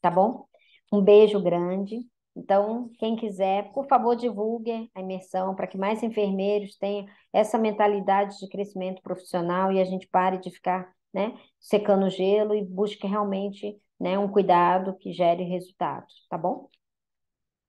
Tá bom? Um beijo grande. Então, quem quiser, por favor, divulgue a imersão para que mais enfermeiros tenham essa mentalidade de crescimento profissional e a gente pare de ficar, né, secando o gelo e busque realmente, né, um cuidado que gere resultados, tá bom?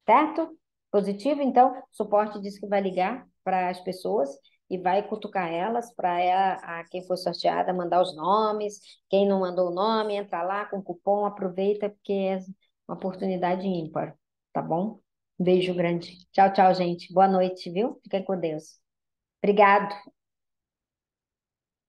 Certo? Positivo, então, o suporte diz que vai ligar para as pessoas e vai cutucar elas para a quem for sorteada mandar os nomes. Quem não mandou o nome, entra lá com o cupom, aproveita porque é uma oportunidade ímpar, tá bom? Beijo grande. Tchau, tchau, gente. Boa noite, viu? Fiquem com Deus. Obrigado.